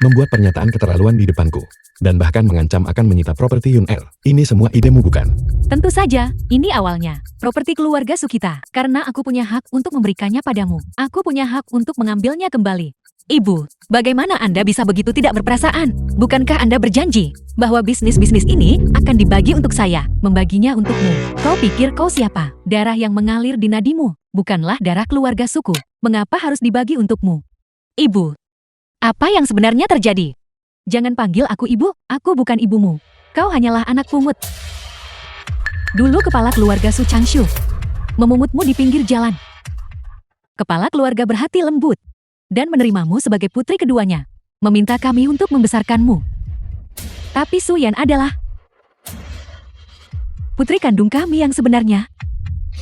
Membuat pernyataan keterlaluan di depanku. Dan bahkan mengancam akan menyita properti Yun Er. Ini semua idemu bukan? Tentu saja, ini awalnya. Properti keluarga Sukita. Karena aku punya hak untuk memberikannya padamu. Aku punya hak untuk mengambilnya kembali. Ibu, bagaimana Anda bisa begitu tidak berperasaan? Bukankah Anda berjanji bahwa bisnis-bisnis ini akan dibagi untuk saya, membaginya untukmu? Kau pikir kau siapa? Darah yang mengalir di nadimu, bukanlah darah keluarga suku. Mengapa harus dibagi untukmu? Ibu, apa yang sebenarnya terjadi? Jangan panggil aku ibu, aku bukan ibumu. Kau hanyalah anak pungut. Dulu kepala keluarga Su Changshu memumutmu di pinggir jalan. Kepala keluarga berhati lembut dan menerimamu sebagai putri keduanya, meminta kami untuk membesarkanmu. Tapi Su Yan adalah putri kandung kami yang sebenarnya.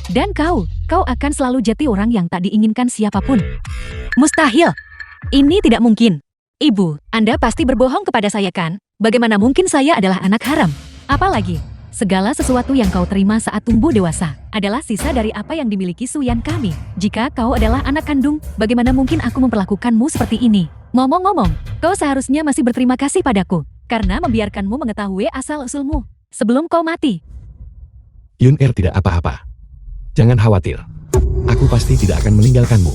Dan kau akan selalu jadi orang yang tak diinginkan siapapun. Mustahil. Ini tidak mungkin. Ibu, Anda pasti berbohong kepada saya kan? Bagaimana mungkin saya adalah anak haram? Apalagi, segala sesuatu yang kau terima saat tumbuh dewasa adalah sisa dari apa yang dimiliki Su Yan kami. Jika kau adalah anak kandung, bagaimana mungkin aku memperlakukanmu seperti ini? Ngomong-ngomong, kau seharusnya masih berterima kasih padaku karena membiarkanmu mengetahui asal-usulmu sebelum kau mati. Yun Er tidak apa-apa. Jangan khawatir. Aku pasti tidak akan meninggalkanmu.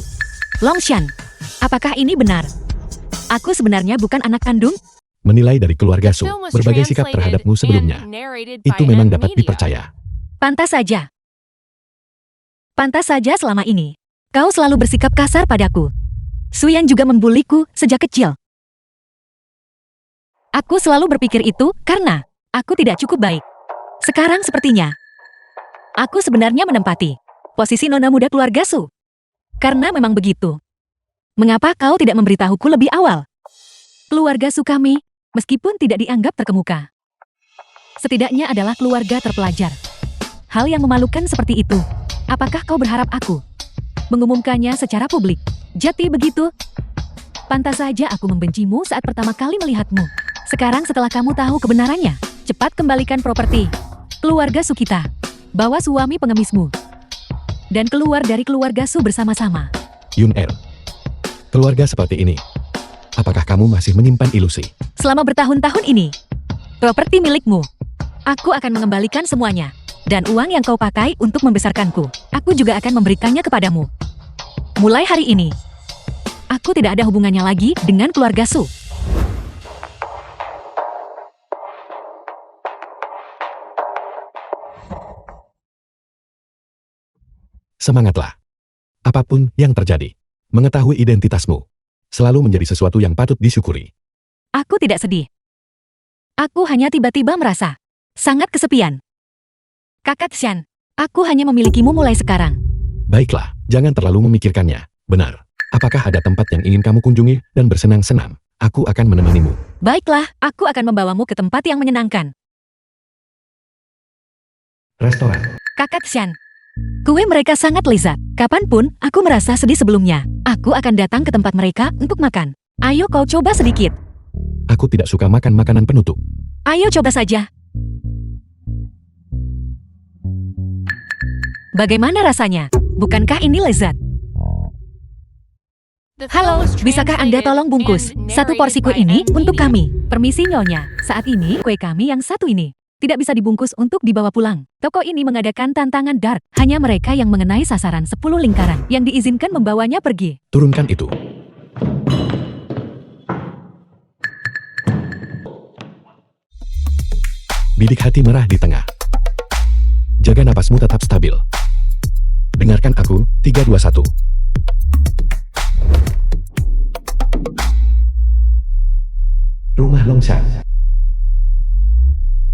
Longshan, apakah ini benar? Aku sebenarnya bukan anak kandung? Menilai dari keluarga Su, Film was berbagai sikap translated terhadapmu sebelumnya. and narrated Itu by memang M dapat Media. dipercaya. Pantas saja. Pantas saja selama ini. Kau selalu bersikap kasar padaku. Su Yan juga membuliku sejak kecil. Aku selalu berpikir itu karena aku tidak cukup baik. Sekarang sepertinya aku sebenarnya menempati posisi nona muda keluarga Su. Karena memang begitu. Mengapa kau tidak memberitahuku lebih awal? Keluarga Su kami, meskipun tidak dianggap terkemuka, setidaknya adalah keluarga terpelajar. Hal yang memalukan seperti itu. Apakah kau berharap aku mengumumkannya secara publik? Jadi begitu? Pantas saja aku membencimu saat pertama kali melihatmu. Sekarang setelah kamu tahu kebenarannya, cepat kembalikan properti keluarga Su kita. Bawa suami pengemismu dan keluar dari keluarga Su bersama-sama. Yun Er. Keluarga seperti ini. Apakah kamu masih menyimpan ilusi? Selama bertahun-tahun ini, properti milikmu. Aku akan mengembalikan semuanya. Dan uang yang kau pakai untuk membesarkanku, aku juga akan memberikannya kepadamu. Mulai hari ini, aku tidak ada hubungannya lagi dengan keluarga Su. Semangatlah. Apapun yang terjadi, mengetahui identitasmu selalu menjadi sesuatu yang patut disyukuri. Aku tidak sedih. Aku hanya tiba-tiba merasa sangat kesepian. Kakak Shan, aku hanya memilikimu mulai sekarang. Baiklah, jangan terlalu memikirkannya. Benar. Apakah ada tempat yang ingin kamu kunjungi dan bersenang-senang? Aku akan menemanimu. Baiklah, aku akan membawamu ke tempat yang menyenangkan. Restoran. Kakak Shan, kue mereka sangat lezat. Kapanpun aku merasa sedih sebelumnya, aku akan datang ke tempat mereka untuk makan. Ayo kau coba sedikit. Aku tidak suka makan makanan penutup. Ayo coba saja. Bagaimana rasanya? Bukankah ini lezat? The film Halo, was bisakah Anda translated tolong bungkus and satu porsi kue narrated by ini M untuk Media. kami? Permisi Nyonya, saat ini kue kami yang satu ini tidak bisa dibungkus untuk dibawa pulang. Toko ini mengadakan tantangan dark. Hanya mereka yang mengenai sasaran 10 lingkaran yang diizinkan membawanya pergi. Turunkan itu. Bidik hati merah di tengah. Jaga napasmu tetap stabil. Dengarkan aku, 321. Rumah Longshan.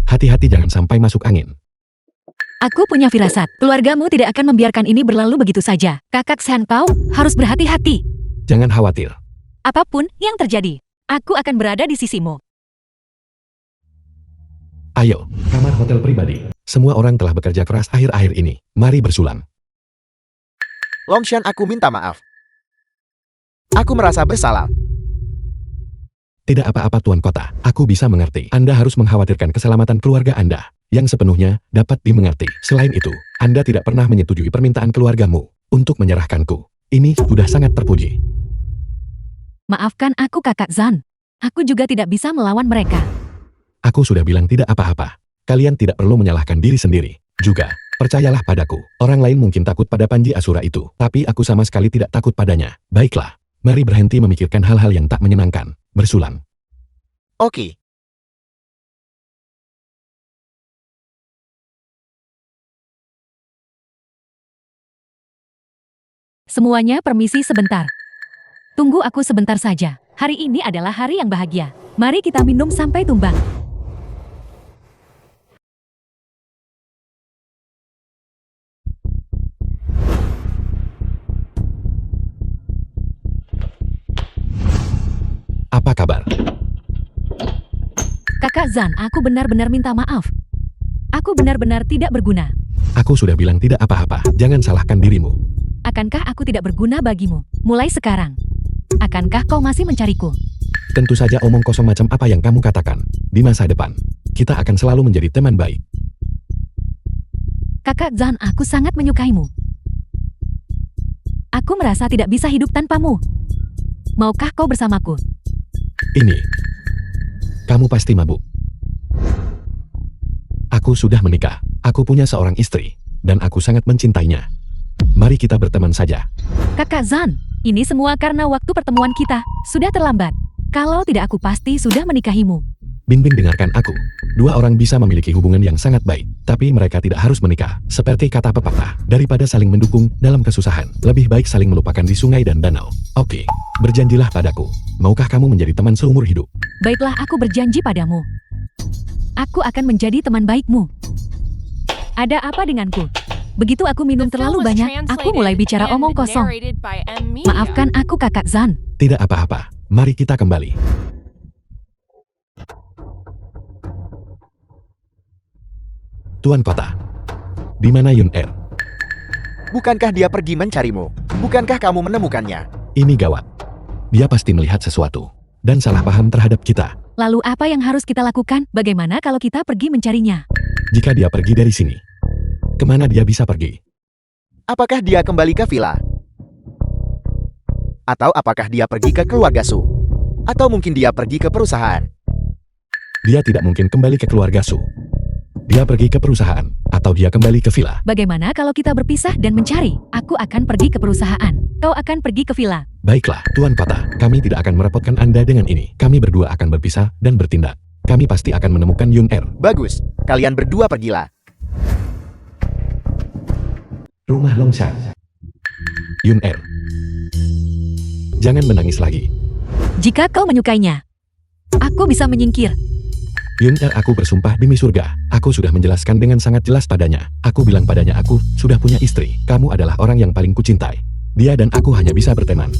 Hati-hati jangan sampai masuk angin. Aku punya firasat, keluargamu tidak akan membiarkan ini berlalu begitu saja. Kakak San Pao harus berhati-hati. Jangan khawatir. Apapun yang terjadi, aku akan berada di sisimu. Ayo, kamar hotel pribadi. Semua orang telah bekerja keras akhir-akhir ini. Mari bersulam. Longshan, aku minta maaf. Aku merasa bersalah. Tidak apa-apa Tuan Kota, aku bisa mengerti. Anda harus mengkhawatirkan keselamatan keluarga Anda, yang sepenuhnya dapat dimengerti. Selain itu, Anda tidak pernah menyetujui permintaan keluargamu untuk menyerahkanku. Ini sudah sangat terpuji. Maafkan aku Kakak Zan. Aku juga tidak bisa melawan mereka. Aku sudah bilang tidak apa-apa. Kalian tidak perlu menyalahkan diri sendiri. Juga, percayalah padaku. Orang lain mungkin takut pada Panji Asura itu, tapi aku sama sekali tidak takut padanya. Baiklah, mari berhenti memikirkan hal-hal yang tak menyenangkan. Bersulang. Oke. Semuanya permisi sebentar. Tunggu aku sebentar saja. Hari ini adalah hari yang bahagia. Mari kita minum sampai tumbang. Apa kabar? Kakak Zan, aku benar-benar minta maaf. Aku benar-benar tidak berguna. Aku sudah bilang tidak apa-apa. Jangan salahkan dirimu. Akankah aku tidak berguna bagimu? Mulai sekarang. Akankah kau masih mencariku? Tentu saja omong kosong macam apa yang kamu katakan. Di masa depan, kita akan selalu menjadi teman baik. Kakak Zan, aku sangat menyukaimu. Aku merasa tidak bisa hidup tanpamu. Maukah kau bersamaku? Ini. Kamu pasti mabuk. Aku sudah menikah. Aku punya seorang istri. Dan aku sangat mencintainya. Mari kita berteman saja. Kakak Zan, ini semua karena waktu pertemuan kita sudah terlambat. Kalau tidak aku pasti sudah menikahimu. Bingbing dengarkan aku. Dua orang bisa memiliki hubungan yang sangat baik. Tapi mereka tidak harus menikah. Seperti kata pepatah. Daripada saling mendukung dalam kesusahan. Lebih baik saling melupakan di sungai dan danau. Oke. Berjanjilah padaku. Maukah kamu menjadi teman seumur hidup? Baiklah, aku berjanji padamu. Aku akan menjadi teman baikmu. Ada apa denganku? Begitu aku minum The film terlalu was banyak, aku mulai translated bicara and omong kosong. narrated by M. Media. Maafkan aku Kakak Zan. Tidak apa-apa. Mari kita kembali. Tuan Kota. Di mana Yun Er? Bukankah dia pergi mencarimu? Bukankah kamu menemukannya? Ini gawat. Dia pasti melihat sesuatu. Dan salah paham terhadap kita. Lalu apa yang harus kita lakukan? Bagaimana kalau kita pergi mencarinya? Jika dia pergi dari sini, kemana dia bisa pergi? Apakah dia kembali ke villa? Atau apakah dia pergi ke keluarga Su? Atau mungkin dia pergi ke perusahaan? Dia tidak mungkin kembali ke keluarga Su. Dia pergi ke perusahaan, atau dia kembali ke villa. Bagaimana kalau kita berpisah dan mencari? Aku akan pergi ke perusahaan. Kau akan pergi ke villa. Baiklah, Tuan Kota, kami tidak akan merepotkan Anda dengan ini. Kami berdua akan berpisah dan bertindak. Kami pasti akan menemukan Yun Er. Bagus, kalian berdua pergilah. Rumah Longshan. Yun Er. Jangan menangis lagi. Jika kau menyukainya, aku bisa menyingkir. Yun Er, aku bersumpah demi surga. Aku sudah menjelaskan dengan sangat jelas padanya. Aku bilang padanya aku sudah punya istri. Kamu adalah orang yang paling kucintai. Dia dan aku hanya bisa berteman.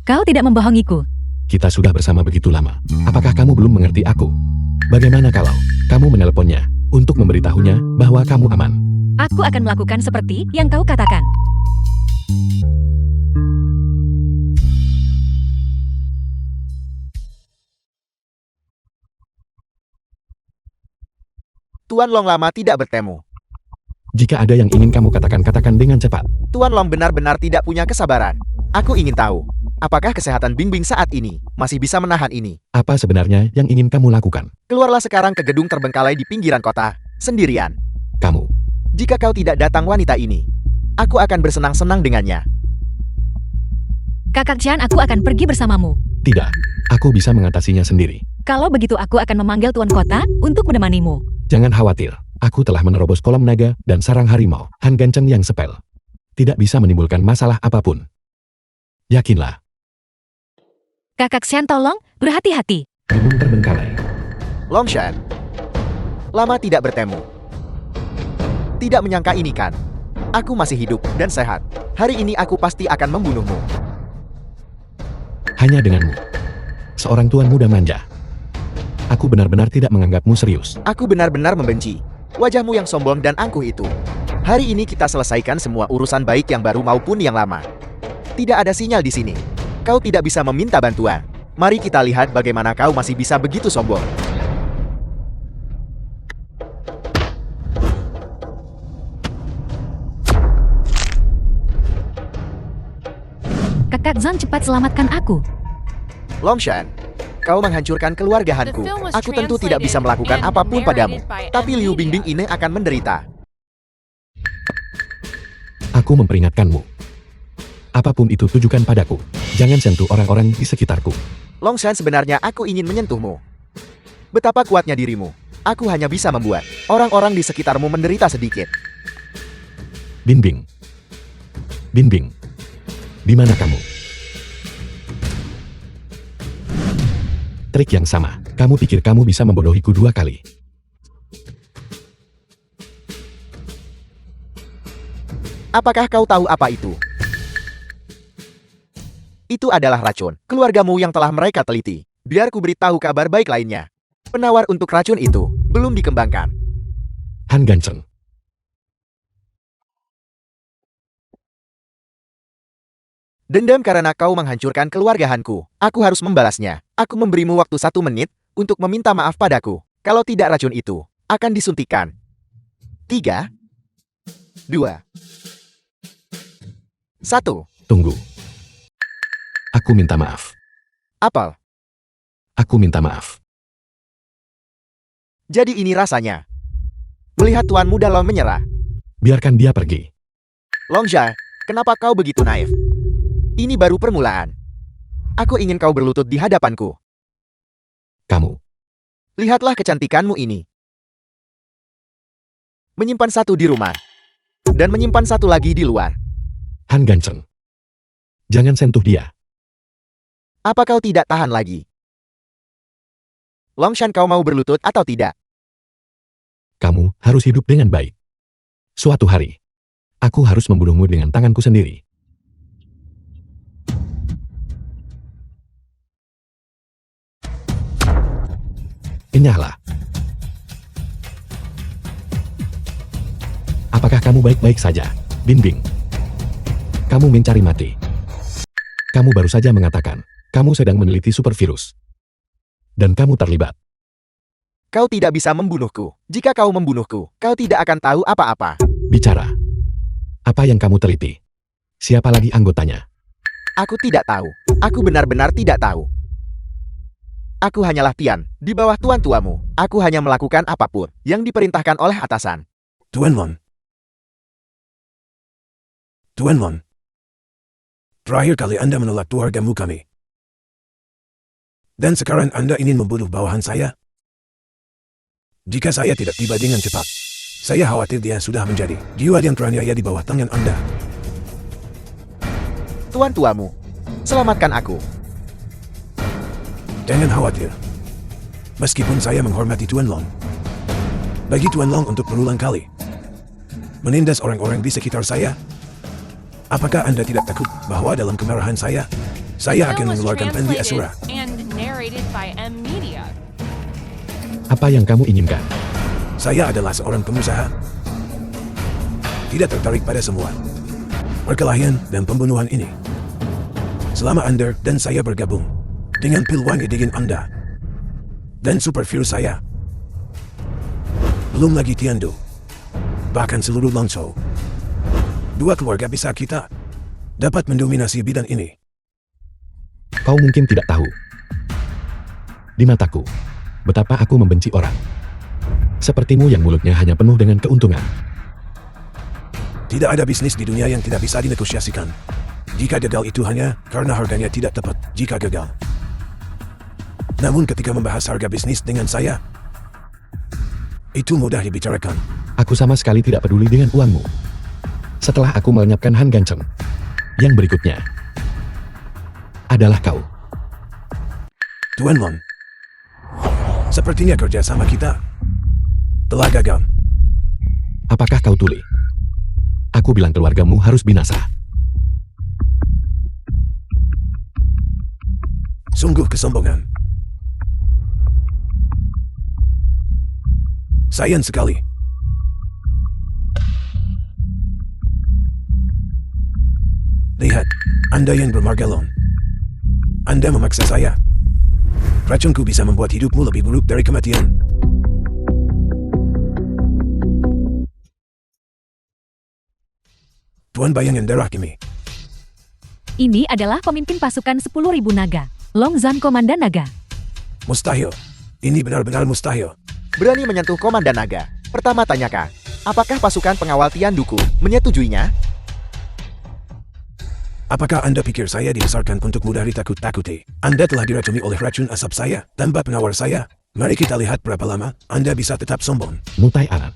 Kau tidak membohongiku. Kita sudah bersama begitu lama. Apakah kamu belum mengerti aku? Bagaimana kalau kamu menelponnya untuk memberitahunya bahwa kamu aman? Aku akan melakukan seperti yang kau katakan. Tuan Long lama tidak bertemu. Jika ada yang ingin kamu katakan, katakan dengan cepat. Tuan Long benar-benar tidak punya kesabaran. Aku ingin tahu, apakah kesehatan Bingbing saat ini masih bisa menahan ini? Apa sebenarnya yang ingin kamu lakukan? Keluarlah sekarang ke gedung terbengkalai di pinggiran kota, sendirian. Kamu. Jika kau tidak datang wanita ini, aku akan bersenang-senang dengannya. Kakak Chan, aku akan pergi bersamamu. Tidak. Aku bisa mengatasinya sendiri. Kalau begitu aku akan memanggil Tuan Kota untuk menemanimu. Jangan khawatir. Aku telah menerobos kolam naga dan sarang harimau. Han Ganceng yang sepel. Tidak bisa menimbulkan masalah apapun. Yakinlah. Kakak Chan, tolong berhati-hati. Gunung terbengkalai. Longshan, lama tidak bertemu. Tidak menyangka ini kan? Aku masih hidup dan sehat. Hari ini aku pasti akan membunuhmu. Hanya denganmu. Seorang tuan muda manja. Aku benar-benar tidak menganggapmu serius. Aku benar-benar membenci wajahmu yang sombong dan angkuh itu. Hari ini kita selesaikan semua urusan baik yang baru maupun yang lama. Tidak ada sinyal di sini. Kau tidak bisa meminta bantuan. Mari kita lihat bagaimana kau masih bisa begitu sombong. Kakak Zhang, cepat selamatkan aku. Longshan, kau menghancurkan keluarga The Hanku. film was Aku tentu tidak bisa translated melakukan and apapun padamu. narrated by Tapi Liu M-Media. Bingbing ini akan menderita. Aku memperingatkanmu. Apapun itu tujukan padaku. Jangan sentuh orang-orang di sekitarku. Longshan, sebenarnya aku ingin menyentuhmu. Betapa kuatnya dirimu. Aku hanya bisa membuat orang-orang di sekitarmu menderita sedikit. Bingbing. Bingbing. Di mana kamu? Trik yang sama. Kamu pikir kamu bisa membodohiku 2 kali. Apakah kau tahu apa itu? Itu adalah racun. Keluargamu yang telah mereka teliti. Biar ku beritahu kabar baik lainnya. Penawar untuk racun itu belum dikembangkan. Han Ganchen. Dendam karena kau menghancurkan keluarga Hanku. Aku harus membalasnya. Aku memberimu waktu 1 menit untuk meminta maaf padaku. Kalau tidak, racun itu akan disuntikkan. 3, 2, 1. Tunggu. Aku minta maaf. Apel. Aku minta maaf. Jadi ini rasanya. Melihat tuanmu dalam menyerah. Biarkan dia pergi. Longsha, kenapa kau begitu naif? Ini baru permulaan. Aku ingin kau berlutut di hadapanku. Kamu. Lihatlah kecantikanmu ini. Menyimpan 1 di rumah. Dan menyimpan 1 lagi di luar. Han Ganchen. Jangan sentuh dia. Apa kau tidak tahan lagi? Longshan, kau mau berlutut atau tidak? Kamu harus hidup dengan baik. Suatu hari, aku harus membunuhmu dengan tanganku sendiri. Enyahlah. Apakah kamu baik-baik saja, Bingbing? Kamu mencari mati. Kamu baru saja mengatakan, kamu sedang meneliti supervirus. Dan kamu terlibat. Kau tidak bisa membunuhku. Jika kau membunuhku, kau tidak akan tahu apa-apa. Bicara. Apa yang kamu teliti? Siapa lagi anggotanya? Aku tidak tahu. Aku benar-benar tidak tahu. Aku hanyalah Tian, di bawah tuan-tuamu. Aku hanya melakukan apapun yang diperintahkan oleh atasan. Tuan Lon. Tuan Lon. Terakhir kali Anda menolak keluargamu kami. Dan sekarang Anda ingin membunuh bawahan saya? Jika saya tidak tiba dengan cepat, saya khawatir dia sudah menjadi jiwa yang teraniaya di bawah tangan Anda. Tuan-tuamu, selamatkan aku. Jangan khawatir. Meskipun saya menghormati Tuan Long, bagi Tuan Long untuk berulang kali menindas orang-orang di sekitar saya, apakah Anda tidak takut bahwa dalam kemarahan saya The film akan was mengeluarkan Pendi translated Asura? and narrated by M-Media. Apa yang kamu inginkan? Saya adalah seorang pengusaha. Tidak tertarik pada semua perkelahian dan pembunuhan ini. Selama Anda dan saya bergabung dengan Pilwangi Digin Anda dan supervirus saya, belum lagi Tiandu, bahkan seluruh Longzhou, 2 keluarga besar kita dapat mendominasi bidang ini. Kau mungkin tidak tahu. Di mataku, betapa aku membenci orang. Sepertimu yang mulutnya hanya penuh dengan keuntungan. Tidak ada bisnis di dunia yang tidak bisa dinegosiasikan. Jika gagal itu hanya karena harganya tidak tepat jika gagal. Namun ketika membahas harga bisnis dengan saya, itu mudah dibicarakan. Aku sama sekali tidak peduli dengan uangmu. Setelah aku melenyapkan Han Ganchen, yang berikutnya adalah kau. Tuan Lon, sepertinya kerjasama kita telah gagal. Apakah kau tuli? Aku bilang keluargamu harus binasa. Sungguh kesombongan. Sayang sekali. Lihat, Anda yang bermargalon. Anda memaksa saya Racunku bisa membuat hidupmu lebih buruk dari kematian. Tuan bayangan darah kami. Ini adalah pemimpin pasukan 10.000 naga. Longzan Komandan Naga. Mustahil. Ini benar-benar mustahil. Berani menyentuh Komandan Naga. Pertama tanyakan, apakah pasukan pengawal Tianduku menyetujuinya? Apakah Anda pikir saya dibesarkan untuk mudah ditakut-takuti? Anda telah diracuni oleh racun asap saya, tanpa penawar saya. Mari kita lihat berapa lama Anda bisa tetap sombong. Mutai Alan.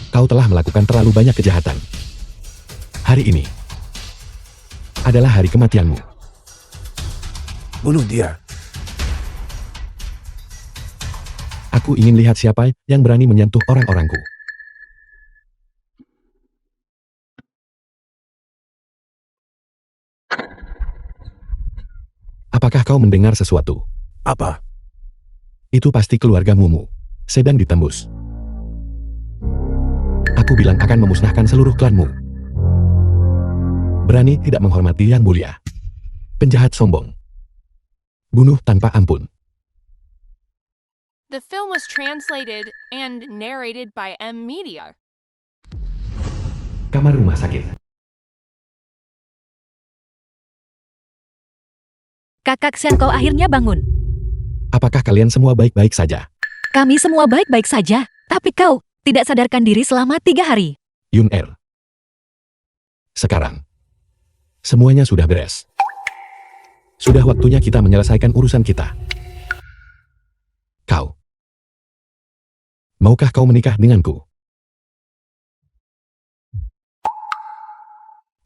Kau telah melakukan terlalu banyak kejahatan. Hari ini adalah hari kematianmu. Bunuh dia. Aku ingin lihat siapa yang berani menyentuh orang-orangku. Apakah kau mendengar sesuatu? Apa? Itu pasti keluarga Mumu sedang ditembus. Aku bilang akan memusnahkan seluruh klanmu. Berani tidak menghormati yang mulia. Penjahat sombong. Bunuh tanpa ampun. The film was translated and narrated by M Media. Kamar rumah sakit. Kakak Shen, kau akhirnya bangun. Apakah kalian semua baik-baik saja? Kami semua baik-baik saja, tapi kau tidak sadarkan diri selama 3 hari. Yun Er. Sekarang, semuanya sudah beres. Sudah waktunya kita menyelesaikan urusan kita. Kau. Maukah kau menikah denganku?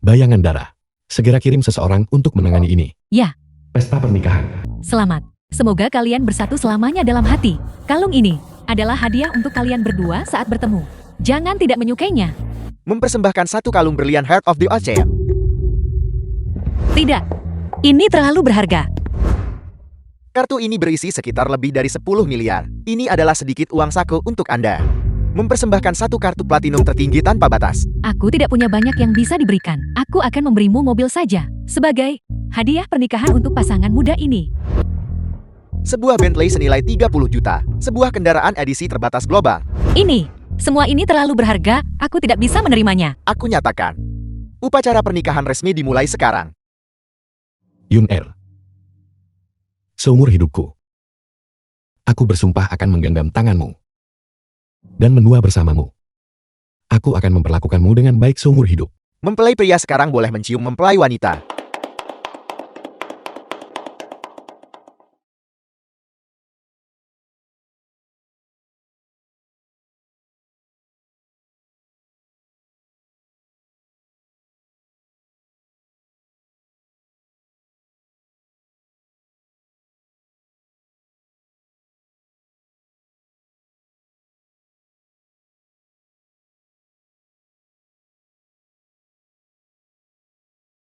Bayangan darah. Segera kirim seseorang untuk menangani ini. Ya. Pesta pernikahan. Selamat. Semoga kalian bersatu selamanya dalam hati. Kalung ini adalah hadiah untuk kalian berdua saat bertemu. Jangan tidak menyukainya. Mempersembahkan 1 kalung berlian Heart of the Ocean. Tidak. Ini terlalu berharga. Kartu ini berisi sekitar lebih dari 10 miliar. Ini adalah sedikit uang saku untuk Anda. Mempersembahkan 1 kartu platinum tertinggi tanpa batas. Aku tidak punya banyak yang bisa diberikan. Aku akan memberimu mobil saja. Sebagai hadiah pernikahan untuk pasangan muda ini. Sebuah Bentley senilai 30 juta. Sebuah kendaraan edisi terbatas global. Semua ini terlalu berharga. Aku tidak bisa menerimanya. Aku nyatakan. Upacara pernikahan resmi dimulai sekarang. Yun Er. Seumur hidupku, aku bersumpah akan menggenggam tanganmu dan menua bersamamu. Aku akan memperlakukanmu dengan baik seumur hidup. Mempelai pria sekarang boleh mencium mempelai wanita.